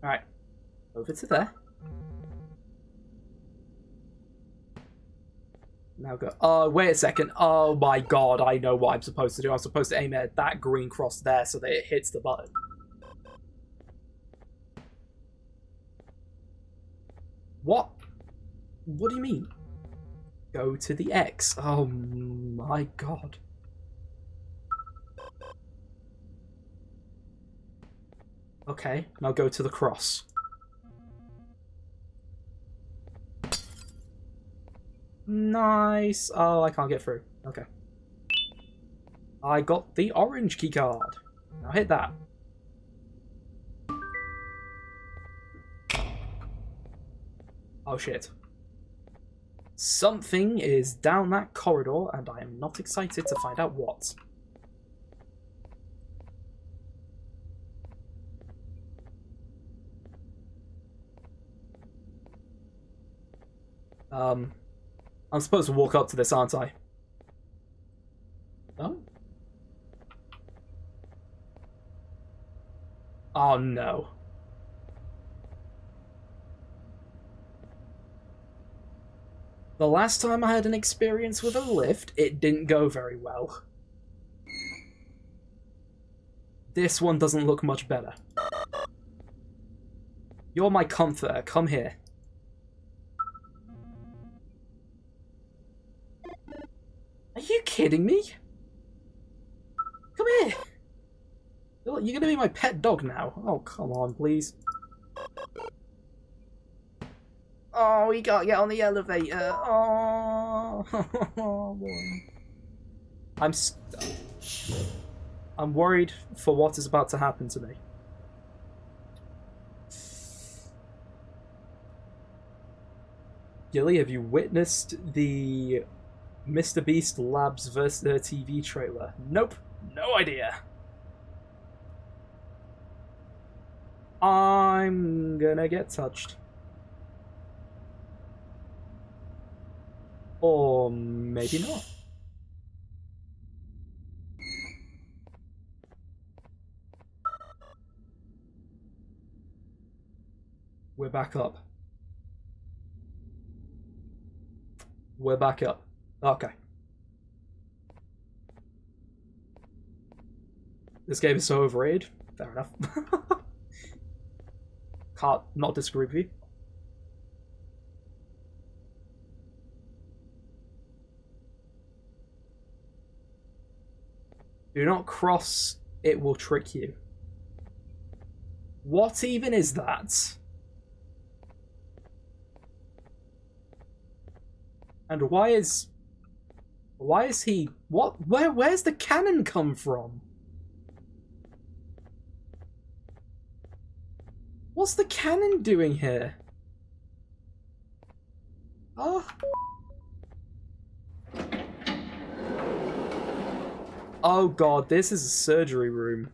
Alright. Over to there. Now go. Oh, wait a second. Oh my God, I know what I'm supposed to do. I'm supposed to aim at that green cross there so that it hits the button. What? What do you mean? Go to the X. Oh my God. Okay, now go to the cross. Nice. Oh, I can't get through. Okay. I got the orange key card. Now hit that. Oh shit. Something is down that corridor, and I am not excited to find out what. I'm supposed to walk up to this, aren't I? Oh? Oh no. The last time I had an experience with a lift, it didn't go very well. This one doesn't look much better. You're my comforter. Come here. Are you kidding me? Come here. You're gonna be my pet dog now. Oh, come on, please. Oh, we can't get on the elevator. Oh, I'm worried for what is about to happen to me. Gilly, have you witnessed the Mr. Beast Labs vs. TV trailer? Nope, no idea. I'm gonna get touched. Or maybe not. We're back up. We're back up. Okay. This game is so overrated. Fair enough. Can't not disagree with you. Do not cross, it will trick you. What even is that? And why is he... Where's the cannon come from? What's the cannon doing here? Oh. Oh god, this is a surgery room.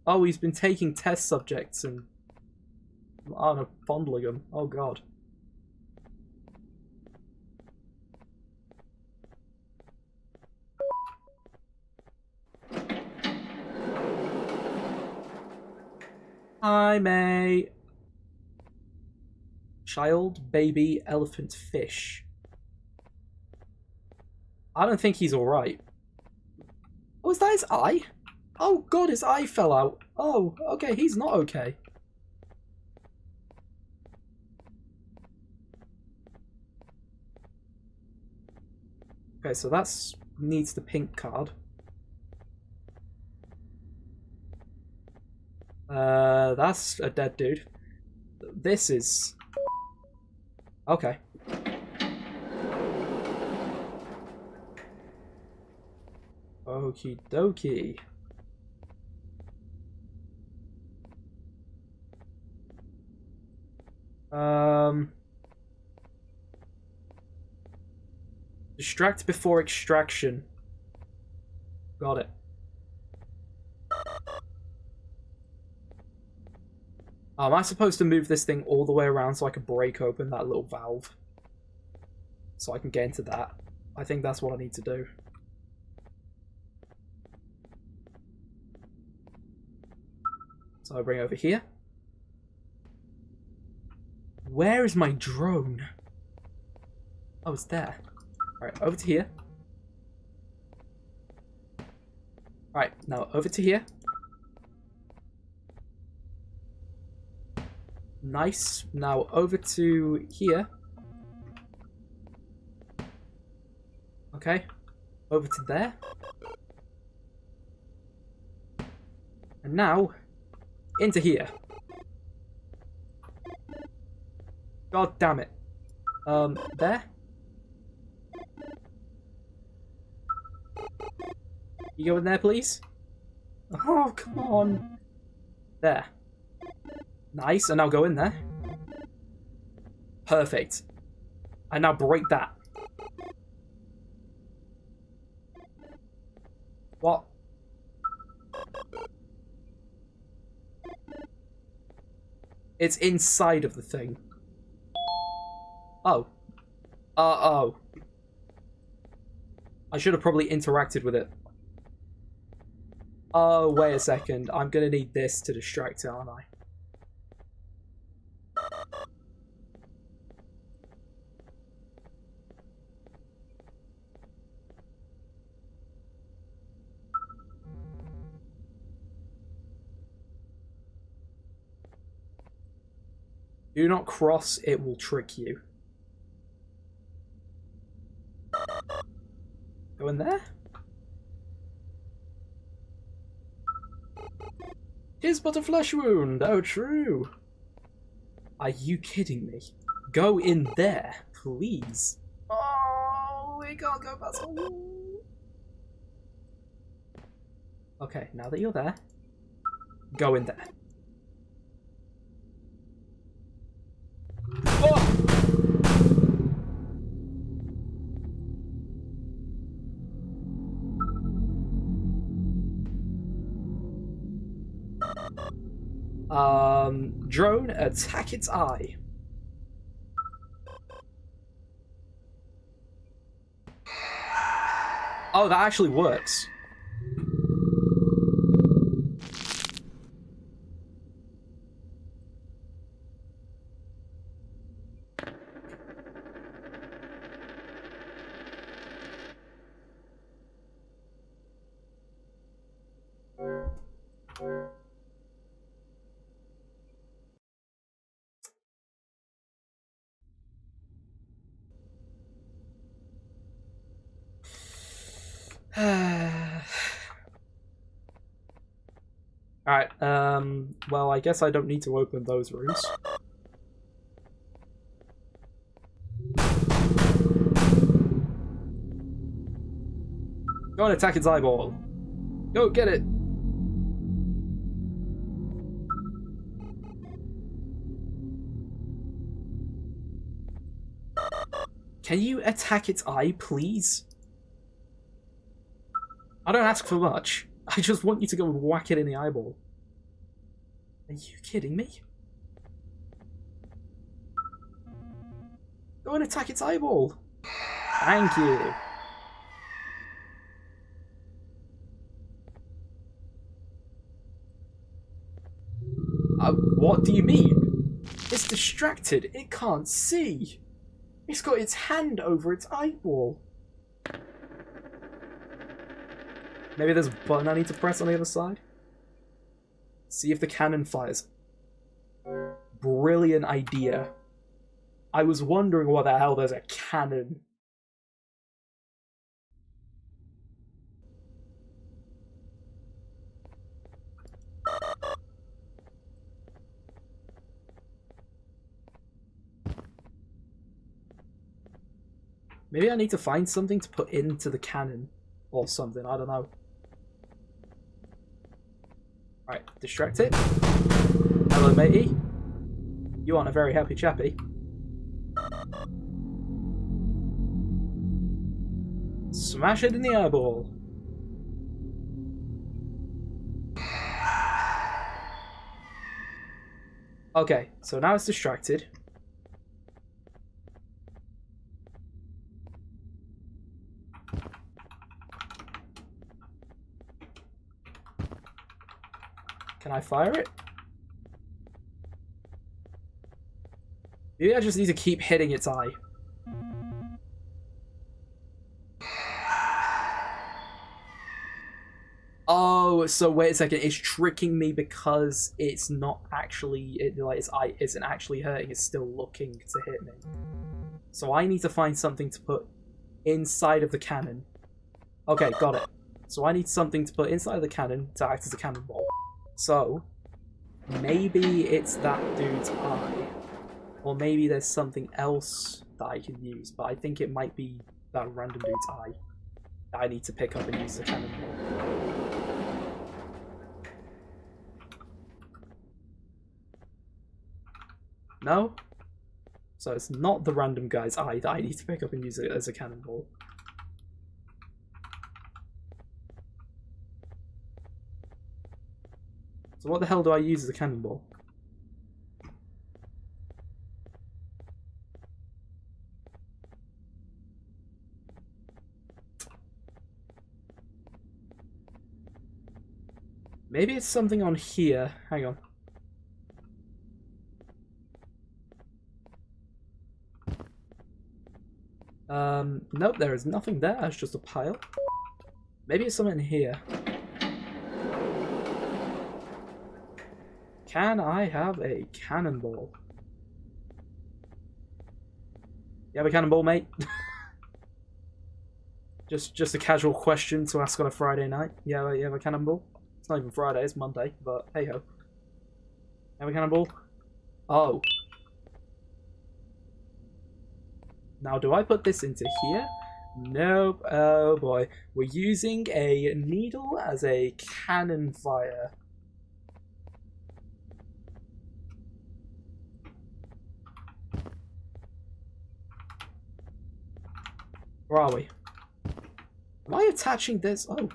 Oh, he's been taking test subjects and... I don't know, fondling them. Oh god. I'm a... child, baby, elephant, fish. I don't think he's alright. Oh, is that his eye? Oh god, his eye fell out. Oh, okay, he's not okay. Okay, so that's needs the pink card. That's a dead dude. This is... okay. Okie dokie. Distract before extraction. Got it. Am I supposed to move this thing all the way around so I can break open that little valve? So I can get into that. I think that's what I need to do. So I bring it over here. Where is my drone? Oh, it's there. Alright, over to here. Alright, now over to here. Nice. Now over to here. Okay. Over to there. And now, into here. God damn it. There. You go in there, please? Oh, come on. There. Nice, and now go in there. Perfect. And now break that. What? It's inside of the thing. Oh. Oh. I should have probably interacted with it. Oh, wait a second. I'm gonna need this to distract it, aren't I? Do not cross, it will trick you. Go in there? Tis but a flesh wound, oh true. Are you kidding me? Go in there, please. Oh, we can't go past the wall. Okay, now that you're there, go in there. Oh! Drone, attack its eye. Oh, that actually works. Alright, well, I guess I don't need to open those rooms. Go and attack its eyeball. Go get it! Can you attack its eye, please? I don't ask for much. I just want you to go and whack it in the eyeball. Are you kidding me? Go and attack its eyeball. Thank you. What do you mean? It's distracted. It can't see. It's got its hand over its eyeball. Maybe there's a button I need to press on the other side? See if the cannon fires. Brilliant idea. I was wondering what the hell there's a cannon. Maybe I need to find something to put into the cannon. Or something, I don't know. Right, distract it. Hello, matey. You aren't a very happy chappy. Smash it in the eyeball. Okay, so now it's distracted. Can I fire it? Maybe I just need to keep hitting its eye. Oh, so wait a second. It's tricking me because it's not actually, like its eye isn't actually hurting. It's still looking to hit me. So I need to find something to put inside of the cannon. Okay, got it. So I need something to put inside of the cannon to act as a cannonball. So, maybe it's that dude's eye. Or maybe there's something else that I can use. But I think it might be that random dude's eye that I need to pick up and use as a cannonball. No? So it's not the random guy's eye that I need to pick up and use it as a cannonball. So what the hell do I use as a cannonball? Maybe it's something on here. Hang on. Nope, there is nothing there. It's just a pile. Maybe it's something in here. Can I have a cannonball? You have a cannonball, mate? just a casual question to ask on a Friday night. Yeah, you have a cannonball? It's not even Friday, it's Monday, but hey ho. You have a cannonball? Oh. Now, do I put this into here? Nope. Oh boy. We're using a needle as a cannon fire. Where are we? Am I attaching this? Oh.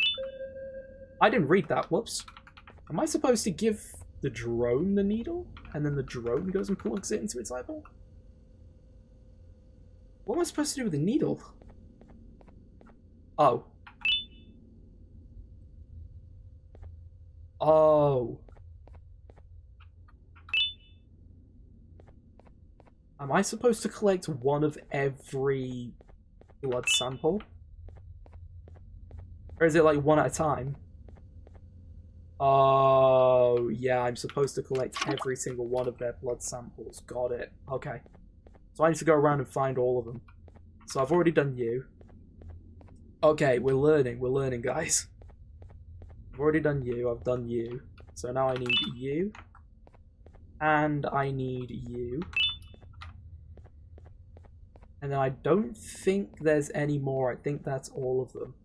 I didn't read that. Whoops. Am I supposed to give the drone the needle? And then the drone goes and plugs it into its eyeball? What am I supposed to do with the needle? Oh. Oh. Am I supposed to collect one of every blood sample? Or is it like one at a time? Oh, yeah, I'm supposed to collect every single one of their blood samples. Got it. Okay. So I need to go around and find all of them. So I've already done you. Okay, we're learning, guys. I've already done you, I've done you. So now I need you. And I need you. And then I don't think there's any more. I think that's all of them.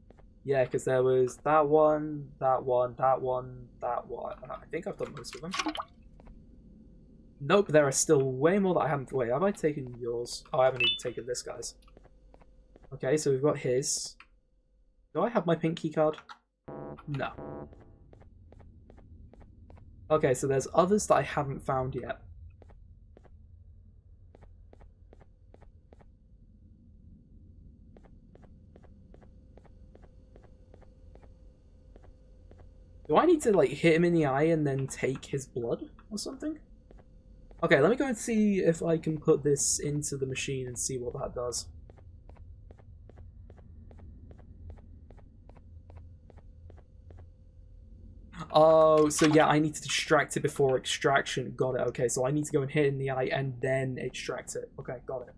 Yeah, because there was that one, that one, that one, that one. I think I've done most of them. Nope, there are still way more that I haven't... Wait, have I taken yours? Oh, I haven't even taken this guy's. Okay, so we've got his. Do I have my pink key card? No. Okay, so there's others that I haven't found yet. Do I need to, like, hit him in the eye and then take his blood or something? Okay, let me go and see if I can put this into the machine and see what that does. Oh, so yeah, I need to distract it before extraction. Got it. Okay, so I need to go and hit it in the eye and then extract it. Okay, got it.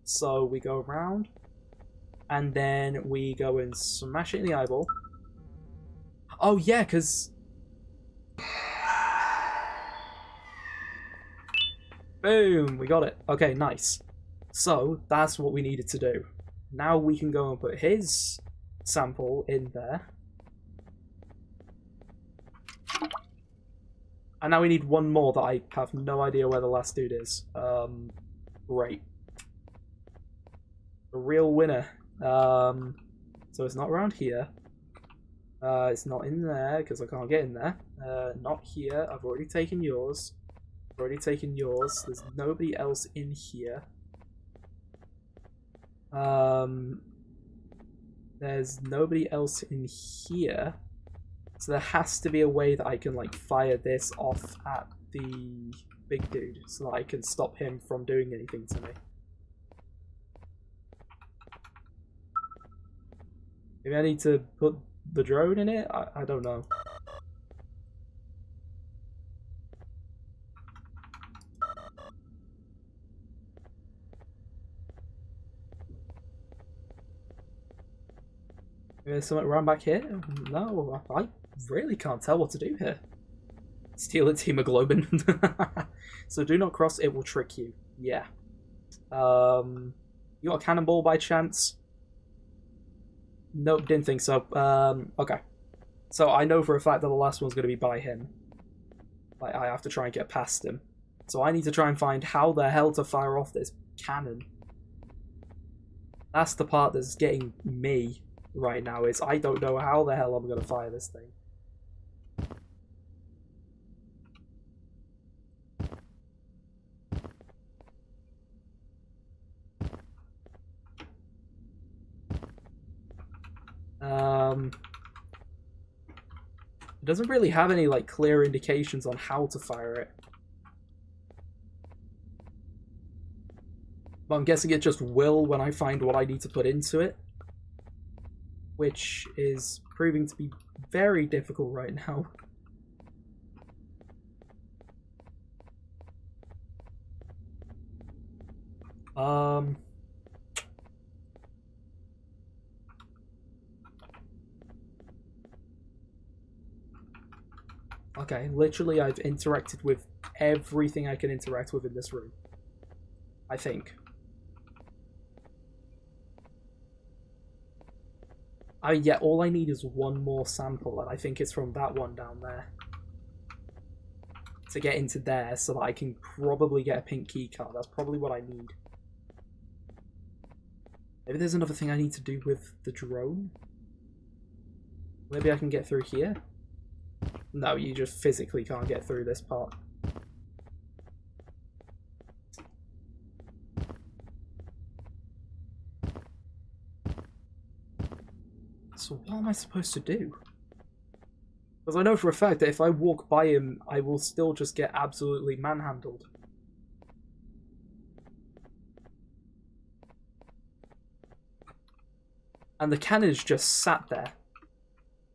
So we go around, and then we go and smash it in the eyeball. Oh yeah, because... Boom! We got it. Okay, nice. So, that's what we needed to do. Now we can go and put his sample in there. And now we need one more that I have no idea where the last dude is. Great. A real winner. So it's not around here. It's not in there, because I can't get in there. Not here. I've already taken yours. I've already taken yours. There's nobody else in here. There's nobody else in here. So there has to be a way that I can, like, fire this off at the big dude so that I can stop him from doing anything to me. Maybe I need to put the drone in it? I don't know. Maybe there's something around back here? No, I really can't tell what to do here. Steal its hemoglobin. So do not cross, it will trick you. Yeah. You got a cannonball by chance? Nope, didn't think so. Okay. So I know for a fact that the last one's going to be by him. Like, I have to try and get past him. So I need to try and find how the hell to fire off this cannon. That's the part that's getting me right now, is I don't know how the hell I'm going to fire this thing. It doesn't really have any, like, clear indications on how to fire it. But I'm guessing it just will when I find what I need to put into it. Which is proving to be very difficult right now. Okay, literally I've interacted with everything I can interact with in this room. I think. Yeah, all I need is one more sample, and I think it's from that one down there. To get into there, so that I can probably get a pink keycard. That's probably what I need. Maybe there's another thing I need to do with the drone? Maybe I can get through here? No, you just physically can't get through this part. So what am I supposed to do? Because I know for a fact that if I walk by him, I will still just get absolutely manhandled. And the cannon's just sat there.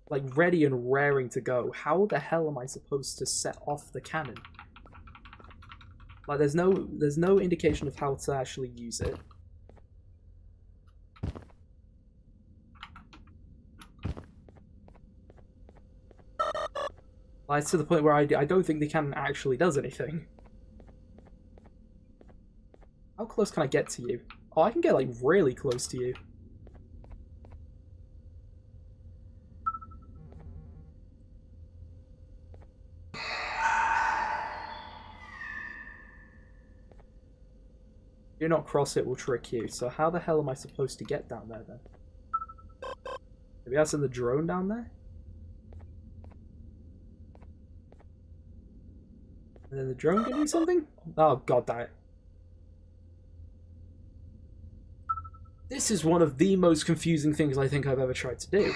Like, ready and raring to go. How the hell am I supposed to set off the cannon? Like, there's no indication of how to actually use it. Like, it's to the point where I don't think the cannon actually does anything. How close can I get to you? Oh, I can get, like, really close to you. Do not cross it will trick you, so how the hell am I supposed to get down there, then? Maybe I send the drone down there? And then the drone can do something? Oh, god damn it. This is one of the most confusing things I think I've ever tried to do.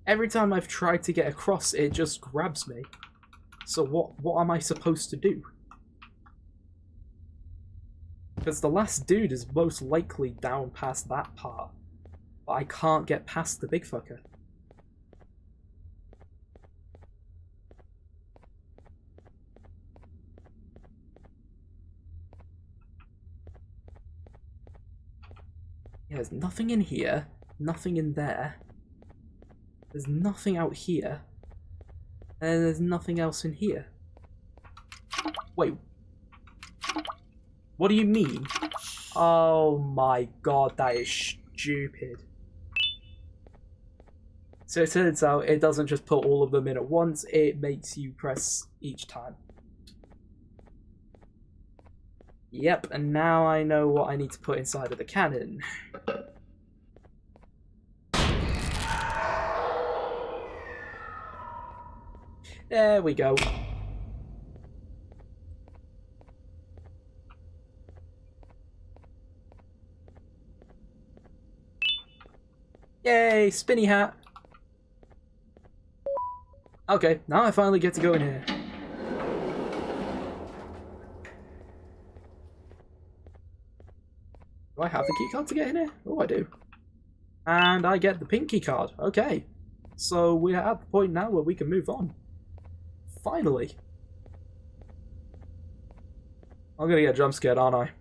Every time I've tried to get across, it just grabs me. So what am I supposed to do? Because the last dude is most likely down past that part. But I can't get past the big fucker. Yeah, there's nothing in here, nothing in there. There's nothing out here. And there's nothing else in here. Wait. What do you mean? Oh my god, that is stupid. So it turns out it doesn't just put all of them in at once, it makes you press each time. Yep, and now I know what I need to put inside of the cannon. There we go. Yay, spinny hat. Okay, now I finally get to go in here. Do I have the keycard to get in here? Oh, I do. And I get the pink keycard. Okay. So we're at the point now where we can move on. Finally. I'm gonna get jump scared, aren't I?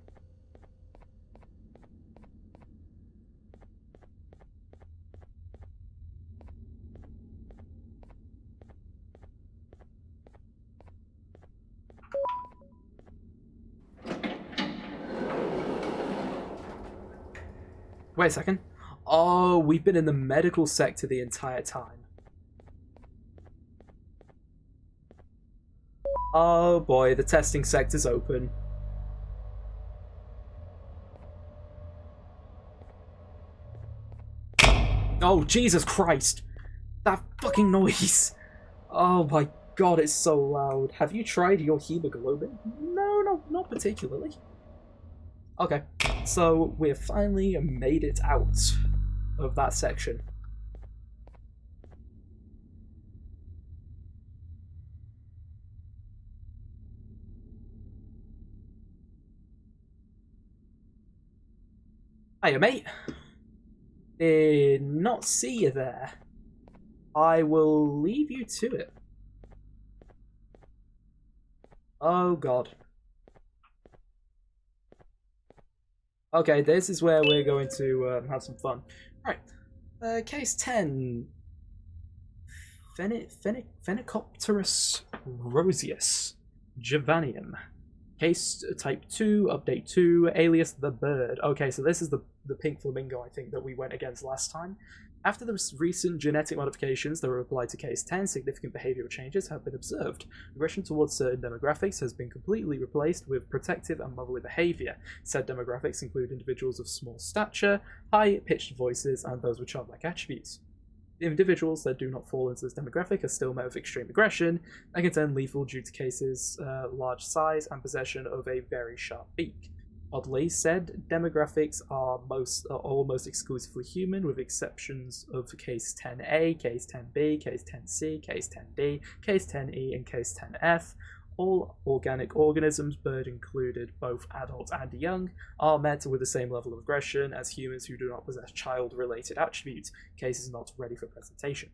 Wait a second. Oh, we've been in the medical sector the entire time. Oh boy, the testing sector's open. Oh, Jesus Christ! That fucking noise! Oh my god, it's so loud. Have you tried your hemoglobin? No, not particularly. Okay, so we've finally made it out of that section. Hiya, mate. Did not see you there. I will leave you to it. Oh, God. Okay, this is where we're going to have some fun. Right. Case 10. Phenicopterus roseus. Javanium. Case type 2, update 2, alias the bird. Okay, so this is the pink flamingo, I think, that we went against last time. After the recent genetic modifications that were applied to Case 10, significant behavioral changes have been observed. Aggression towards certain demographics has been completely replaced with protective and motherly behavior. Said demographics include individuals of small stature, high-pitched voices, and those with childlike attributes. Individuals that do not fall into this demographic are still met with extreme aggression and can turn lethal due to cases large size and possession of a very sharp beak. Oddly, said demographics are almost exclusively human, with exceptions of Case 10A, Case 10B, Case 10C, Case 10D, Case 10E, and Case 10F. All organic organisms, bird included, both adult and young, are met with the same level of aggression as humans who do not possess child-related attributes. Case is not ready for presentation.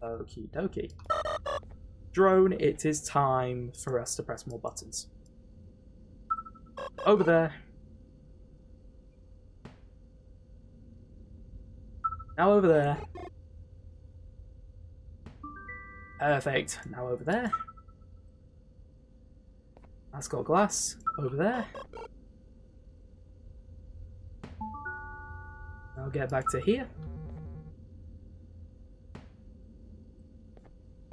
Okie dokie. Drone, it is time for us to press more buttons. Over there. Now over there. Perfect. Now over there. That's got glass. Over there. Now get back to here.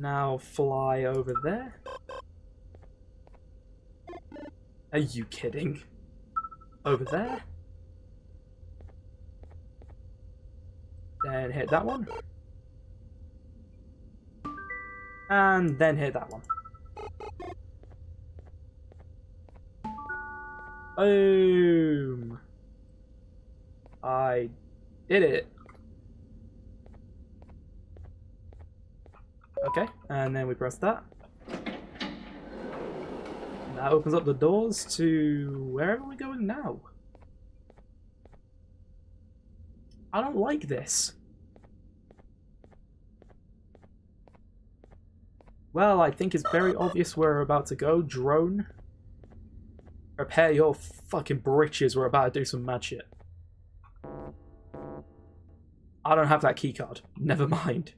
Now fly over there. Are you kidding? Over there. Then hit that one. And then hit that one. Boom! I did it. Okay, and then we press that. That opens up the doors to wherever we're going now. I don't like this. Well, I think it's very obvious where we're about to go. Drone. Prepare your fucking britches, we're about to do some mad shit. I don't have that keycard. Never mind.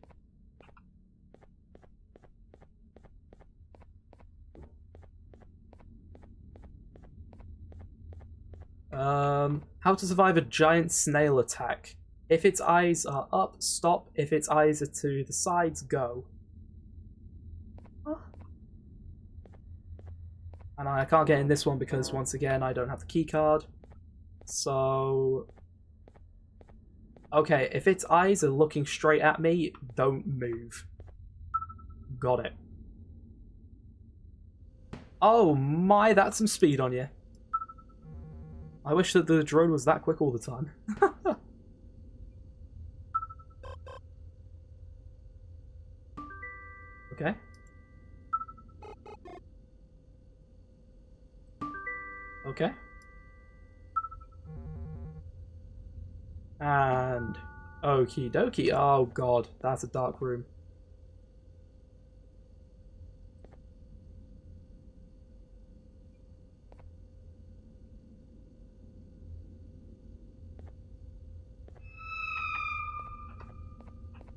How to survive a giant snail attack. If its eyes are up, stop. If its eyes are to the sides, go. And I can't get in this one because, once again, I don't have the keycard. So... Okay, if its eyes are looking straight at me, don't move. Got it. Oh my, that's some speed on you. I wish that the drone was that quick all the time. Okay. Okay. And okie dokie. Oh god, that's a dark room.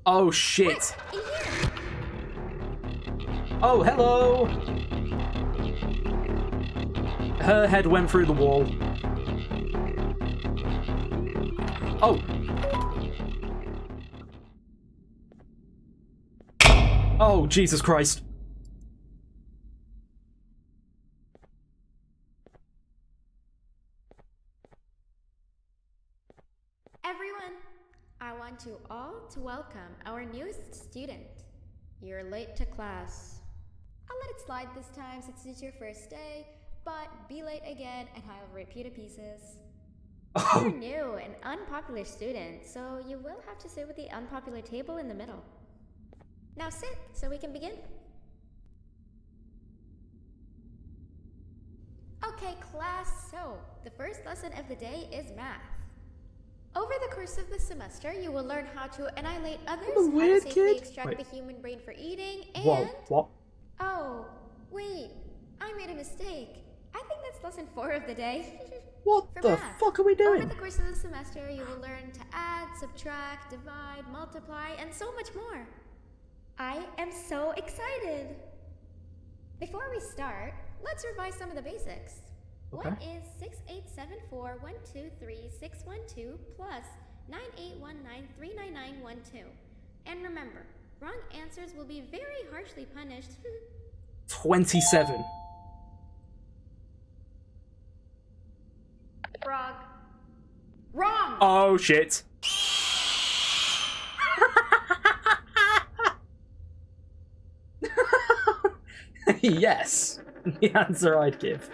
Oh shit. Oh, hello. Her head went through the wall. Oh. Oh, Jesus Christ. Everyone, I want you all to welcome our newest student. You're late to class. I'll let it slide this time since it's your first day, but be late again and I'll rip you to pieces. You're new and unpopular student, so you will have to sit with the unpopular table in the middle. Now sit so we can begin. Okay, class, so the first lesson of the day is math. Over the course of the semester, you will learn how to annihilate others, I'm a how to weird safely kid. extract Wait. the human brain for eating, and... Whoa, what? Oh, wait, I made a mistake. I think that's lesson 4 of the day. What For the math. fuck are we Over doing? the course of the semester, you will learn to add, subtract, divide, multiply, and so much more. I am so excited! Before we start, let's revise some of the basics. Okay. What is 6874123612 plus 9819399912? And remember, wrong answers will be very harshly punished. 27. Frog. Wrong! Oh shit. Yes. The answer I'd give.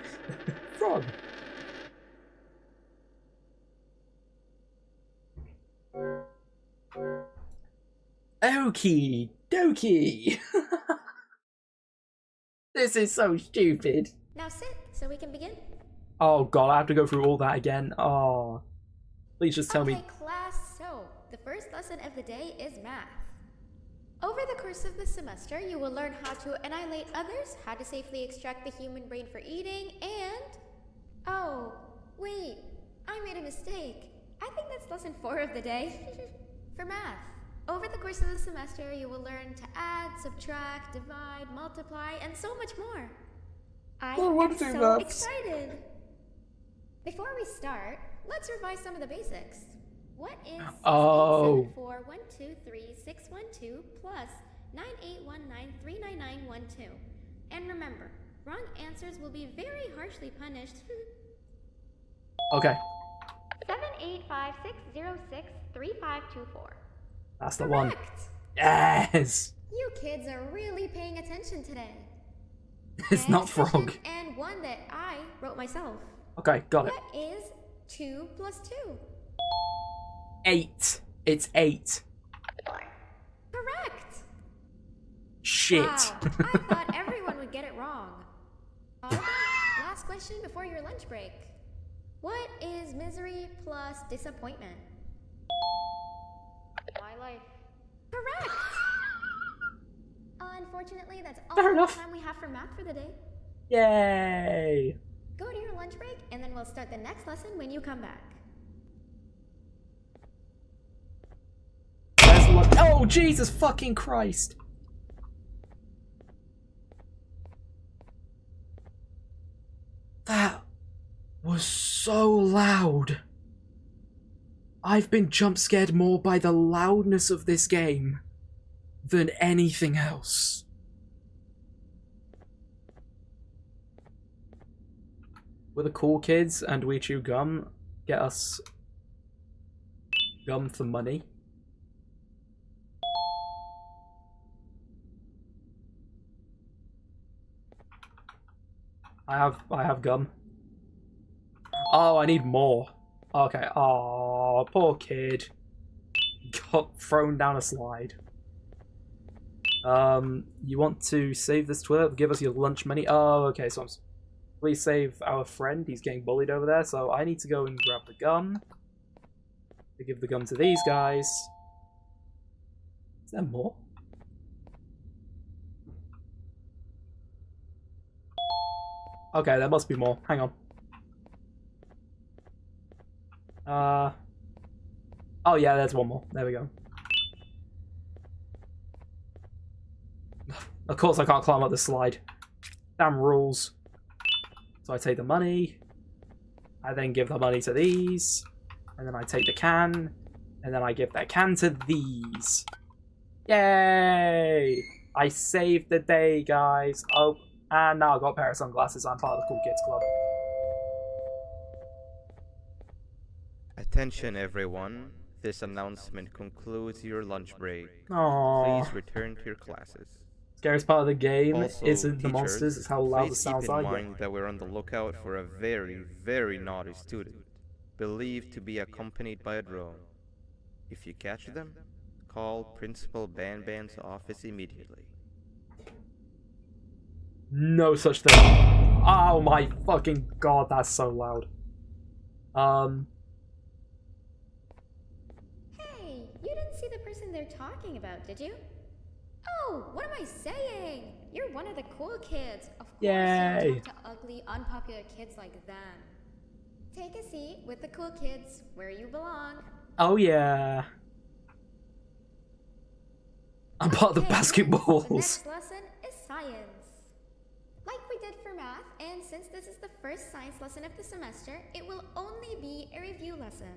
Frog. Okie dokie. This is so stupid. Now sit so we can begin. Oh god, I have to go through all that again. Oh. Please just tell Okay, me. class, so the first lesson of the day is math. Over the course of the semester, you will learn how to annihilate others, how to safely extract the human brain for eating, and... Oh, wait, I made a mistake. I think that's lesson 4 of the day. For math. Over the course of the semester, you will learn to add, subtract, divide, multiply, and so much more. I am so excited! Before we start, let's revise some of the basics. What is 6874123612 plus 9819399912? And remember, wrong answers will be very harshly punished. Okay, 78566063524. that's the one. Correct! Yes! You kids are really paying attention today. It's not Next frog. question, and one that I wrote myself. Okay, got it. What is 2 plus 2? 8. It's 8. Correct! Shit. Wow, I thought everyone would get it wrong. Alright, last question before your lunch break. What is misery plus disappointment? My life. Correct! Unfortunately, that's all Fair the enough. time we have for math for the day. Yay! Go to your lunch break, and then we'll start the next lesson when you come back. Oh, Jesus fucking Christ! That was so loud. I've been jump scared more by the loudness of this game than anything else. We're the cool kids and we chew gum. Get us gum for money. I have gum. Oh, I need more. Okay. Oh, poor kid. Got thrown down a slide. You want to save this Twitter? Give us your lunch money. Oh, okay. So please save our friend. He's getting bullied over there. So I need to go and grab the gum. To give the gum to these guys. Is there more? Okay, there must be more. Hang on. Oh yeah, there's one more. There we go. Of course I can't climb up the slide. Damn rules. So I take the money. I then give the money to these. And then I take the can. And then I give that can to these. Yay! I saved the day, guys. Oh, and now I've got a pair of sunglasses. I'm part of the Cool Kids Club. Attention everyone, this announcement concludes your lunch break. Aww. Please return to your classes. Scariest part of the game Also, isn't the teachers, monsters, it's how loud the please sounds keep in are. mind that we're on the lookout for a very, very naughty student, believed to be accompanied by a drone. If you catch them, call Principal BanBan's office immediately. No such thing. Oh my fucking god, that's so loud. they're talking about, did you? Oh, what am I saying? You're one of the cool kids. Of course Yay. you don't talk to ugly, unpopular kids like them. Take a seat with the cool kids where you belong. Oh yeah. I'm part of the Okay, kids, basketballs. The next lesson is science. Like we did for math, and since this is the first science lesson of the semester, it will only be a review lesson.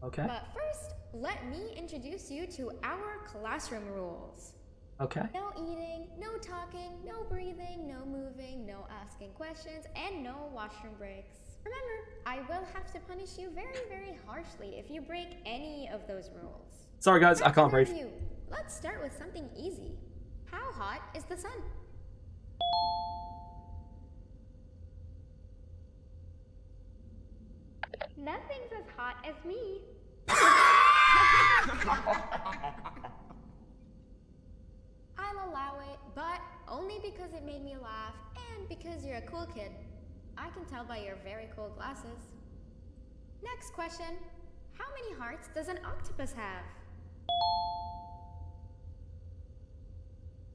Okay. But first, let me introduce you to our classroom rules. Okay. No eating, no talking, no breathing, no moving, no asking questions, and no washroom breaks. Remember, I will have to punish you very, very harshly if you break any of those rules. Sorry guys, I can't breathe. Review. Let's start with something easy. How hot is the sun? Nothing's as hot as me. I'll allow it, but only because it made me laugh and because you're a cool kid. I can tell by your very cool glasses. Next question. How many hearts does an octopus have?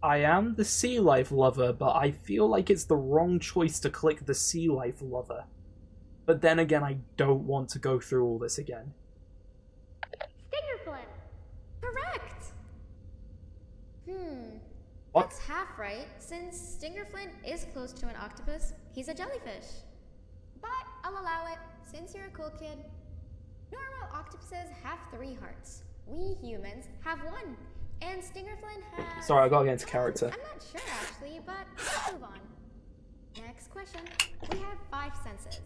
I am the sea life lover, but I feel like it's the wrong choice to click the sea life lover. But then again, I don't want to go through all this again. Stingerflint. Correct. What? That's half right, since Stingerflint is close to an octopus. He's a jellyfish. But I'll allow it, since you're a cool kid. Normal octopuses have 3 hearts. We humans have 1. And Stingerflint has... Sorry, I gotta get into character. I'm not sure actually, but let's move on. Next question. We have 5 senses.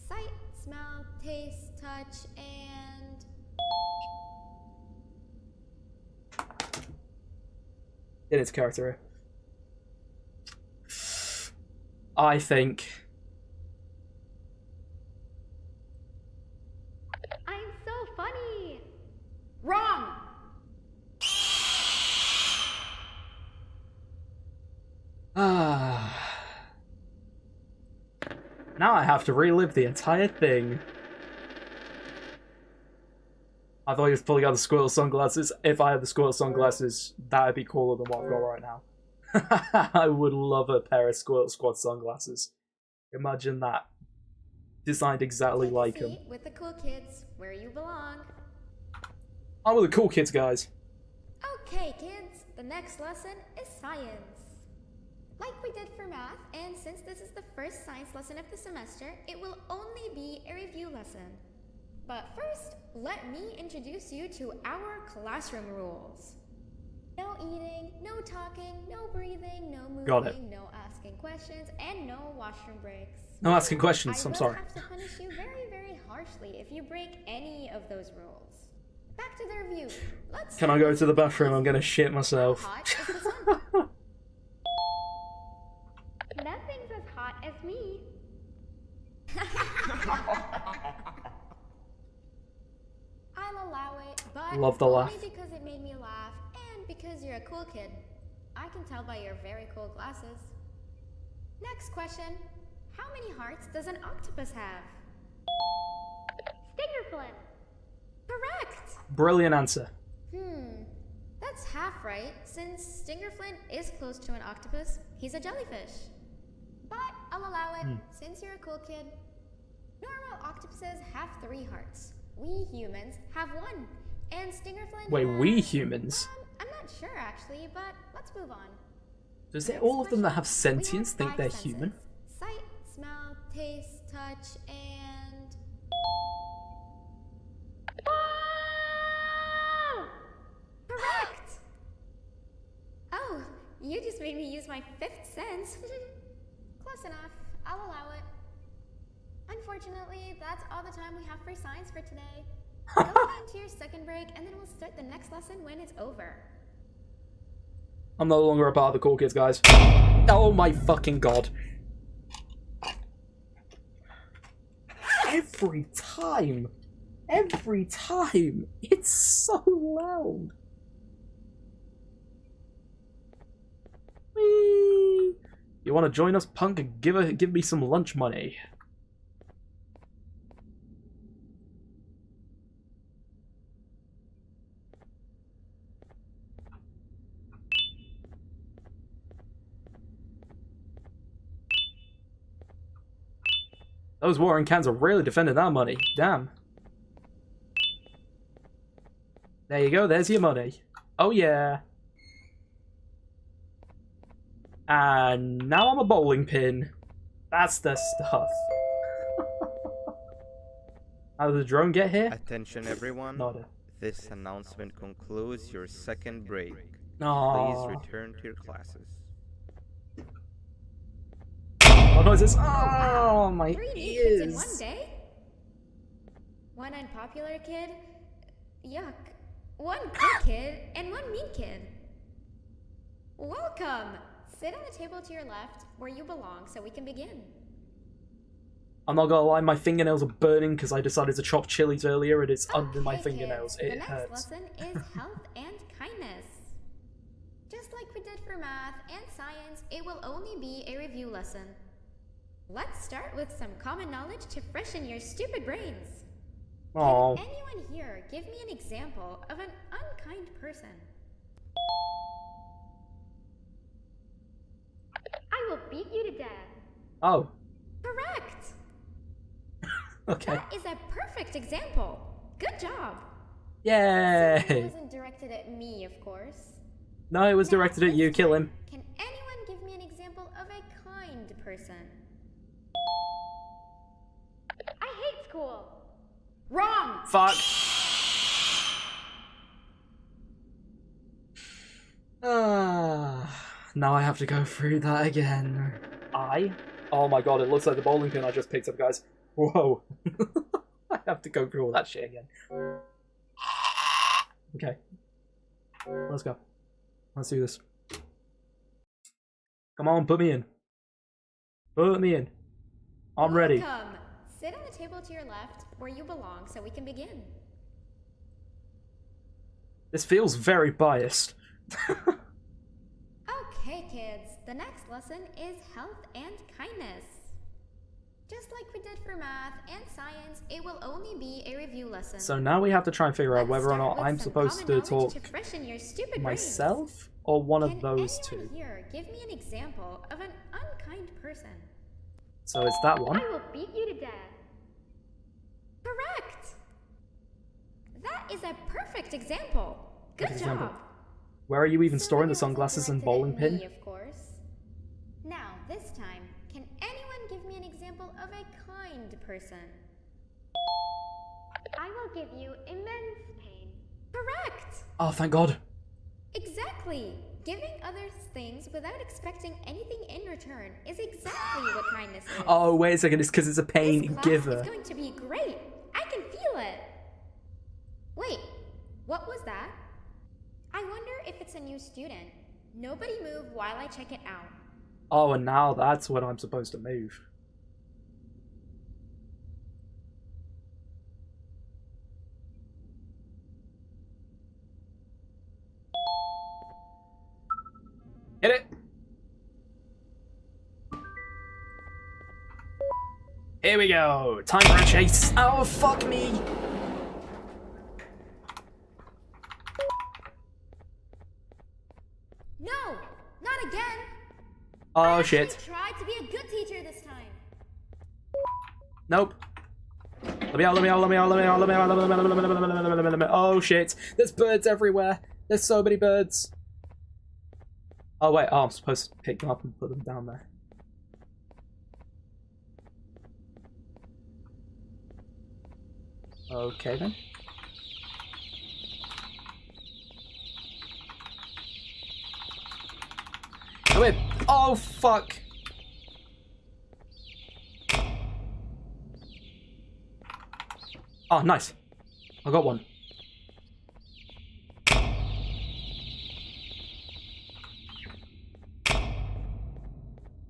Sight, smell, taste, touch, and... Get into character here. I think... I'm so funny! Wrong! Now I have to relive the entire thing. I thought he was pulling out the squirrel sunglasses. If I had the squirrel sunglasses, that would be cooler than what I've got right now. I would love a pair of Squirrel Squad sunglasses. Imagine that. Designed exactly Take a like him. seat with the cool kids where you belong. I'm with the cool kids, guys. Okay, kids, the next lesson is science. Like we did for math, and since this is the first science lesson of the semester, it will only be a review lesson. But first, let me introduce you to our classroom rules. No eating, no talking, no breathing, no moving, Got it. no asking questions, and no washroom breaks. No asking questions, I'm sorry. I will have to punish you very, very harshly if you break any of those rules. Back to the review. Let's Can I go to the bathroom? I'm gonna shit myself. How hot is the sun? Nothing's as hot as me. I'll allow it, but Love the only laugh. because it made me laugh and because you're a cool kid. I can tell by your very cool glasses. Next question. How many hearts does an octopus have? Stingerflint. Correct. Brilliant answer. That's half right, since Stingerflint is close to an octopus. He's a jellyfish. But I'll allow it, since you're a cool kid. Normal octopuses have 3 hearts. We humans have 1. And Stingerflint Wait, has... we humans? I'm not sure actually, but let's move on. Does it Next all of them that have question. We sentience think 5 they're senses. human? Sight, smell, taste, touch, and... Correct! Oh, you just made me use my 5th sense. Close enough. I'll allow it. Unfortunately, that's all the time we have for science for today. Go into your second break, and then we'll start the next lesson when it's over. I'm no longer a part of the cool kids, guys. Oh my fucking god. Every time, it's so loud. Whee! You want to join us, punk, and give me some lunch money? Those watering cans are really defending that money. Damn. There you go, there's your money. Oh yeah. And now I'm a bowling pin. That's the stuff. How did the drone get here? Attention everyone. Nada. This announcement concludes your second break. Aww. Please return to your classes. What noise is? Oh, my 3 new kids ears. in one day? One unpopular kid? Yuck. One good kid and one mean kid. Welcome! Sit on the table to your left, where you belong, so we can begin. I'm not gonna lie, my fingernails are burning because I decided to chop chilies earlier and it's under my Okay, fingernails. kids, It the hurts. next lesson is health and kindness. Just like we did for math and science, it will only be a review lesson. Let's start with some common knowledge to freshen your stupid brains. Aww. Can anyone here give me an example of an unkind person? I will beat you to death. Oh, Correct! okay. That is a perfect example. Good job. Yay! It wasn't directed at me, of course. No, it was directed at you. Kill him. Can anyone give me an example of a kind person? I hate school. Wrong! Fuck. Now I have to go through that again. Oh my god, it looks like the bowling pin I just picked up, guys. Whoa. I have to go through all that shit again. Okay. Let's go. Let's do this. Come on, put me in. Put me in. I'm ready. Welcome. Sit on the table to your left, where you belong, so we can begin. This feels very biased. Okay, kids, the next lesson is health and kindness. Just like we did for math and science, it will only be a review lesson. So now we have to try and figure out Let's whether or start not with I'm some supposed common to knowledge talk to freshen your stupid myself or one brains. of those Can anyone two. here give me an example of an unkind person? So it's that one. I will beat you to death. Correct! That is a perfect example. Good Perfect job. example. Where are you even So storing it the wasn't sunglasses and directed at bowling pin? me, of course. Now, this time, can anyone give me an example of a kind person? I will give you immense pain. Correct! Oh, thank God. Exactly! Giving others things without expecting anything in return is exactly what kindness is. Oh, wait a second. It's because it's a This pain class giver. is going to be great. I can feel it. Wait, what was that? I wonder if it's a new student. Nobody move while I check it out. Oh, and now that's when I'm supposed to move. Hit it! Here we go! Time for a chase! Oh, fuck me! No, not again. Oh, I shit. actually tried to be a good teacher this time. Nope. Let me out, let me out, let me out, let me out, let me out, let me out, let me out, let me out, let me out. Oh, shit. There's birds everywhere. There's so many birds. Oh, wait. Oh, I'm supposed to pick them up and put them down there. Okay, then. Come in. Oh, fuck. Oh, nice. I got one.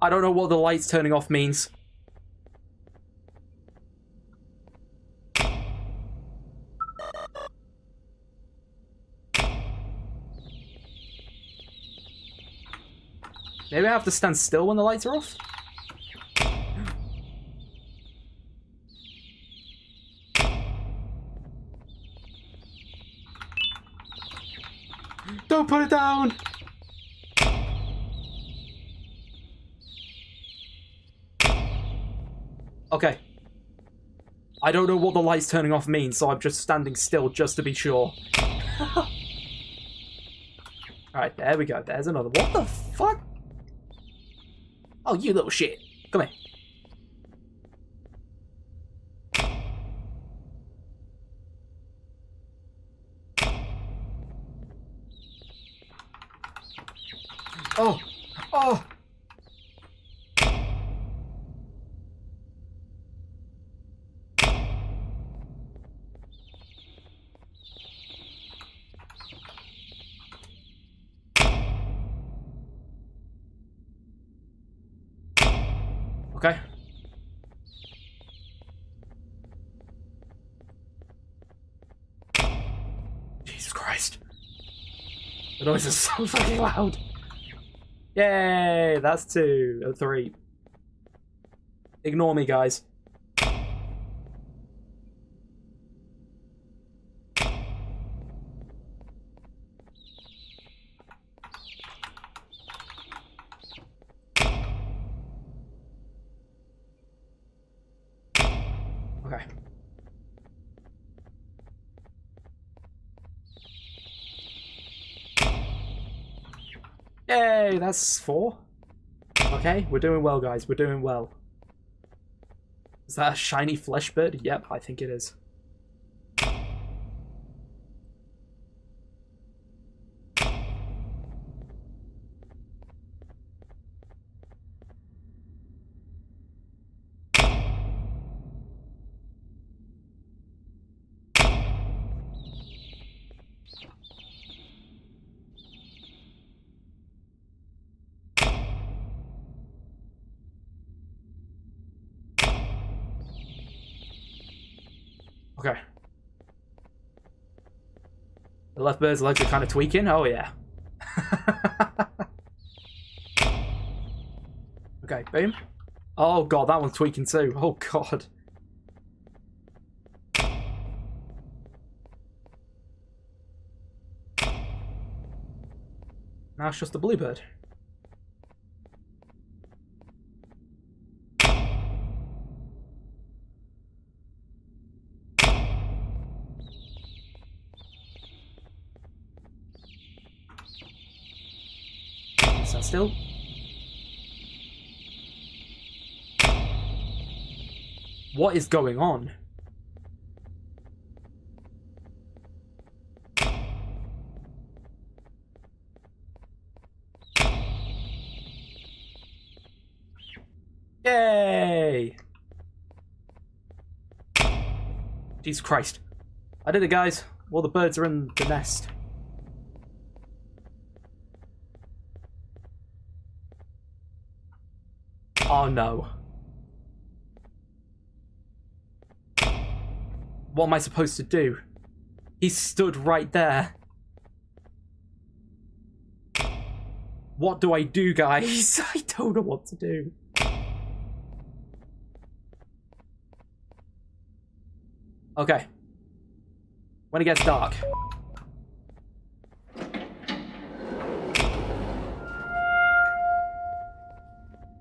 I don't know what the lights turning off means. Maybe I have to stand still when the lights are off? Don't put it down! Okay. I don't know what the light's turning off means, so I'm just standing still just to be sure. Alright, there we go. There's another. What the fuck? Oh, you little shit. Come here. Oh! Oh! Okay. Jesus Christ. The noise is so fucking loud. Yay, that's 2 or 3. Ignore me, guys. Okay. Yay, that's 4. Okay, we're doing well, guys. We're doing well. Is that a shiny flesh bird? Yep, I think it is. Okay. The left bird's legs are kind of tweaking. Oh, yeah. Okay, boom. Oh, God, that one's tweaking too. Oh, God. Now it's just the bluebird. Stand still. What is going on? Yay! Jesus Christ. I did it, guys. All the birds are in the nest. Oh no. What am I supposed to do? He stood right there. What do I do, guys? I don't know what to do. Okay. When it gets dark.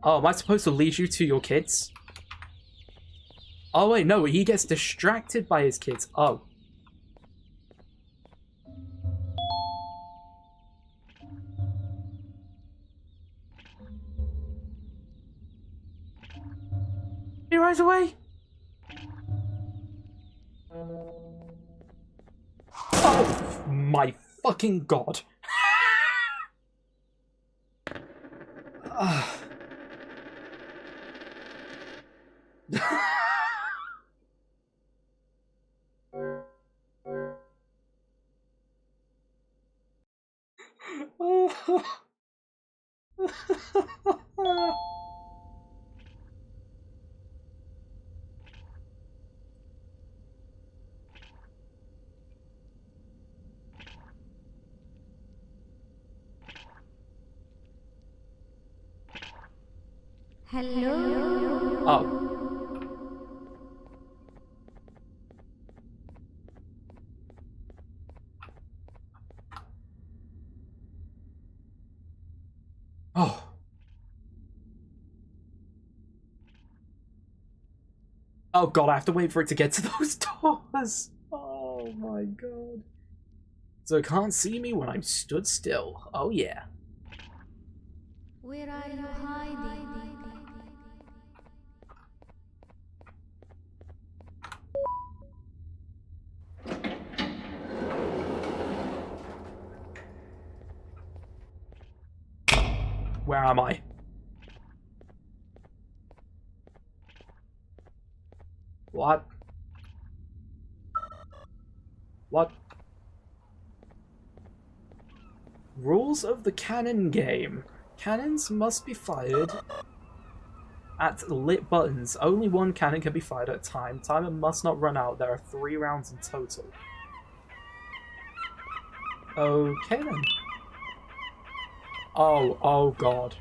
Oh, am I supposed to lead you to your kids? Oh wait, no, he gets distracted by his kids. Oh. He runs away. Oh my fucking god. Hello. Oh. Oh. Oh god, I have to wait for it to get to those doors. Oh my god. So it can't see me when I'm stood still. Oh yeah. Where are you hiding? Where am I? What? What? Rules of the cannon game. Cannons must be fired at lit buttons. Only one cannon can be fired at a time. Timer must not run out. There are 3 rounds in total. Okay then. Oh god.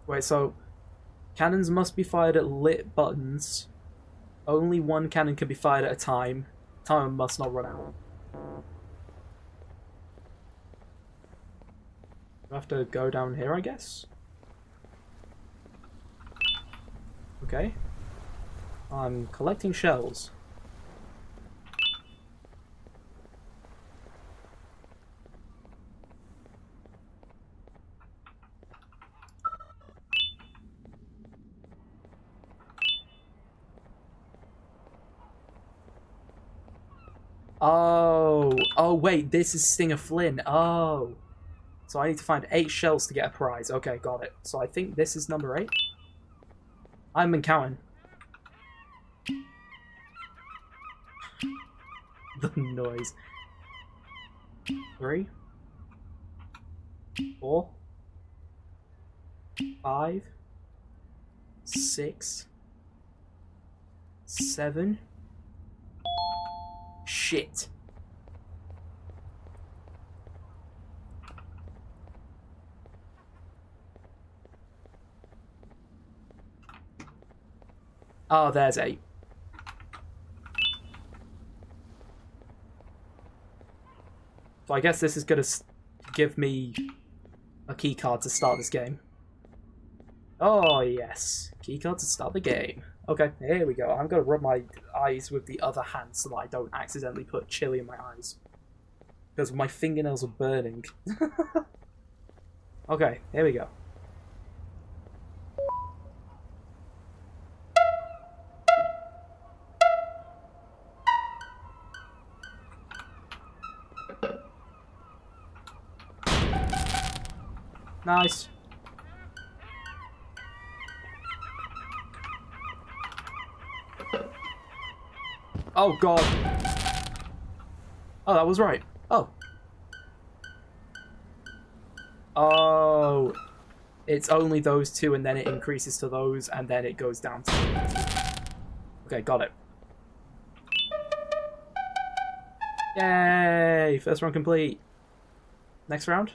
Wait, so cannons must be fired at lit buttons. Only one cannon can be fired at a time. Timer must not run out. I have to go down here, I guess? Okay. I'm collecting shells. Oh wait, this is Stinger Flynn. Oh. So I need to find 8 shells to get a prize. Okay, got it. So I think this is number 8. I'm been counting. The noise. 3, 4, 5, 6, 7. Shit. Oh, there's 8. So I guess this is going to give me a keycard to start this game. Oh, yes. Keycard to start the game. Okay, here we go. I'm going to rub my eyes with the other hand so that I don't accidentally put chili in my eyes. Because my fingernails are burning. Okay, here we go. Nice. Oh god. Oh, that was right. Oh. Oh. It's only those 2 and then it increases to those and then it goes down to... Okay, got it. Yay! First round complete. Next round?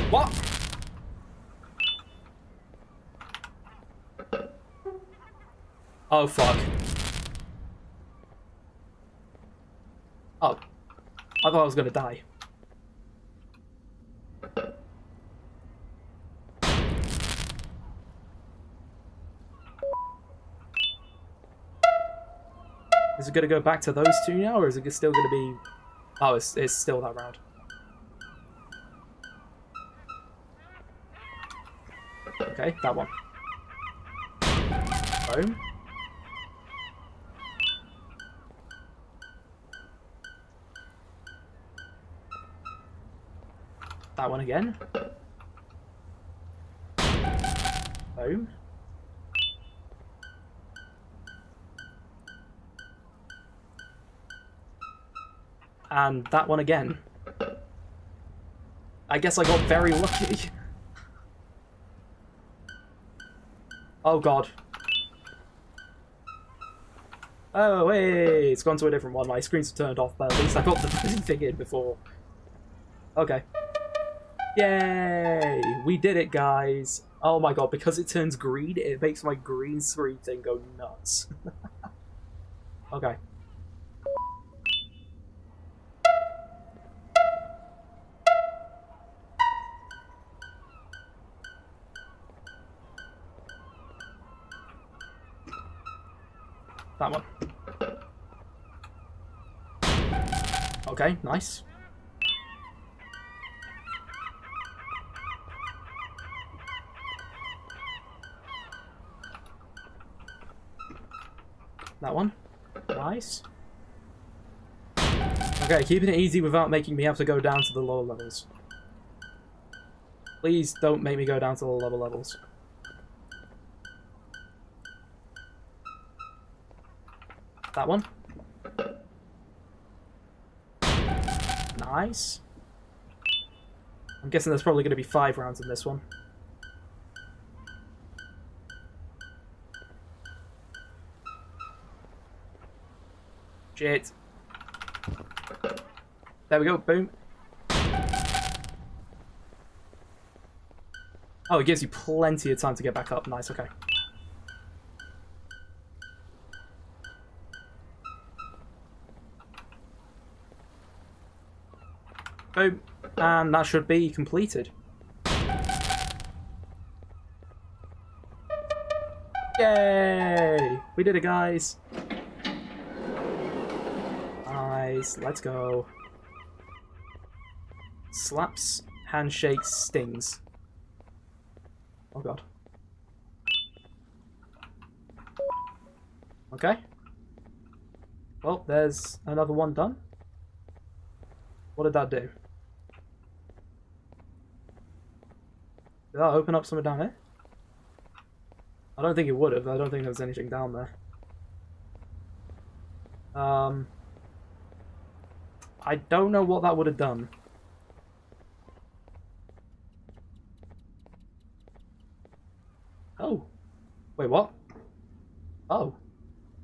What? Oh, fuck. Oh. I thought I was gonna die. Is it gonna go back to those 2 now, or is it still gonna be... Oh, it's still that round. Okay, that one. Boom. That one again. Boom. And that one again. I guess I got very lucky. Oh god. Oh, hey, it's gone to a different one. My screen's turned off, but at least I got the thing in before. Okay. Yay! We did it, guys. Oh my god, because it turns green, it makes my green screen thing go nuts. Okay. That one. Okay, nice. That one. Nice. Okay, keeping it easy without making me have to go down to the lower levels. Please don't make me go down to the lower levels. That one. Nice. I'm guessing there's probably going to be 5 rounds in this one. Shit. There we go, boom. Oh, it gives you plenty of time to get back up. Nice, okay. Boom. And that should be completed. Yay! We did it, guys. Nice. Let's go. Slaps, handshakes, stings. Oh god. Okay. Well, there's another one done. What did that do? Did that open up something down here? I don't think it would have. I don't think there was anything down there. I don't know what that would have done. Oh. Wait, what? Oh.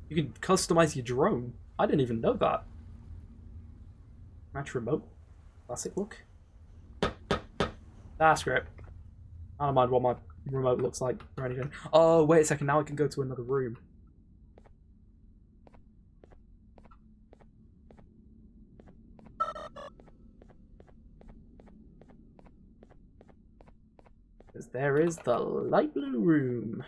You can customize your drone. I didn't even know that. Match remote. Classic look. That's great. I don't mind what my remote looks like or anything. Oh, wait a second. Now I can go to another room. Because there is the light blue room.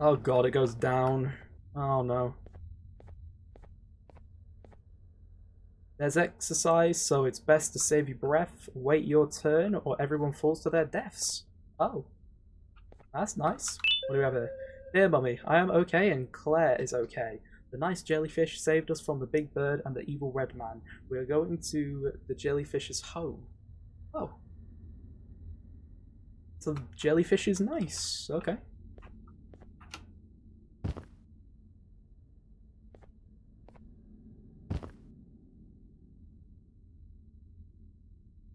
Oh god, it goes down. Oh no. There's exercise, so it's best to save your breath, wait your turn, or everyone falls to their deaths. Oh. That's nice. What do we have here? Dear Mummy, I am okay and Claire is okay. The nice jellyfish saved us from the big bird and the evil red man. We are going to the jellyfish's home. Oh. So the jellyfish is nice. Okay.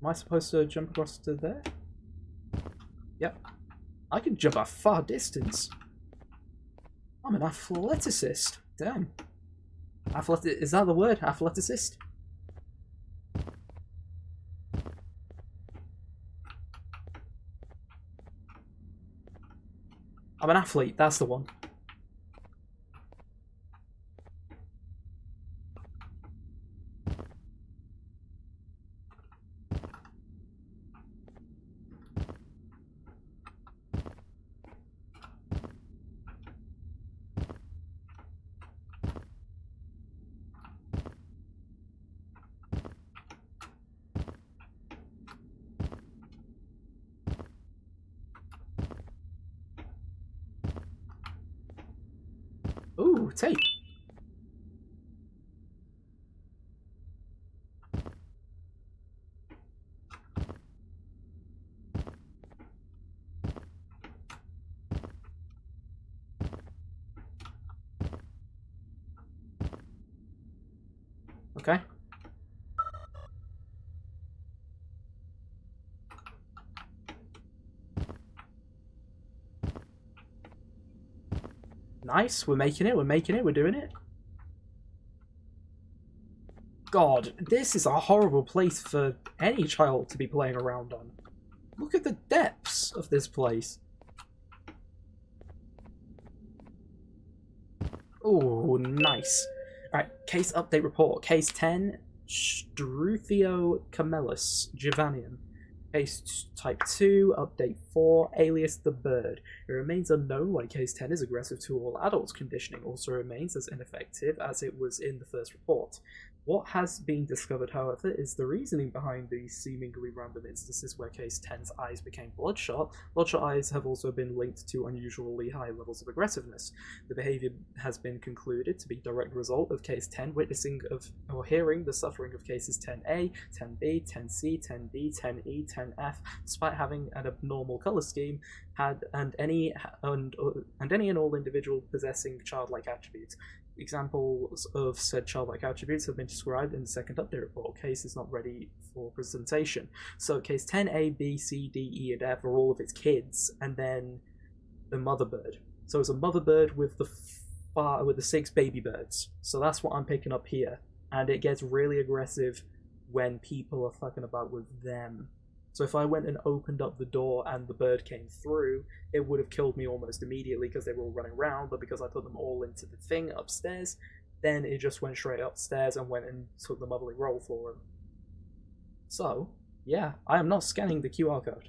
Am I supposed to jump across to there? Yep. I can jump a far distance. I'm an athleticist. Damn. Is that the word? Athleticist? I'm an athlete. That's the one. Ooh, tape. Okay. Nice, we're making it, we're doing it. God, this is a horrible place for any child to be playing around on. Look at the depths of this place. Oh, nice. Alright, case update report. Case 10, Struthio Camelus, Giovannian. Case type 2, update 4, alias the bird. It remains unknown why case 10 is aggressive to all adults. Conditioning also remains as ineffective as it was in the first report. What has been discovered, however, is the reasoning behind these seemingly random instances where Case 10's eyes became bloodshot. Bloodshot eyes have also been linked to unusually high levels of aggressiveness. The behavior has been concluded to be a direct result of Case 10 witnessing of or hearing the suffering of Cases 10A, 10B, 10C, 10D, 10E, 10F, despite having an abnormal color scheme, and any and all individual possessing childlike attributes. Examples of said childlike attributes have been described in the second update report. Case is not ready for presentation. So case 10A, B, C, D, E, and F are all of its kids, and then the mother bird. So it's a mother bird with the 6 baby birds. So that's what I'm picking up here. And it gets really aggressive when people are fucking about with them. So if I went and opened up the door and the bird came through, it would have killed me almost immediately because they were all running around, but because I put them all into the thing upstairs, then it just went straight upstairs and went and took the motherly roll for him. So, yeah, I am not scanning the QR code.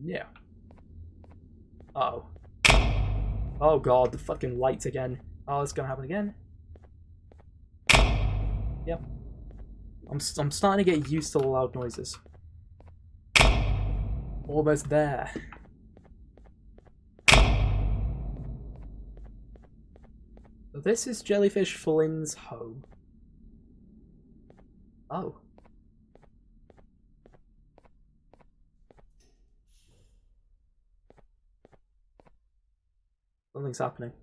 No. Uh-oh. Oh god, the fucking lights again. Oh, it's gonna happen again. Yep. I'm starting to get used to the loud noises. Almost there. This is Jellyfish Flynn's home. Oh. Something's happening.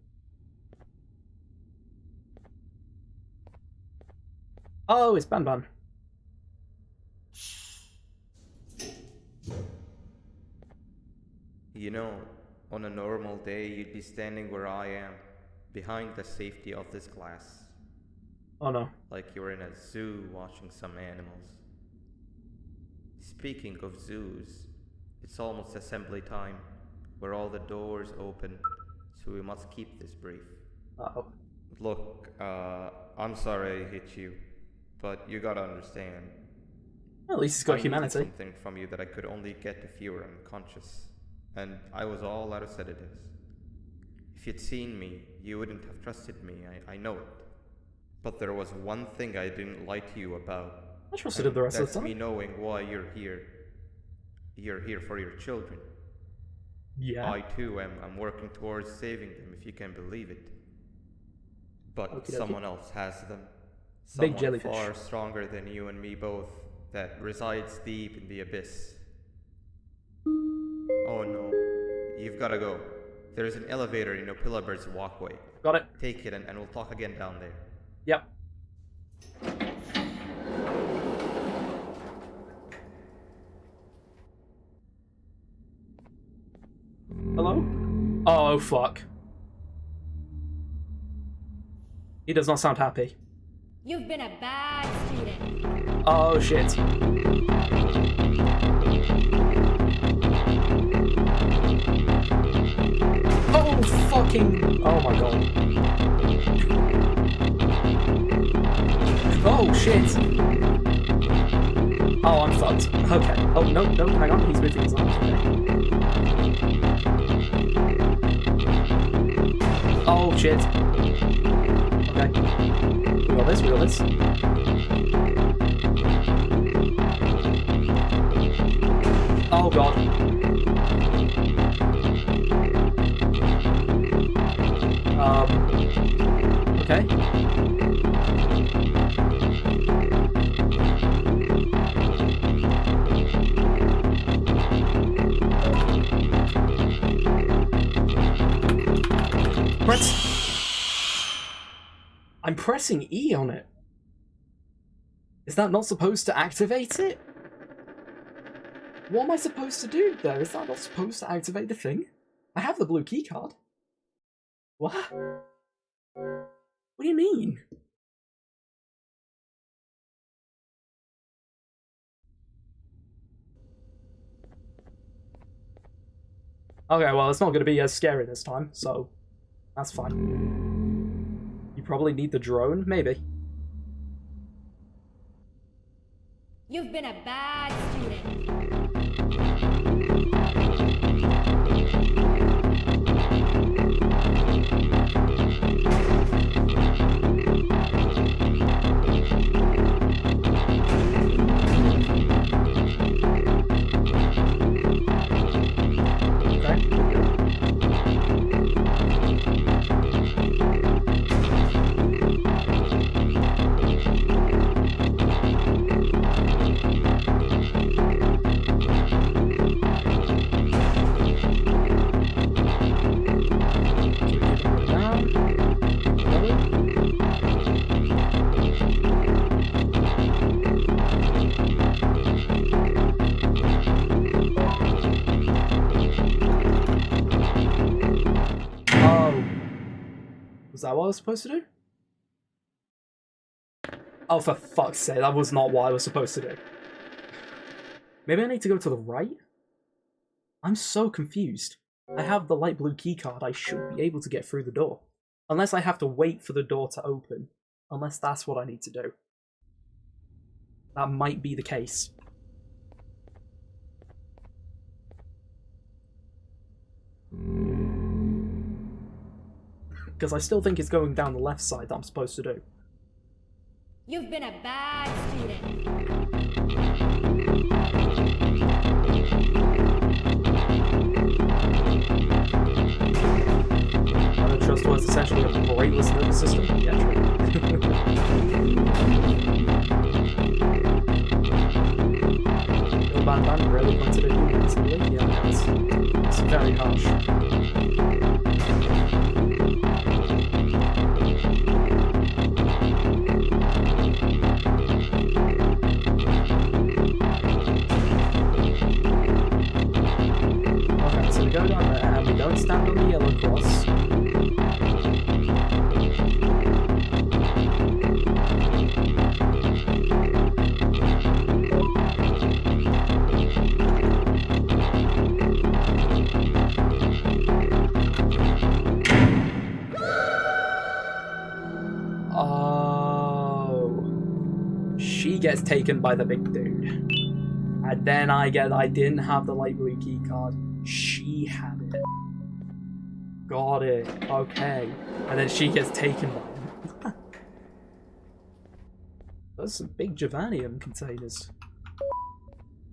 Oh, it's BanBan. You know, on a normal day, you'd be standing where I am, behind the safety of this glass. Oh no. Like you're in a zoo watching some animals. Speaking of zoos, it's almost assembly time, where all the doors open, so we must keep this brief. Uh-oh. Look, I'm sorry I hit you, but you gotta understand. Well, at least he's got I humanity. needed something from you that I could only get if you were unconscious. And I was all out of sedatives. If you'd seen me, you wouldn't have trusted me, I know it. But there was one thing I didn't lie to you about. I trusted him the rest of the That's time. me knowing why you're here. You're here for your children. Yeah. I too am working towards saving them, if you can believe it. But Okey-dokey. someone else has them. Big Someone jellyfish. far stronger than you and me both, that resides deep in the abyss. Oh no, you've gotta go. There's an elevator in Opillabird's walkway. Got it. Take it and we'll talk again down there. Yep. Hello? Oh, fuck. He does not sound happy. You've been a bad student. Oh, shit. Oh, fucking... Oh, my God. Oh, shit. Oh, I'm fucked. Okay. Oh, no, no, hang on. He's moving his arms. Okay. Oh, shit. Okay. We got this, we got this. Oh, God. Okay. I'm pressing E on it. Is that not supposed to activate it? What am I supposed to do though? Is that not supposed to activate the thing? I have the blue key card. What? What do you mean? Okay, well, it's not going to be as scary this time, so that's fine. You probably need the drone, maybe. You've been a bad student. Was that what I was supposed to do? Oh, for fuck's sake, that was not what I was supposed to do. Maybe I need to go to the right? I'm so confused. I have the light blue keycard, I should be able to get through the door. Unless I have to wait for the door to open. Unless that's what I need to do. That might be the case. Because I still think it's going down the left side that I'm supposed to do. You've been a bad student. I don't trust what's essentially a brainless nervous system. Yeah, true. BanBan really pointed at humans. Yeah, it's very harsh. Okay, so we go down there and we don't stand on the yellow cross. She gets taken by the big dude. And then I didn't have the light blue key card. She had it. Got it. Okay. And then she gets taken by him. Those are some big Javanium containers.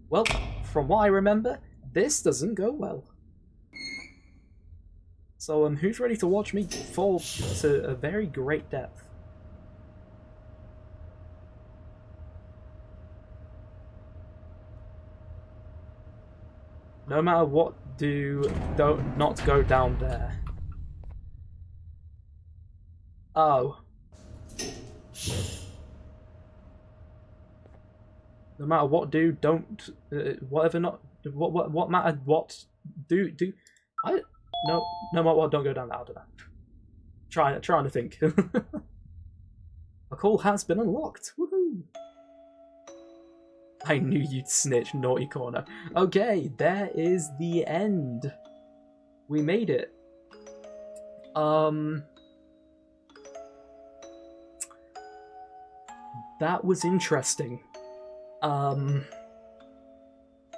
Well, from what I remember, this doesn't go well. So, who's ready to watch me fall to a very great depth? No matter what, don't not go down there. Oh. No matter what, don't whatever not what matter what do I no matter what, don't go down there. I don't know. Trying to think. A call has been unlocked. Woohoo! I knew you'd snitch, naughty corner. Okay, there is the end. We made it. That was interesting.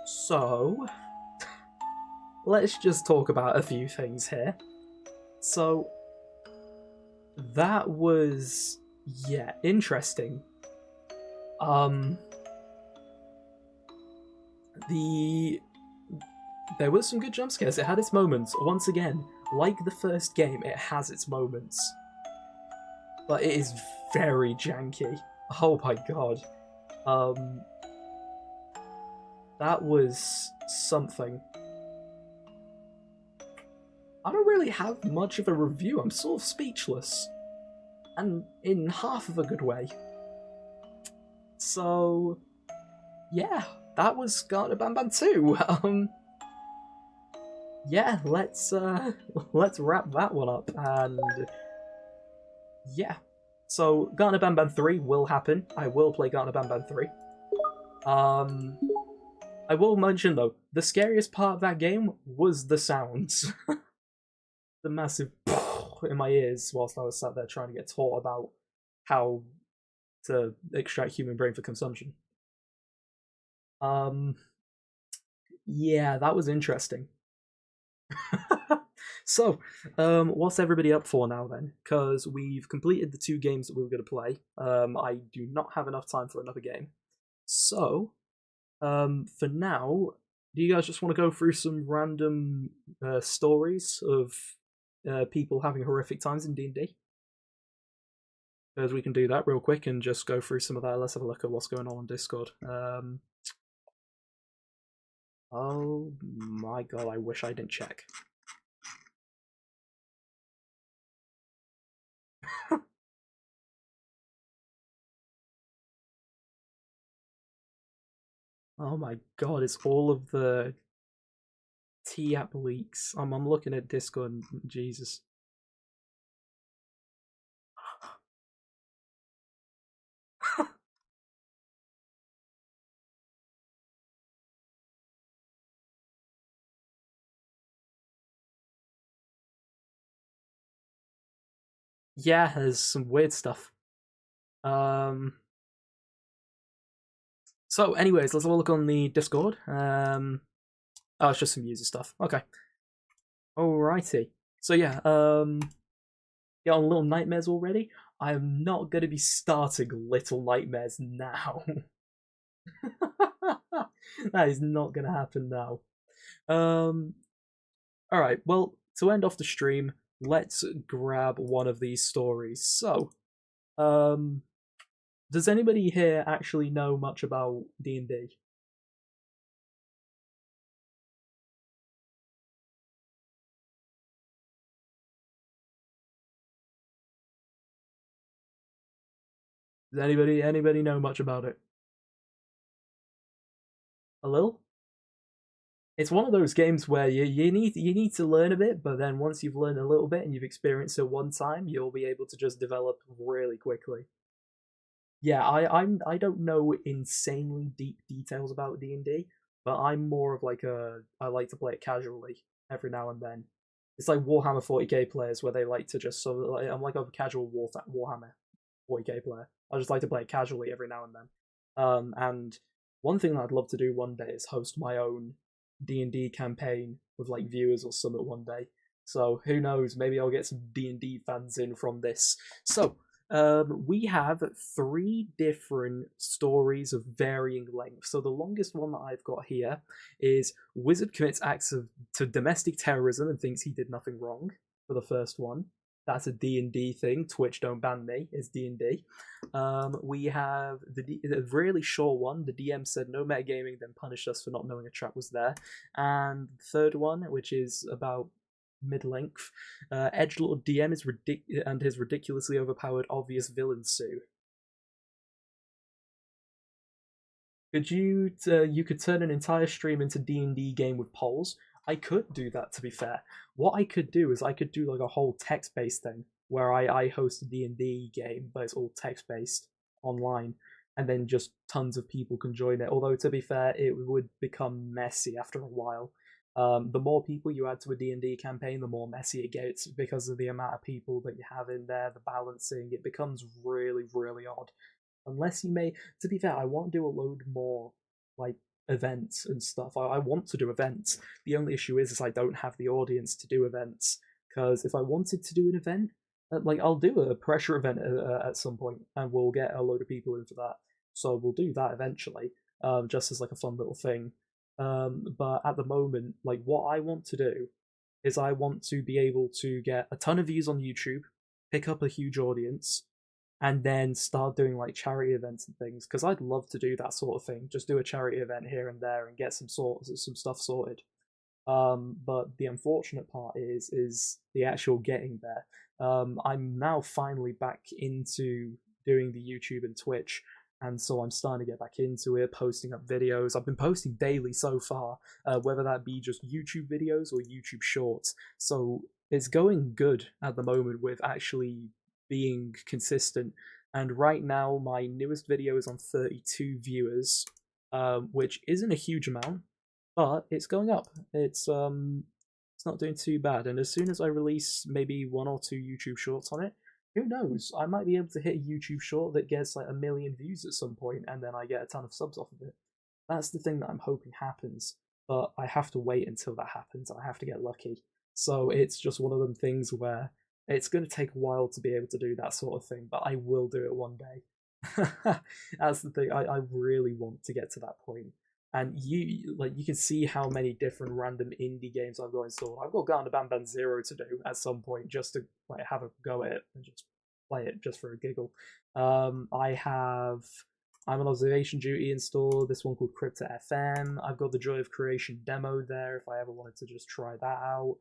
So let's just talk about a few things here. So that was, yeah, interesting. There was some good jump scares. It had its moments. Once again, like the first game, it has its moments. But it is very janky. Oh my god. That was something. I don't really have much of a review. I'm sort of speechless. And in half of a good way. So, yeah, that was Garten of BanBan 2. Yeah, let's wrap that one up, and yeah. So Garten of BanBan 3 will happen. I will play Garten of BanBan 3. I will mention though, the scariest part of that game was the sounds. The massive in my ears whilst I was sat there trying to get taught about how to extract human brain for consumption. Yeah, that was interesting. So, what's everybody up for now then? Because we've completed the 2 games that we were going to play. I do not have enough time for another game. So, for now, do you guys just want to go through some random stories of people having horrific times in D&D? Because we can do that real quick and just go through some of that. Let's have a look at what's going on Discord. Oh my god, I wish I didn't check. Oh my god, it's all of the T-app leaks. I'm looking at Discord and Jesus. Yeah, there's some weird stuff. So anyways, let's have a look on the Discord. Oh, it's just some user stuff. Okay. Alrighty. So yeah, yeah, on Little Nightmares already. I am not going to be starting Little Nightmares now. That is not going to happen now. Alright, well, to end off the stream, let's grab one of these stories. So, does anybody here actually know much about D&D? Does anybody know much about it? A little? It's one of those games where you need to learn a bit, but then once you've learned a little bit and you've experienced it one time, you'll be able to just develop really quickly. Yeah, I don't know insanely deep details about D&D, but I'm more of like I like to play it casually every now and then. It's like Warhammer 40k players where they like to just sort of like I'm like a casual Warhammer 40k player. I just like to play it casually every now and then. And one thing that I'd love to do one day is host my own D&D campaign with like viewers or something one day. So who knows? Maybe I'll get some D&D fans in from this. So we have 3 different stories of varying length. So the longest one that I've got here is Wizard commits acts to domestic terrorism and thinks he did nothing wrong for the first one. That's a D&D thing. Twitch don't ban me is D&D. We have the really short one. The DM said no metagaming, then punished us for not knowing a trap was there. And the third one, which is about mid-length, Edgelord DM is and his ridiculously overpowered obvious villain Sue. Could you could turn an entire stream into D&D game with polls? I could do that, to be fair. What I could do is I could do like a whole text-based thing where I host a D&D game, but it's all text-based online, and then just tons of people can join it. Although, to be fair, it would become messy after a while. The more people you add to a D&D campaign, the more messy it gets because of the amount of people that you have in there, the balancing. It becomes really, really odd. Unless you may, to be fair, I want to do a load more like events and stuff. I want to do events. The only issue is I don't have the audience to do events. Because if I wanted to do an event, like I'll do a pressure event at some point, and we'll get a load of people in for that. So we'll do that eventually, just as like a fun little thing. But at the moment, like what I want to do is I want to be able to get a ton of views on YouTube, pick up a huge audience, and then start doing like charity events and things. Because I'd love to do that sort of thing. Just do a charity event here and there and get some stuff sorted. But the unfortunate part is the actual getting there. I'm now finally back into doing the YouTube and Twitch, and so I'm starting to get back into it, posting up videos. I've been posting daily so far, whether that be just YouTube videos or YouTube Shorts. So it's going good at the moment with actually being consistent. And right now, my newest video is on 32 viewers, which isn't a huge amount, but it's going up. It's not doing too bad. And as soon as I release maybe 1 or 2 YouTube shorts on it, who knows? I might be able to hit a YouTube short that gets like 1 million views at some point, and then I get a ton of subs off of it. That's the thing that I'm hoping happens, but I have to wait until that happens. I have to get lucky. So it's just one of them things where it's going to take a while to be able to do that sort of thing, but I will do it one day. That's the thing. I really want to get to that point. And you can see how many different random indie games I've got installed. I've got Garten of BanBan 0 to do at some point, just to like have a go at it and just play it just for a giggle. I'm on Observation Duty installed, this one called Crypta FM. I've got the Joy of Creation demo there if I ever wanted to just try that out.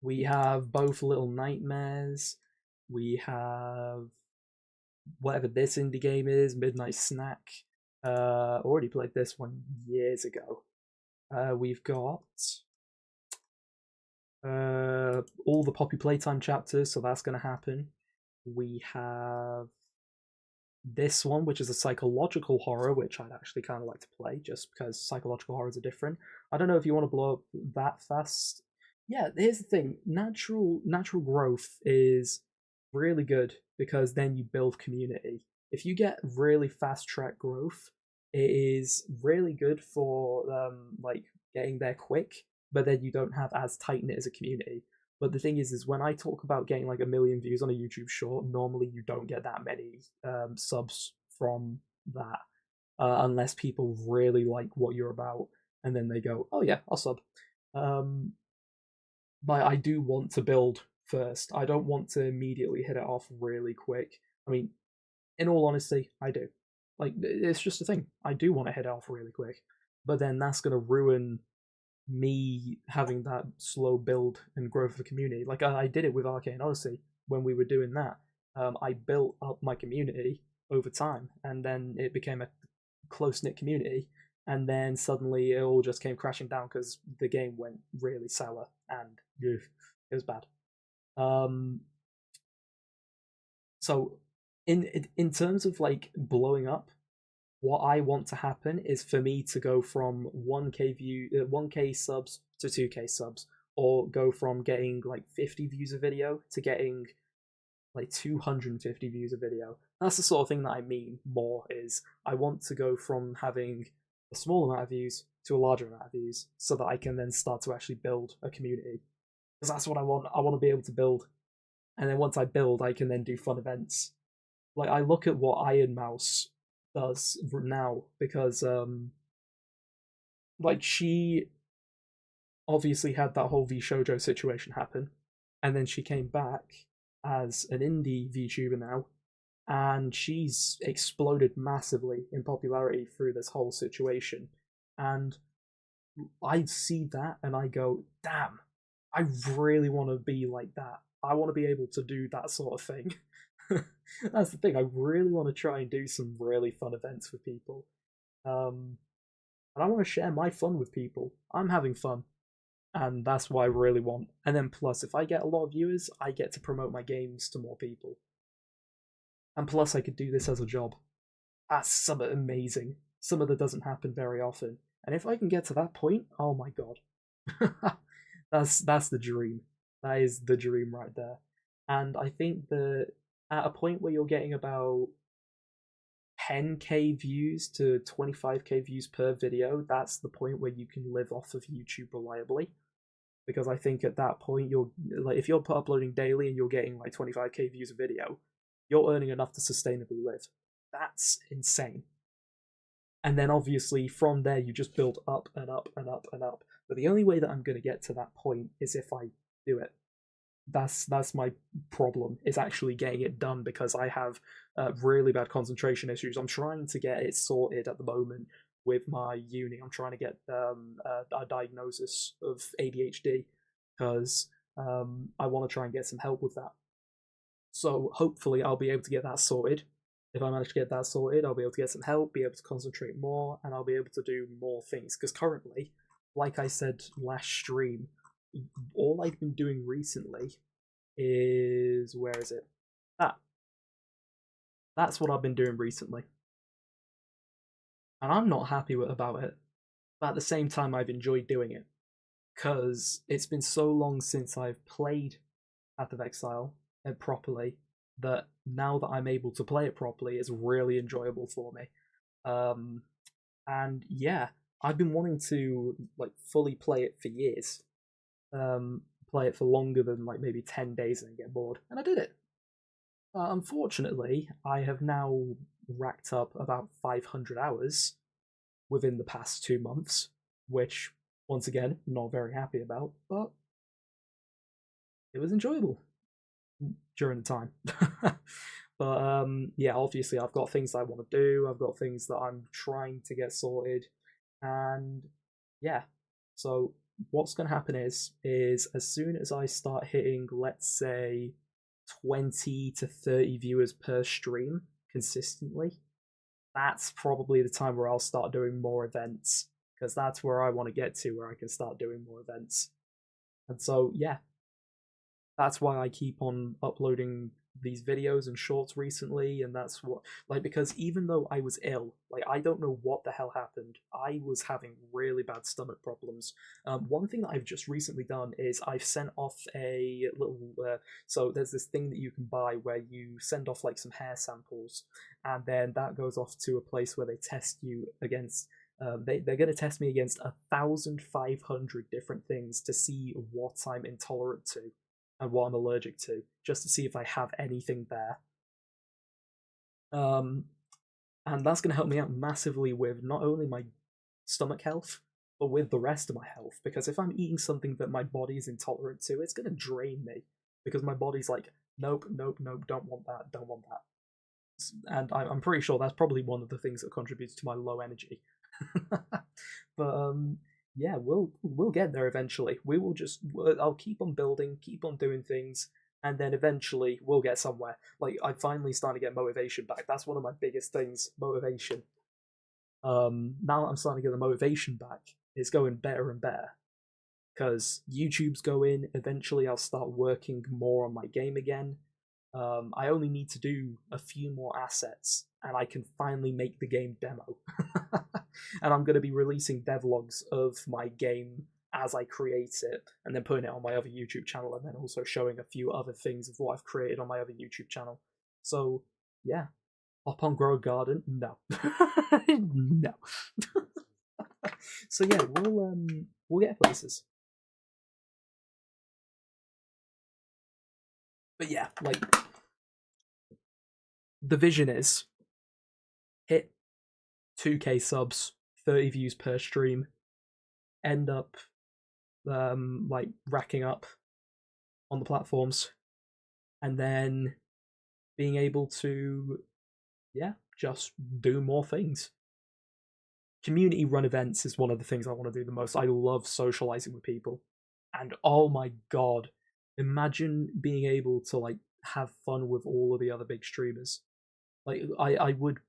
We have both Little Nightmares. We have whatever this indie game is, Midnight Snack. Already played this one years ago. We've got all the Poppy Playtime chapters, so that's going to happen. We have this one, which is a psychological horror, which I'd actually kind of like to play, just because psychological horrors are different. I don't know if you want to blow up that fast. Yeah, here's the thing. Natural growth is really good, because then you build community. If you get really fast track growth, it is really good for like getting there quick, but then you don't have as tight knit as a community. But the thing is when I talk about getting like 1 million views on a YouTube short, normally you don't get that many subs from that, unless people really like what you're about, and then they go, oh yeah, I'll sub. But I do want to build first. I don't want to immediately hit it off really quick. I mean, in all honesty, I do. Like, it's just a thing. I do want to hit it off really quick. But then that's going to ruin me having that slow build and growth of the community. Like, I did it with Arcane Odyssey when we were doing that. I built up my community over time, and then it became a close-knit community. And then suddenly it all just came crashing down because the game went really sour, and it was bad. So in terms of like blowing up, what I want to happen is for me to go from 1k subs to 2k subs, or go from getting like 50 views a video to getting like 250 views a video. That's the sort of thing that I mean more, is I want to go from having a small amount of views to a larger amount of views, so that I can then start to actually build a community. Because that's what I want. I want to be able to build, and then once I build, I can then do fun events. Like, I look at what Iron Mouse does now, because like, she obviously had that whole VShojo situation happen, and then she came back as an indie VTuber now, and she's exploded massively in popularity through this whole situation. And I see that and I go, damn, I really want to be like that. I want to be able to do that sort of thing. That's the thing. I really want to try and do some really fun events with people. And I want to share my fun with people. I'm having fun. And that's what I really want. And then plus, if I get a lot of viewers, I get to promote my games to more people. And plus, I could do this as a job. That's something amazing. Something that doesn't happen very often. And if I can get to that point, oh my god. That's the dream. That is the dream right there. And I think that at a point where you're getting about 10k views to 25k views per video, that's the point where you can live off of YouTube reliably. Because I think at that point, you're like, if you're uploading daily and you're getting like 25k views a video, you're earning enough to sustainably live. That's insane. And then obviously from there you just build up and up and up and up. But the only way that I'm going to get to that point is if I do it. That's my problem, is actually getting it done, because I have really bad concentration issues. I'm trying to get it sorted at the moment with my uni. I'm trying to get a diagnosis of ADHD, because I want to try and get some help with that. So hopefully I'll be able to get that sorted. If I manage to get that sorted, I'll be able to get some help, be able to concentrate more, and I'll be able to do more things. Because currently, like I said last stream, all I've been doing recently is, where is it? That's what I've been doing recently. And I'm not happy about it, but at the same time I've enjoyed doing it. Because it's been so long since I've played Path of Exile properly, that now that I'm able to play it properly, it's really enjoyable for me. And yeah, I've been wanting to like fully play it for years. Play it for longer than like maybe 10 days and get bored, and I did it. Unfortunately, I have now racked up about 500 hours within the past 2 months, which, once again, not very happy about, but it was enjoyable during the time. But yeah, obviously I've got things I want to do, I've got things that I'm trying to get sorted, and yeah, so what's going to happen is as soon as I start hitting, let's say, 20 to 30 viewers per stream consistently, that's probably the time where I'll start doing more events, because that's where I want to get to, where I can start doing more events. And so yeah, that's why I keep on uploading these videos and shorts recently, and that's what, like, because even though I was ill, like, I don't know what the hell happened, I was having really bad stomach problems. One thing that I've just recently done is I've sent off a little, so there's this thing that you can buy where you send off like some hair samples, and then that goes off to a place where they test you against they're going to test me against 1,500 different things to see what I'm intolerant to and what I'm allergic to, just to see if I have anything there. And that's going to help me out massively with not only my stomach health, but with the rest of my health. Because if I'm eating something that my body is intolerant to, it's going to drain me. Because my body's like, nope, nope, nope, don't want that, don't want that. And I'm pretty sure that's probably one of the things that contributes to my low energy. But yeah, we'll get there eventually. We will just, I'll keep on building, keep on doing things, and then eventually we'll get somewhere. Like, I'm finally starting to get motivation back. That's one of my biggest things, motivation. Now I'm starting to get the motivation back. It's going better and better, because YouTube's going. Eventually I'll start working more on my game again. I only need to do a few more assets, and I can finally make the game demo. And I'm going to be releasing devlogs of my game as I create it, and then putting it on my other YouTube channel, and then also showing a few other things of what I've created on my other YouTube channel. So, yeah. Hop on Grow a Garden? No. No. So yeah, we'll get places. But yeah, like, the vision is hit 2k subs, 30 views per stream, end up like racking up on the platforms, and then being able to, yeah, just do more things. Community run events is one of the things I want to do the most. I love socializing with people, and oh my god, imagine being able to like have fun with all of the other big streamers. Like, I would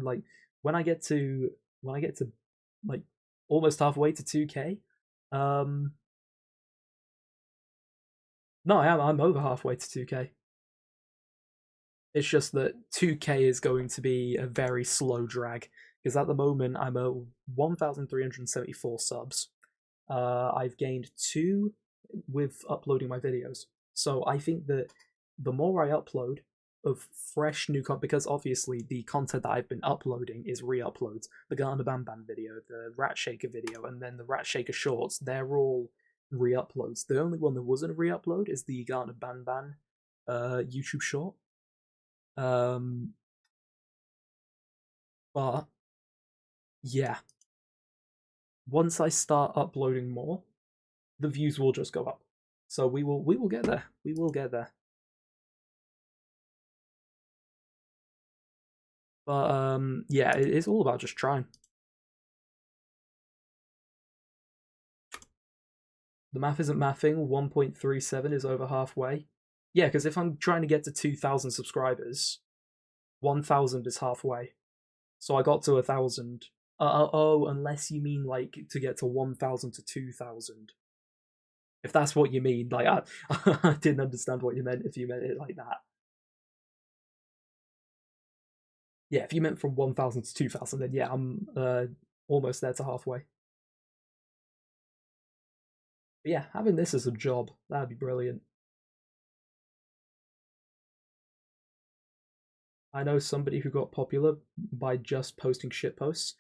like, when I get to like almost halfway to 2k. No, I'm over halfway to 2k. It's just that 2k is going to be a very slow drag, because at the moment I'm at 1,374 subs. I've gained 2 with uploading my videos. So I think that the more I upload of fresh new content, because obviously the content that I've been uploading is re-uploads. The Garten of BanBan video, the Rat Shaker video, and then the Rat Shaker shorts, they're all re-uploads. The only one that wasn't a re-upload is the Garten of BanBan YouTube short. But yeah, once I start uploading more, the views will just go up. So we will get there. We will get there. But yeah, it's all about just trying. The math isn't mathing. 1.37 is over halfway. Yeah, because if I'm trying to get to 2,000 subscribers, 1,000 is halfway. So I got to 1,000. Oh, unless you mean like to get to 1,000 to 2,000. If that's what you mean, like I didn't understand what you meant if you meant it like that. Yeah, if you meant from 1000 to 2000, then yeah, I'm almost there to halfway. But yeah, having this as a job, that'd be brilliant. I know somebody who got popular by just posting shit posts.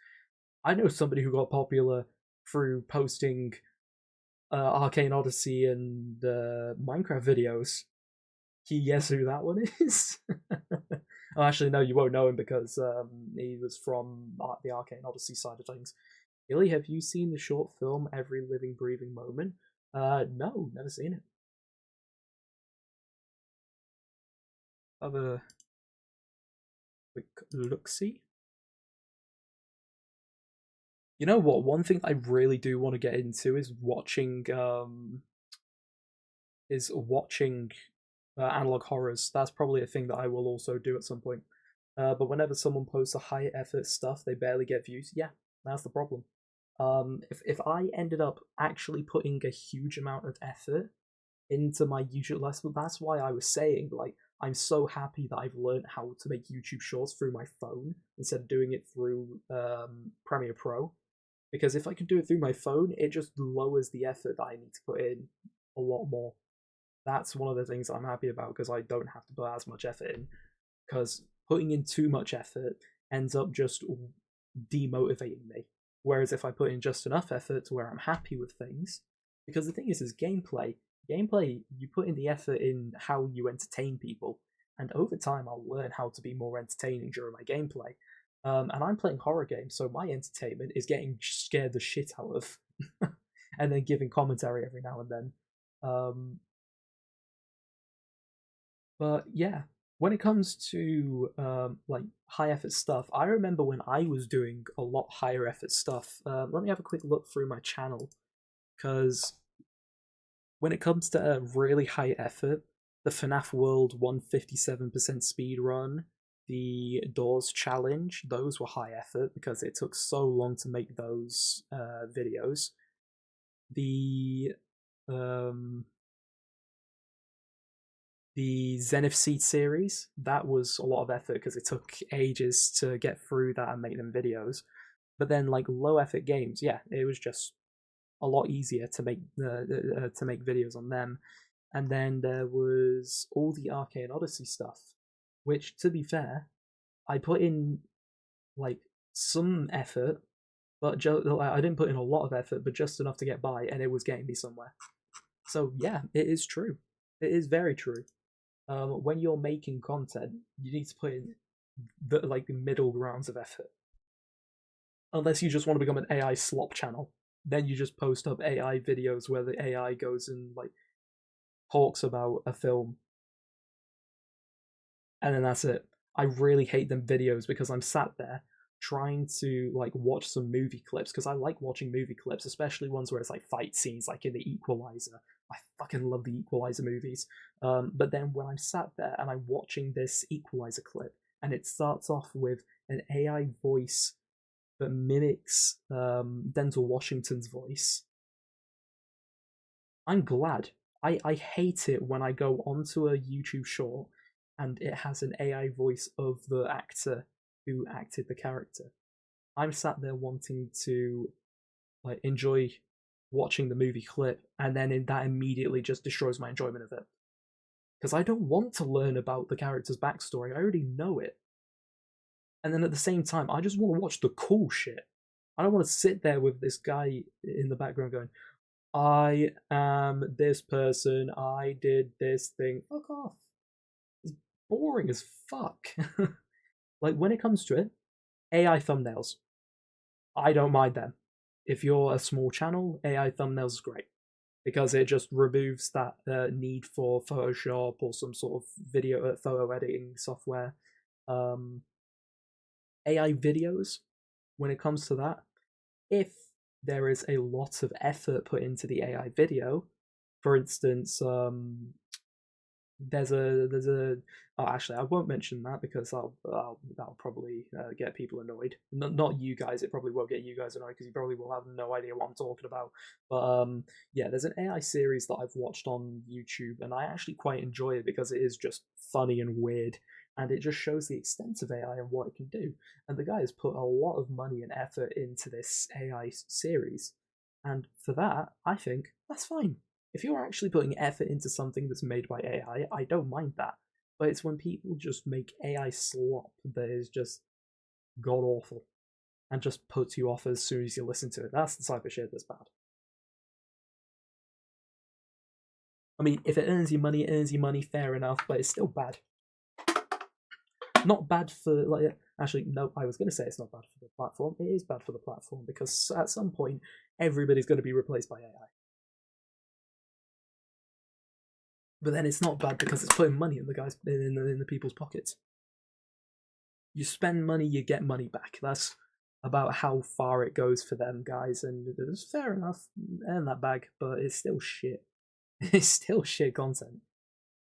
I know somebody who got popular through posting Arcane Odyssey and Minecraft videos. Can you guess who that one is? Oh, actually, no, you won't know him because he was from the Arcane Odyssey side of things. Billy, have you seen the short film Every Living Breathing Moment? No, never seen it. Have a quick look-see. You know what? One thing I really do want to get into is watching analog horrors. That's probably a thing that I will also do at some point. But whenever someone posts a high effort stuff, they barely get views. Yeah, that's the problem. If I ended up actually putting a huge amount of effort into my YouTube lesson, that's why I was saying, like, I'm so happy that I've learned how to make YouTube shorts through my phone instead of doing it through Premiere Pro. Because if I could do it through my phone, it just lowers the effort that I need to put in a lot more. That's one of the things I'm happy about because I don't have to put as much effort in. Because putting in too much effort ends up just demotivating me. Whereas if I put in just enough effort to where I'm happy with things, because the thing is gameplay. Gameplay, you put in the effort in how you entertain people, and over time I'll learn how to be more entertaining during my gameplay. And I'm playing horror games, so my entertainment is getting scared the shit out of, and then giving commentary every now and then. But yeah, when it comes to like high effort stuff, I remember when I was doing a lot higher effort stuff. Let me have a quick look through my channel, because when it comes to really high effort, the FNAF World 157% speed run, the Doors challenge, those were high effort because it took so long to make those videos. The Zenith Seed series, that was a lot of effort because it took ages to get through that and make them videos. But then, like, low effort games, yeah, it was just a lot easier to make videos on them. And then there was all the Arcane Odyssey stuff, which, to be fair, I put in like some effort, but I didn't put in a lot of effort, but just enough to get by, and it was getting me somewhere. So yeah, it is true. It is very true. When you're making content, you need to put in the middle grounds of effort. Unless you just want to become an AI slop channel, then you just post up AI videos where the AI goes and like talks about a film, and then that's it. I really hate them videos because I'm sat there trying to like watch some movie clips because I like watching movie clips, especially ones where it's like fight scenes, like in the Equalizer. I fucking love the Equalizer movies. But then when I'm sat there and I'm watching this Equalizer clip, and it starts off with an AI voice that mimics Denzel Washington's voice, I'm glad. I hate it when I go onto a YouTube short and it has an AI voice of the actor who acted the character. I'm sat there wanting to like enjoy watching the movie clip, and then that immediately just destroys my enjoyment of it. Because I don't want to learn about the character's backstory, I already know it. And then at the same time, I just want to watch the cool shit. I don't want to sit there with this guy in the background going, I am this person, I did this thing. Fuck off. It's boring as fuck. Like, when it comes to it, AI thumbnails, I don't mind them. If you're a small channel, AI thumbnails is great because it just removes that need for Photoshop or some sort of video photo editing software. AI videos, when it comes to that, if there is a lot of effort put into the AI video, for instance, there's a oh, actually I won't mention that because that'll probably get people annoyed. Not you guys. It probably won't get you guys annoyed because you probably will have no idea what I'm talking about. But yeah, there's an AI series that I've watched on YouTube, and I actually quite enjoy it because it is just funny and weird, and it just shows the extent of AI and what it can do. And the guy has put a lot of money and effort into this AI series, and for that, I think that's fine. If you're actually putting effort into something that's made by AI, I don't mind that. But it's when people just make AI slop that is just god awful and just puts you off as soon as you listen to it. That's the type of shit that's bad. I mean, if it earns you money, it earns you money, fair enough, but it's still bad. Not bad for, like, actually, no, I was going to say it's not bad for the platform. It is bad for the platform because at some point, everybody's going to be replaced by AI. But then it's not bad because it's putting money in the guys in the people's pockets. You spend money, you get money back. That's about how far it goes for them guys, and it's fair enough, earn that bag, but it's still shit. It's still shit content.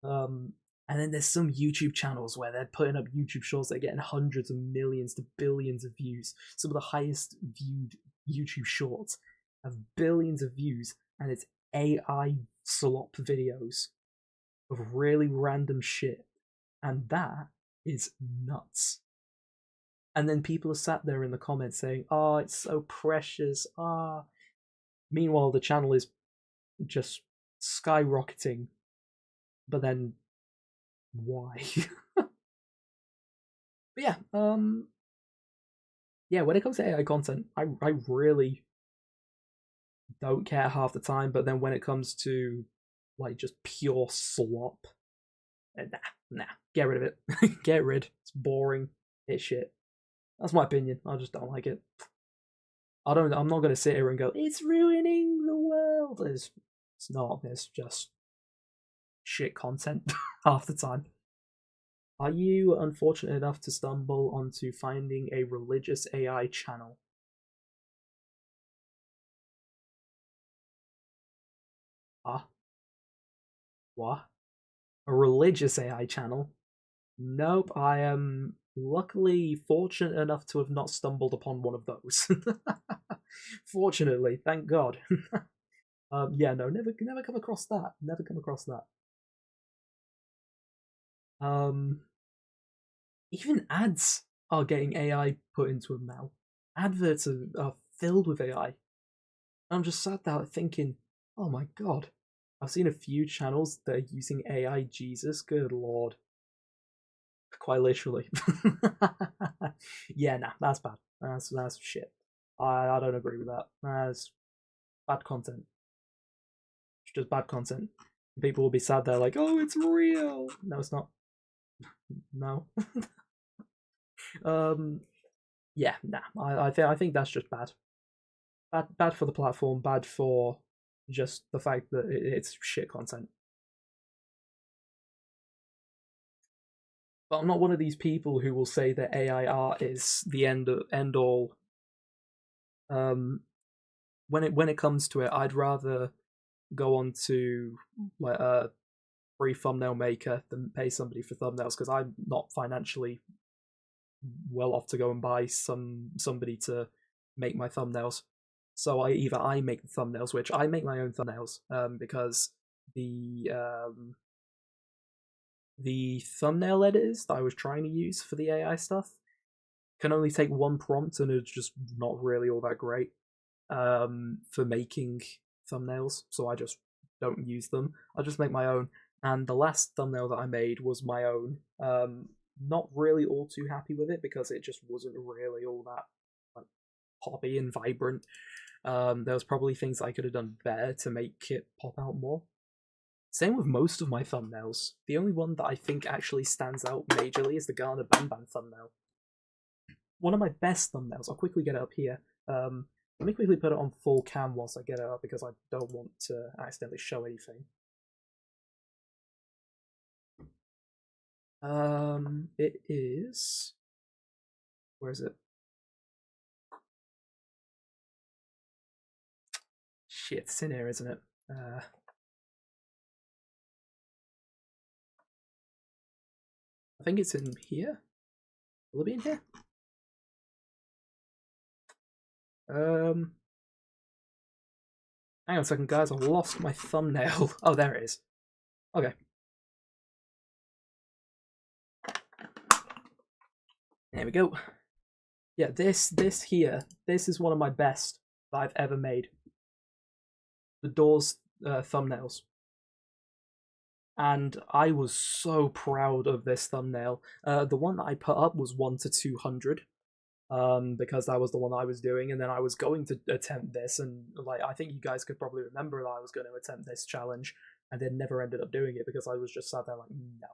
And then there's some YouTube channels where they're putting up YouTube shorts that are getting hundreds of millions to billions of views. Some of the highest viewed YouTube shorts have billions of views, and it's AI slop videos of really random shit. And that is nuts. And then people are sat there in the comments saying, oh, it's so precious. Ah. Meanwhile, the channel is just skyrocketing. But then, why? But yeah, yeah, when it comes to AI content, I really don't care half the time, but then when it comes to, like, just pure slop, nah, get rid of it. Get rid. It's boring. It's shit. That's my opinion. I just don't like it. I'm not going to sit here and go, it's ruining the world. It's not. It's just shit content half the time. Are you unfortunate enough to stumble onto finding a religious AI channel? Ah? What? A religious AI channel? Nope, I am luckily fortunate enough to have not stumbled upon one of those. Fortunately, thank God. Yeah, no, never come across that. Never come across that. Even ads are getting AI put into them now. Adverts are filled with AI. I'm just sat there thinking, oh my god. I've seen a few channels that are using AI Jesus. Good lord. Quite literally. Yeah, nah, that's bad. That's shit. I don't agree with that. That's bad content. It's just bad content. People will be sad there like, oh, it's real. No, it's not. No. Yeah, nah. I think that's just bad. Bad for the platform. Bad for just the fact that it's shit content. But I'm not one of these people who will say that AI art is the end all. When it comes to it, I'd rather go on to like a free thumbnail maker than pay somebody for thumbnails because I'm not financially well off to go and buy somebody to make my thumbnails. So I make the thumbnails, which I make my own thumbnails because the thumbnail editors that I was trying to use for the AI stuff can only take one prompt and it's just not really all that great for making thumbnails, so I just don't use them. I just make my own. And the last thumbnail that I made was my own. Not really all too happy with it because it just wasn't really all that like poppy and vibrant. There was probably things I could have done better to make it pop out more. Same with most of my thumbnails. The only one that I think actually stands out majorly is the Garten of BanBan thumbnail. One of my best thumbnails. I'll quickly get it up here. Let me quickly put it on full cam whilst I get it up because I don't want to accidentally show anything. It is. Where is it? Shit, it's in here, isn't it? I think it's in here. Will it be in here? Hang on a second, guys. I lost my thumbnail. Oh, there it is. Okay. There we go. Yeah, this here, this is one of my best that I've ever made. The Doors thumbnails. And I was so proud of this thumbnail. The one that I put up was 1 to 200. Because that was the one I was doing, and then I was going to attempt this, and like I think you guys could probably remember that I was going to attempt this challenge, and then never ended up doing it because I was just sat there like, no,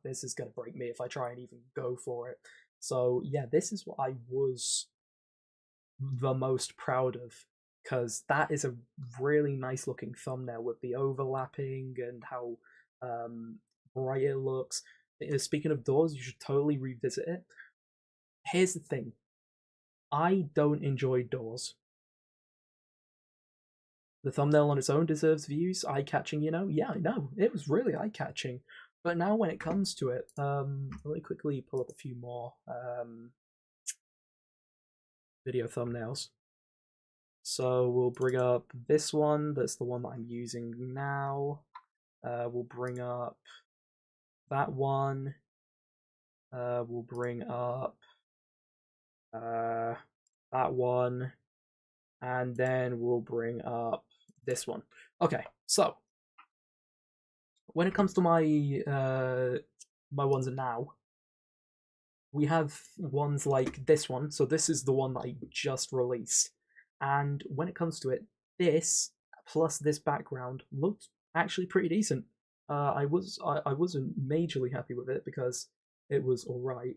this is going to break me if I try and even go for it. So yeah, this is what I was the most proud of, because that is a really nice looking thumbnail with the overlapping and how bright it looks. Speaking of Doors, you should totally revisit it. Here's the thing. I don't enjoy Doors. The thumbnail on its own deserves views, eye-catching, you know? Yeah, I know, it was really eye-catching. But now when it comes to it, let me quickly pull up a few more video thumbnails. So we'll bring up this one, that's the one that I'm using now. We'll bring up that one. We'll bring up that one, and then we'll bring up this one. Okay, so when it comes to my my ones now, we have ones like this one. So this is the one that I just released, and when it comes to it, this plus this background looked actually pretty decent. I wasn't majorly happy with it because it was alright.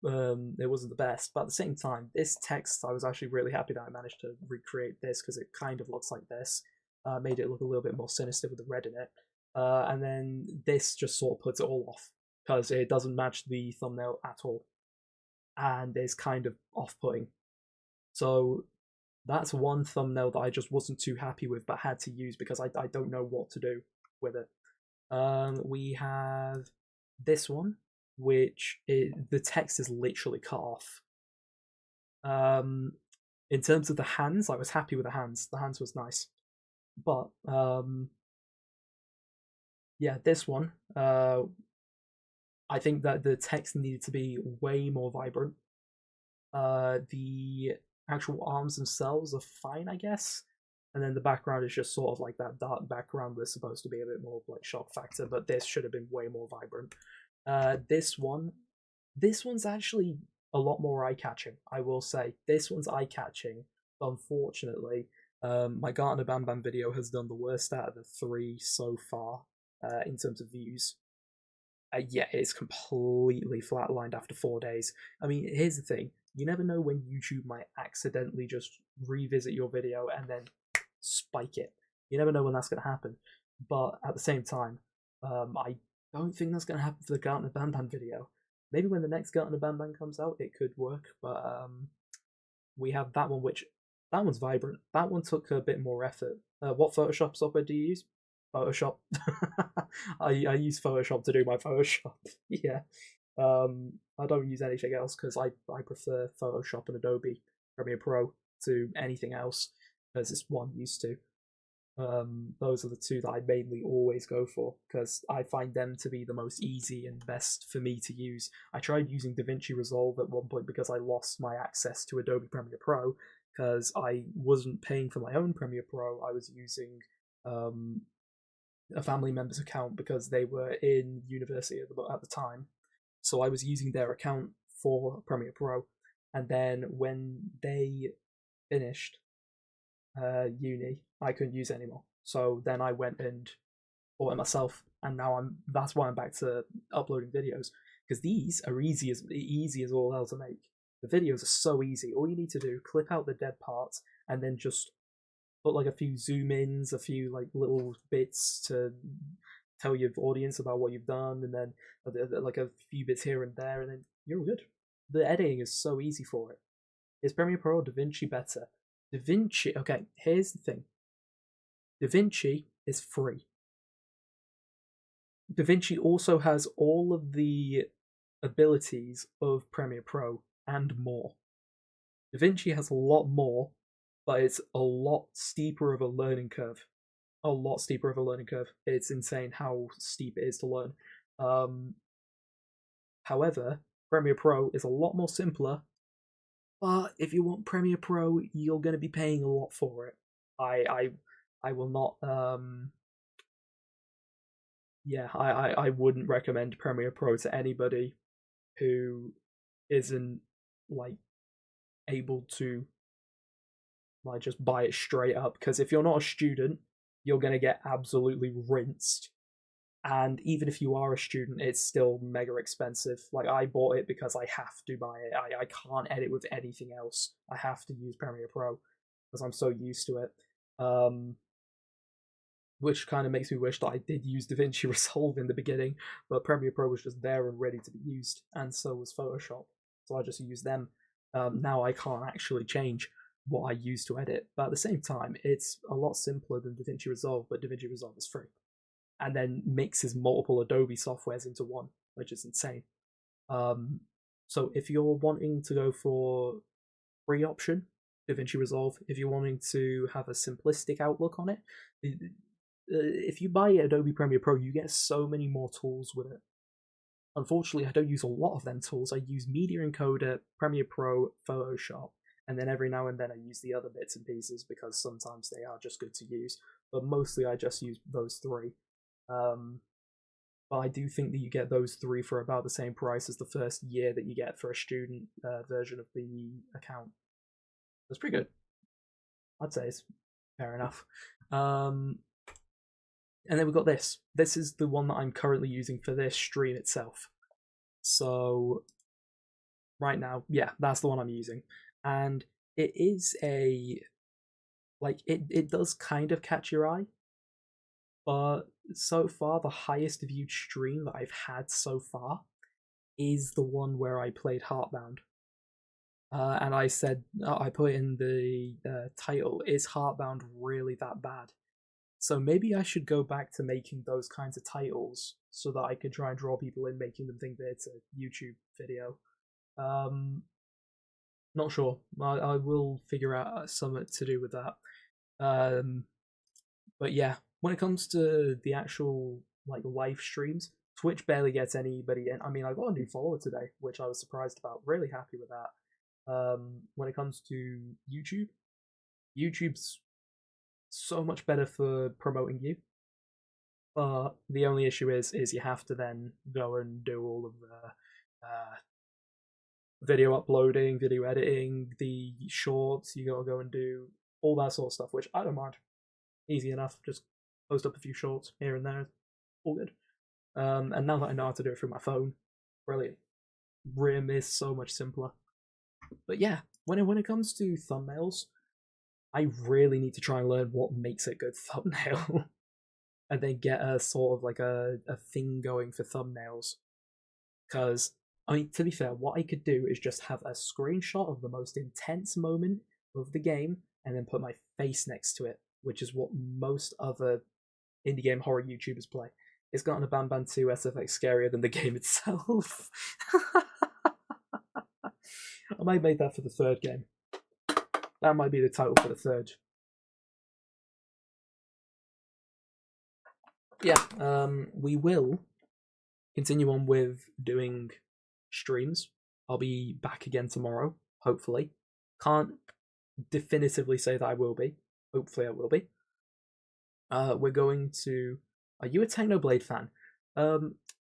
It wasn't the best, but at the same time, this text, I was actually really happy that I managed to recreate this because it kind of looks like this. Made it look a little bit more sinister with the red in it. And then this just sort of puts it all off because it doesn't match the thumbnail at all. And it's kind of off-putting. So that's one thumbnail that I just wasn't too happy with but had to use because I don't know what to do with it. We have this one, which the text is literally cut off. In terms of the hands, I was happy with the hands. The hands was nice, but yeah, this one, I think that the text needed to be way more vibrant. The actual arms themselves are fine, I guess, and then the background is just sort of like that dark background that's supposed to be a bit more like shock factor, but this should have been way more vibrant. This one's actually a lot more eye-catching, I will say. This one's eye-catching, but unfortunately, my Garten of BanBan video has done the worst out of the 3 so far, in terms of views. Yeah, it's completely flatlined after 4 days. I mean, here's the thing. You never know when YouTube might accidentally just revisit your video and then spike it. You never know when that's going to happen. But at the same time, I don't think that's going to happen for the Garten of BanBan video. Maybe when the next Garten of BanBan comes out, it could work. But we have that one, that one's vibrant. That one took a bit more effort. What Photoshop software do you use? Photoshop. I use Photoshop to do my Photoshop. Yeah. I don't use anything else because I prefer Photoshop and Adobe Premiere Pro to anything else because it's what I'm used to. Those are the two that I mainly always go for because I find them to be the most easy and best for me to use. I tried using DaVinci Resolve at one point because I lost my access to Adobe Premiere Pro because I wasn't paying for my own Premiere Pro. I was using a family member's account because they were in university at the time. So I was using their account for Premiere Pro, and then when they finished uni, I couldn't use it anymore. So then I went and bought it myself, and now that's why I'm back to uploading videos because these are easy as all hell to make. The videos are so easy. All you need to do, clip out the dead parts, and then just put like a few zoom ins, a few like little bits to tell your audience about what you've done, and then like a few bits here and there, and then you're all good. The editing is so easy for it. Is Premiere Pro or DaVinci better? DaVinci, okay, here's the thing. DaVinci is free. DaVinci also has all of the abilities of Premiere Pro and more. DaVinci has a lot more, but it's a lot steeper of a learning curve. A lot steeper of a learning curve. It's insane how steep it is to learn. However, Premiere Pro is a lot more simpler, but if you want Premiere Pro, you're going to be paying a lot for it. I will not. I wouldn't recommend Premiere Pro to anybody who isn't like able to like just buy it straight up, because if you're not a student, you're going to get absolutely rinsed. And even if you are a student, it's still mega expensive. Like, I bought it because I have to buy it. I can't edit with anything else. I have to use Premiere Pro because I'm so used to it. Which kind of makes me wish that I did use DaVinci Resolve in the beginning, but Premiere Pro was just there and ready to be used, and so was Photoshop. So I just used them. Now I can't actually change what I use to edit, but at the same time, it's a lot simpler than DaVinci Resolve, but DaVinci Resolve is free. And then mixes multiple Adobe softwares into one, which is insane. So if you're wanting to go for free option, DaVinci Resolve, if you're wanting to have a simplistic outlook on it, if you buy Adobe Premiere Pro, you get so many more tools with it. Unfortunately, I don't use a lot of them tools. I use Media Encoder, Premiere Pro, Photoshop, and then every now and then I use the other bits and pieces because sometimes they are just good to use. But mostly I just use those three. But I do think that you get those three for about the same price as the first year that you get for a student version of the account. That's pretty good. I'd say it's fair enough. And then we've got this. This is the one that I'm currently using for this stream itself. So right now, yeah, that's the one I'm using. And it is it does kind of catch your eye. But so far, the highest viewed stream that I've had so far is the one where I played Heartbound. And I said, I put in the title, is Heartbound really that bad? So maybe I should go back to making those kinds of titles so that I can try and draw people in, making them think that it's a YouTube video. Not sure. I will figure out something to do with that. But yeah, when it comes to the actual like live streams, Twitch barely gets anybody in. I mean, I got a new follower today, which I was surprised about. Really happy with that. When it comes to YouTube, YouTube's so much better for promoting you. But the only issue is you have to then go and do all of the video uploading, video editing, the shorts. You gotta go and do all that sort of stuff, which I don't mind. Easy enough. Just post up a few shorts here and there. All good. And now that I know how to do it through my phone, brilliant. Rim is so much simpler. But yeah, when it comes to thumbnails, I really need to try and learn what makes a good thumbnail. And then get a sort of like a thing going for thumbnails. Because, I mean, to be fair, what I could do is just have a screenshot of the most intense moment of the game and then put my face next to it, which is what most other indie game horror YouTubers play. It's Garten of BanBan 2 SFX scarier than the game itself. I might make that for the third game. That might be the title for the third. Yeah, we will continue on with doing streams. I'll be back again tomorrow, hopefully. Can't definitively say that I will be. Hopefully I will be. We're going to... Are you a Technoblade fan?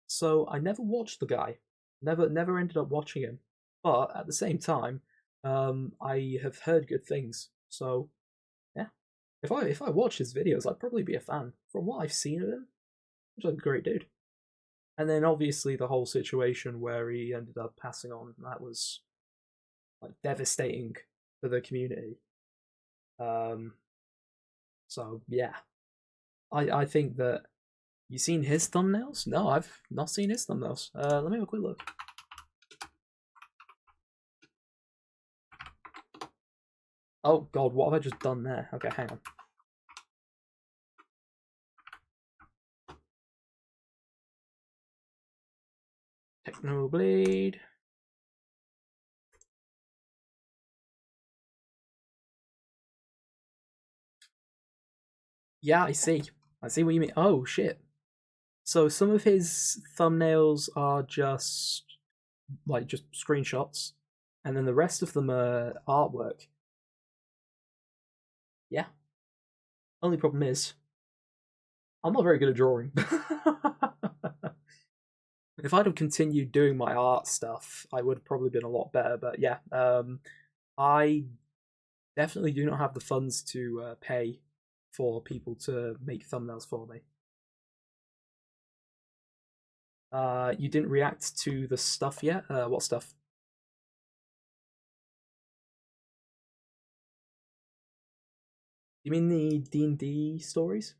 So I never watched the guy. Never ended up watching him. But at the same time, I have heard good things. So, yeah. If I watch his videos, I'd probably be a fan. From what I've seen of him, he's like a great dude. And then obviously the whole situation where he ended up passing on, that was like devastating for the community. So yeah. I think that... You seen his thumbnails? No, I've not seen his thumbnails. Let me have a quick look. Oh god, what have I just done there? Okay, hang on. Technoblade. Yeah, I see. I see what you mean. Oh, shit. So some of his thumbnails are just screenshots, and then the rest of them are artwork. Yeah. Only problem is, I'm not very good at drawing. If I'd have continued doing my art stuff, I would have probably been a lot better. But yeah, I definitely do not have the funds to pay for people to make thumbnails for me. You didn't react to the stuff yet? What stuff? You mean the D&D stories?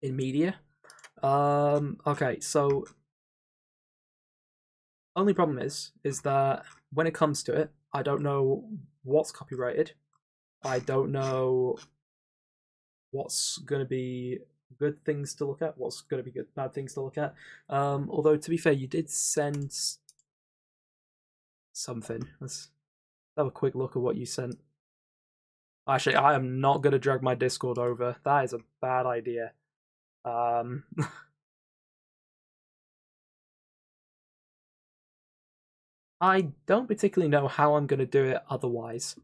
In media? Okay, so only problem is that when it comes to it, I don't know what's copyrighted. I don't know what's going to be good things to look at, what's going to be bad things to look at. Although, to be fair, you did send something. Let's have a quick look at what you sent. Actually, I am not going to drag my Discord over. That is a bad idea. I don't particularly know how I'm going to do it otherwise.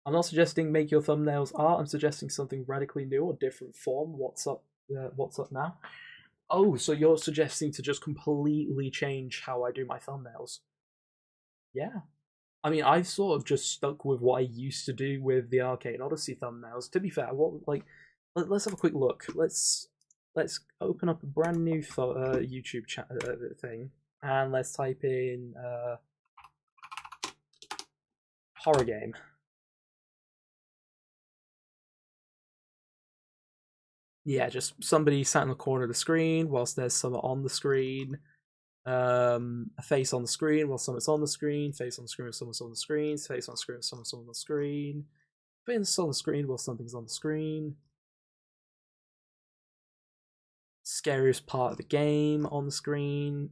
I'm not suggesting make your thumbnails art. I'm suggesting something radically new or different form. What's up? What's up now? Oh, so you're suggesting to just completely change how I do my thumbnails? Yeah. I mean, I've sort of just stuck with what I used to do with the Arcane Odyssey thumbnails. To be fair, let's have a quick look. Let's open up a brand new YouTube thing, and let's type in horror game. Yeah, just somebody sat in the corner of the screen whilst there's someone on the screen. A face on the screen while someone's on the screen. Face on the screen while someone's on the screen. Face on the screen while someone's on the screen. Face on the screen while something's on the screen. Scariest part of the game on the screen.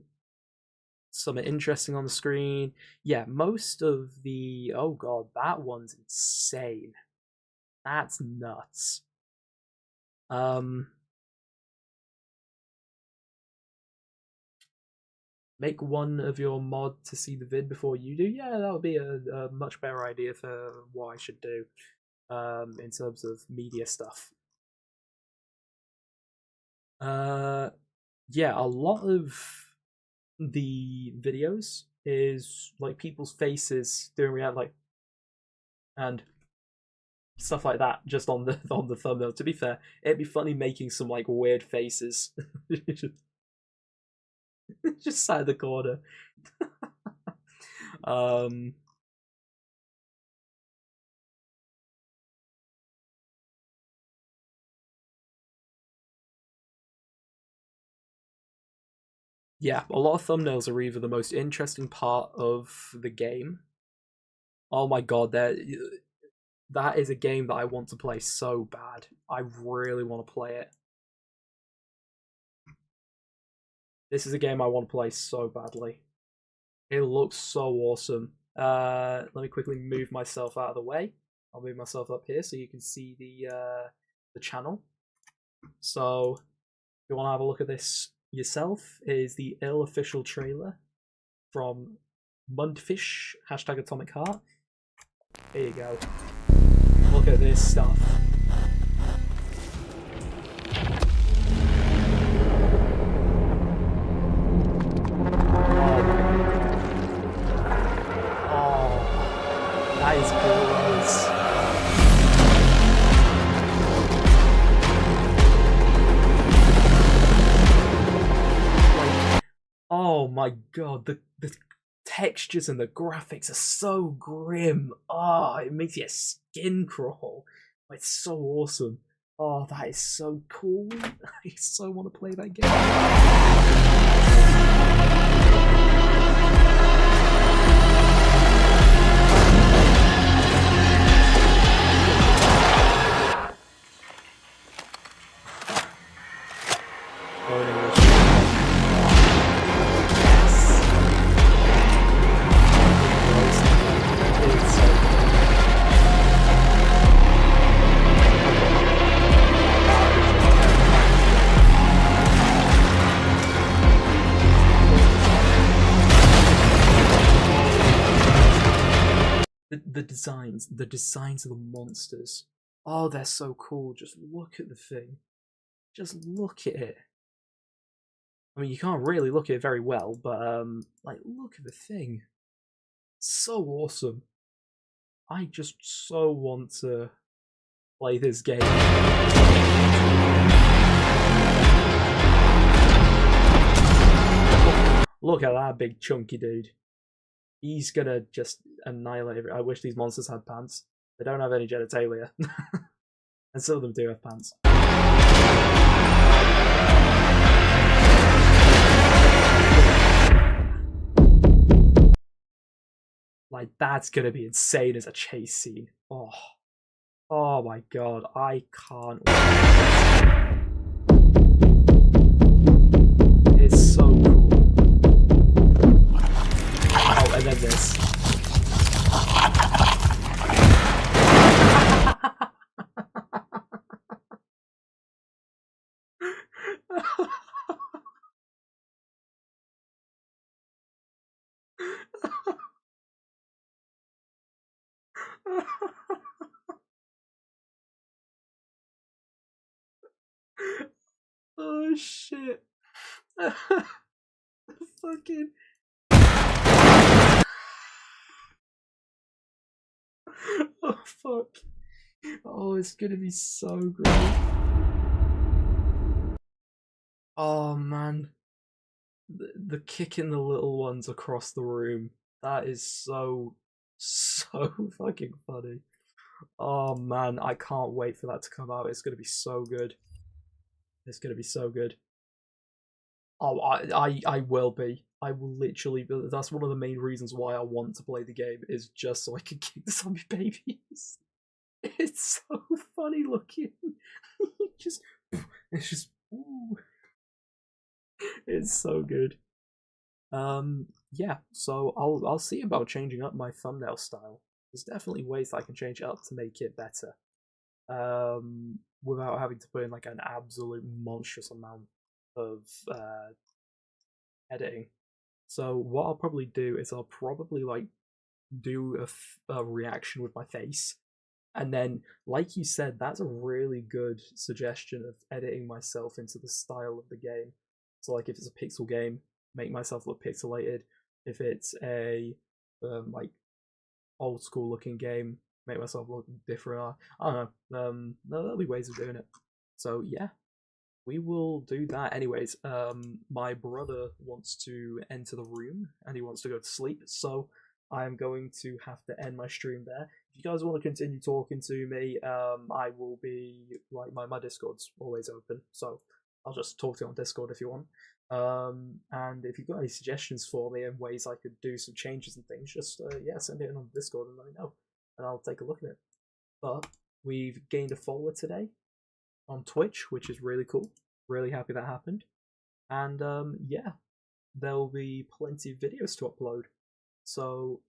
Something interesting on the screen. Yeah, most of the... Oh god, that one's insane. That's nuts. Make one of your mod to see the vid before you do. Yeah, that would be a much better idea for what I should do in terms of media stuff. Yeah, a lot of the videos is like people's faces doing react and stuff like that just on the thumbnail. To be fair, it'd be funny making some like weird faces. Just sat in the corner. Yeah, a lot of thumbnails are either the most interesting part of the game. Oh my god, that is a game that I want to play so bad. I really want to play it. This is a game I want to play so badly. It looks so awesome. Let me quickly move myself out of the way. I'll move myself up here so you can see the channel. So, if you want to have a look at this yourself, is the ill official trailer from Mundfish #AtomicHeart. There you go. Look at this stuff. That is gross. Like, oh my god, the textures and the graphics are so grim. Ah, it makes your skin crawl. It's so awesome. Oh, that is so cool. I so want to play that game. The designs of the monsters. Oh, they're so cool. Just look at the thing. Just look at it. I mean, you can't really look at it very well, but like, look at the thing. So awesome. I just so want to play this game. Look at that big chunky dude. He's gonna just annihilate everything. I wish these monsters had pants. They don't have any genitalia. And some of them do have pants. Like, that's gonna be insane as a chase scene. Oh my god, I can't wait. It's so cool. Oh, and then this. Oh shit. Fucking. Oh fuck. Oh, it's gonna be so great. Oh man. The kicking the little ones across the room. That is so fucking funny. Oh man, I can't wait for that to come out. It's gonna be so good. It's gonna be so good. Oh, I will be. I will literally be. That's one of the main reasons why I want to play the game, is just so I can kick the zombie babies. It's so funny looking. It's just ooh. It's so good. Yeah, so I'll see about changing up my thumbnail style. There's definitely ways I can change it up to make it better. Without having to put in like an absolute monstrous amount of editing. So what I'll probably do is I'll probably like do a reaction with my face, and then, like you said, that's a really good suggestion of editing myself into the style of the game. So like, if it's a pixel game, make myself look pixelated. If it's a like old school looking game, make myself look different. I don't know. There'll be ways of doing it. So yeah, we will do that. Anyways, my brother wants to enter the room and he wants to go to sleep, so I am going to have to end my stream there. If you guys want to continue talking to me, I will be, like, my Discord's always open, so I'll just talk to you on Discord if you want. And if you've got any suggestions for me and ways I could do some changes and things, just yeah, send it in on Discord and let me know, and I'll take a look at it. But we've gained a follower today on Twitch, which is really cool. Really happy that happened. And yeah, there'll be plenty of videos to upload. So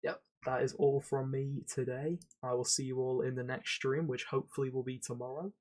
yep, that is all from me today. I will see you all in the next stream, which hopefully will be tomorrow.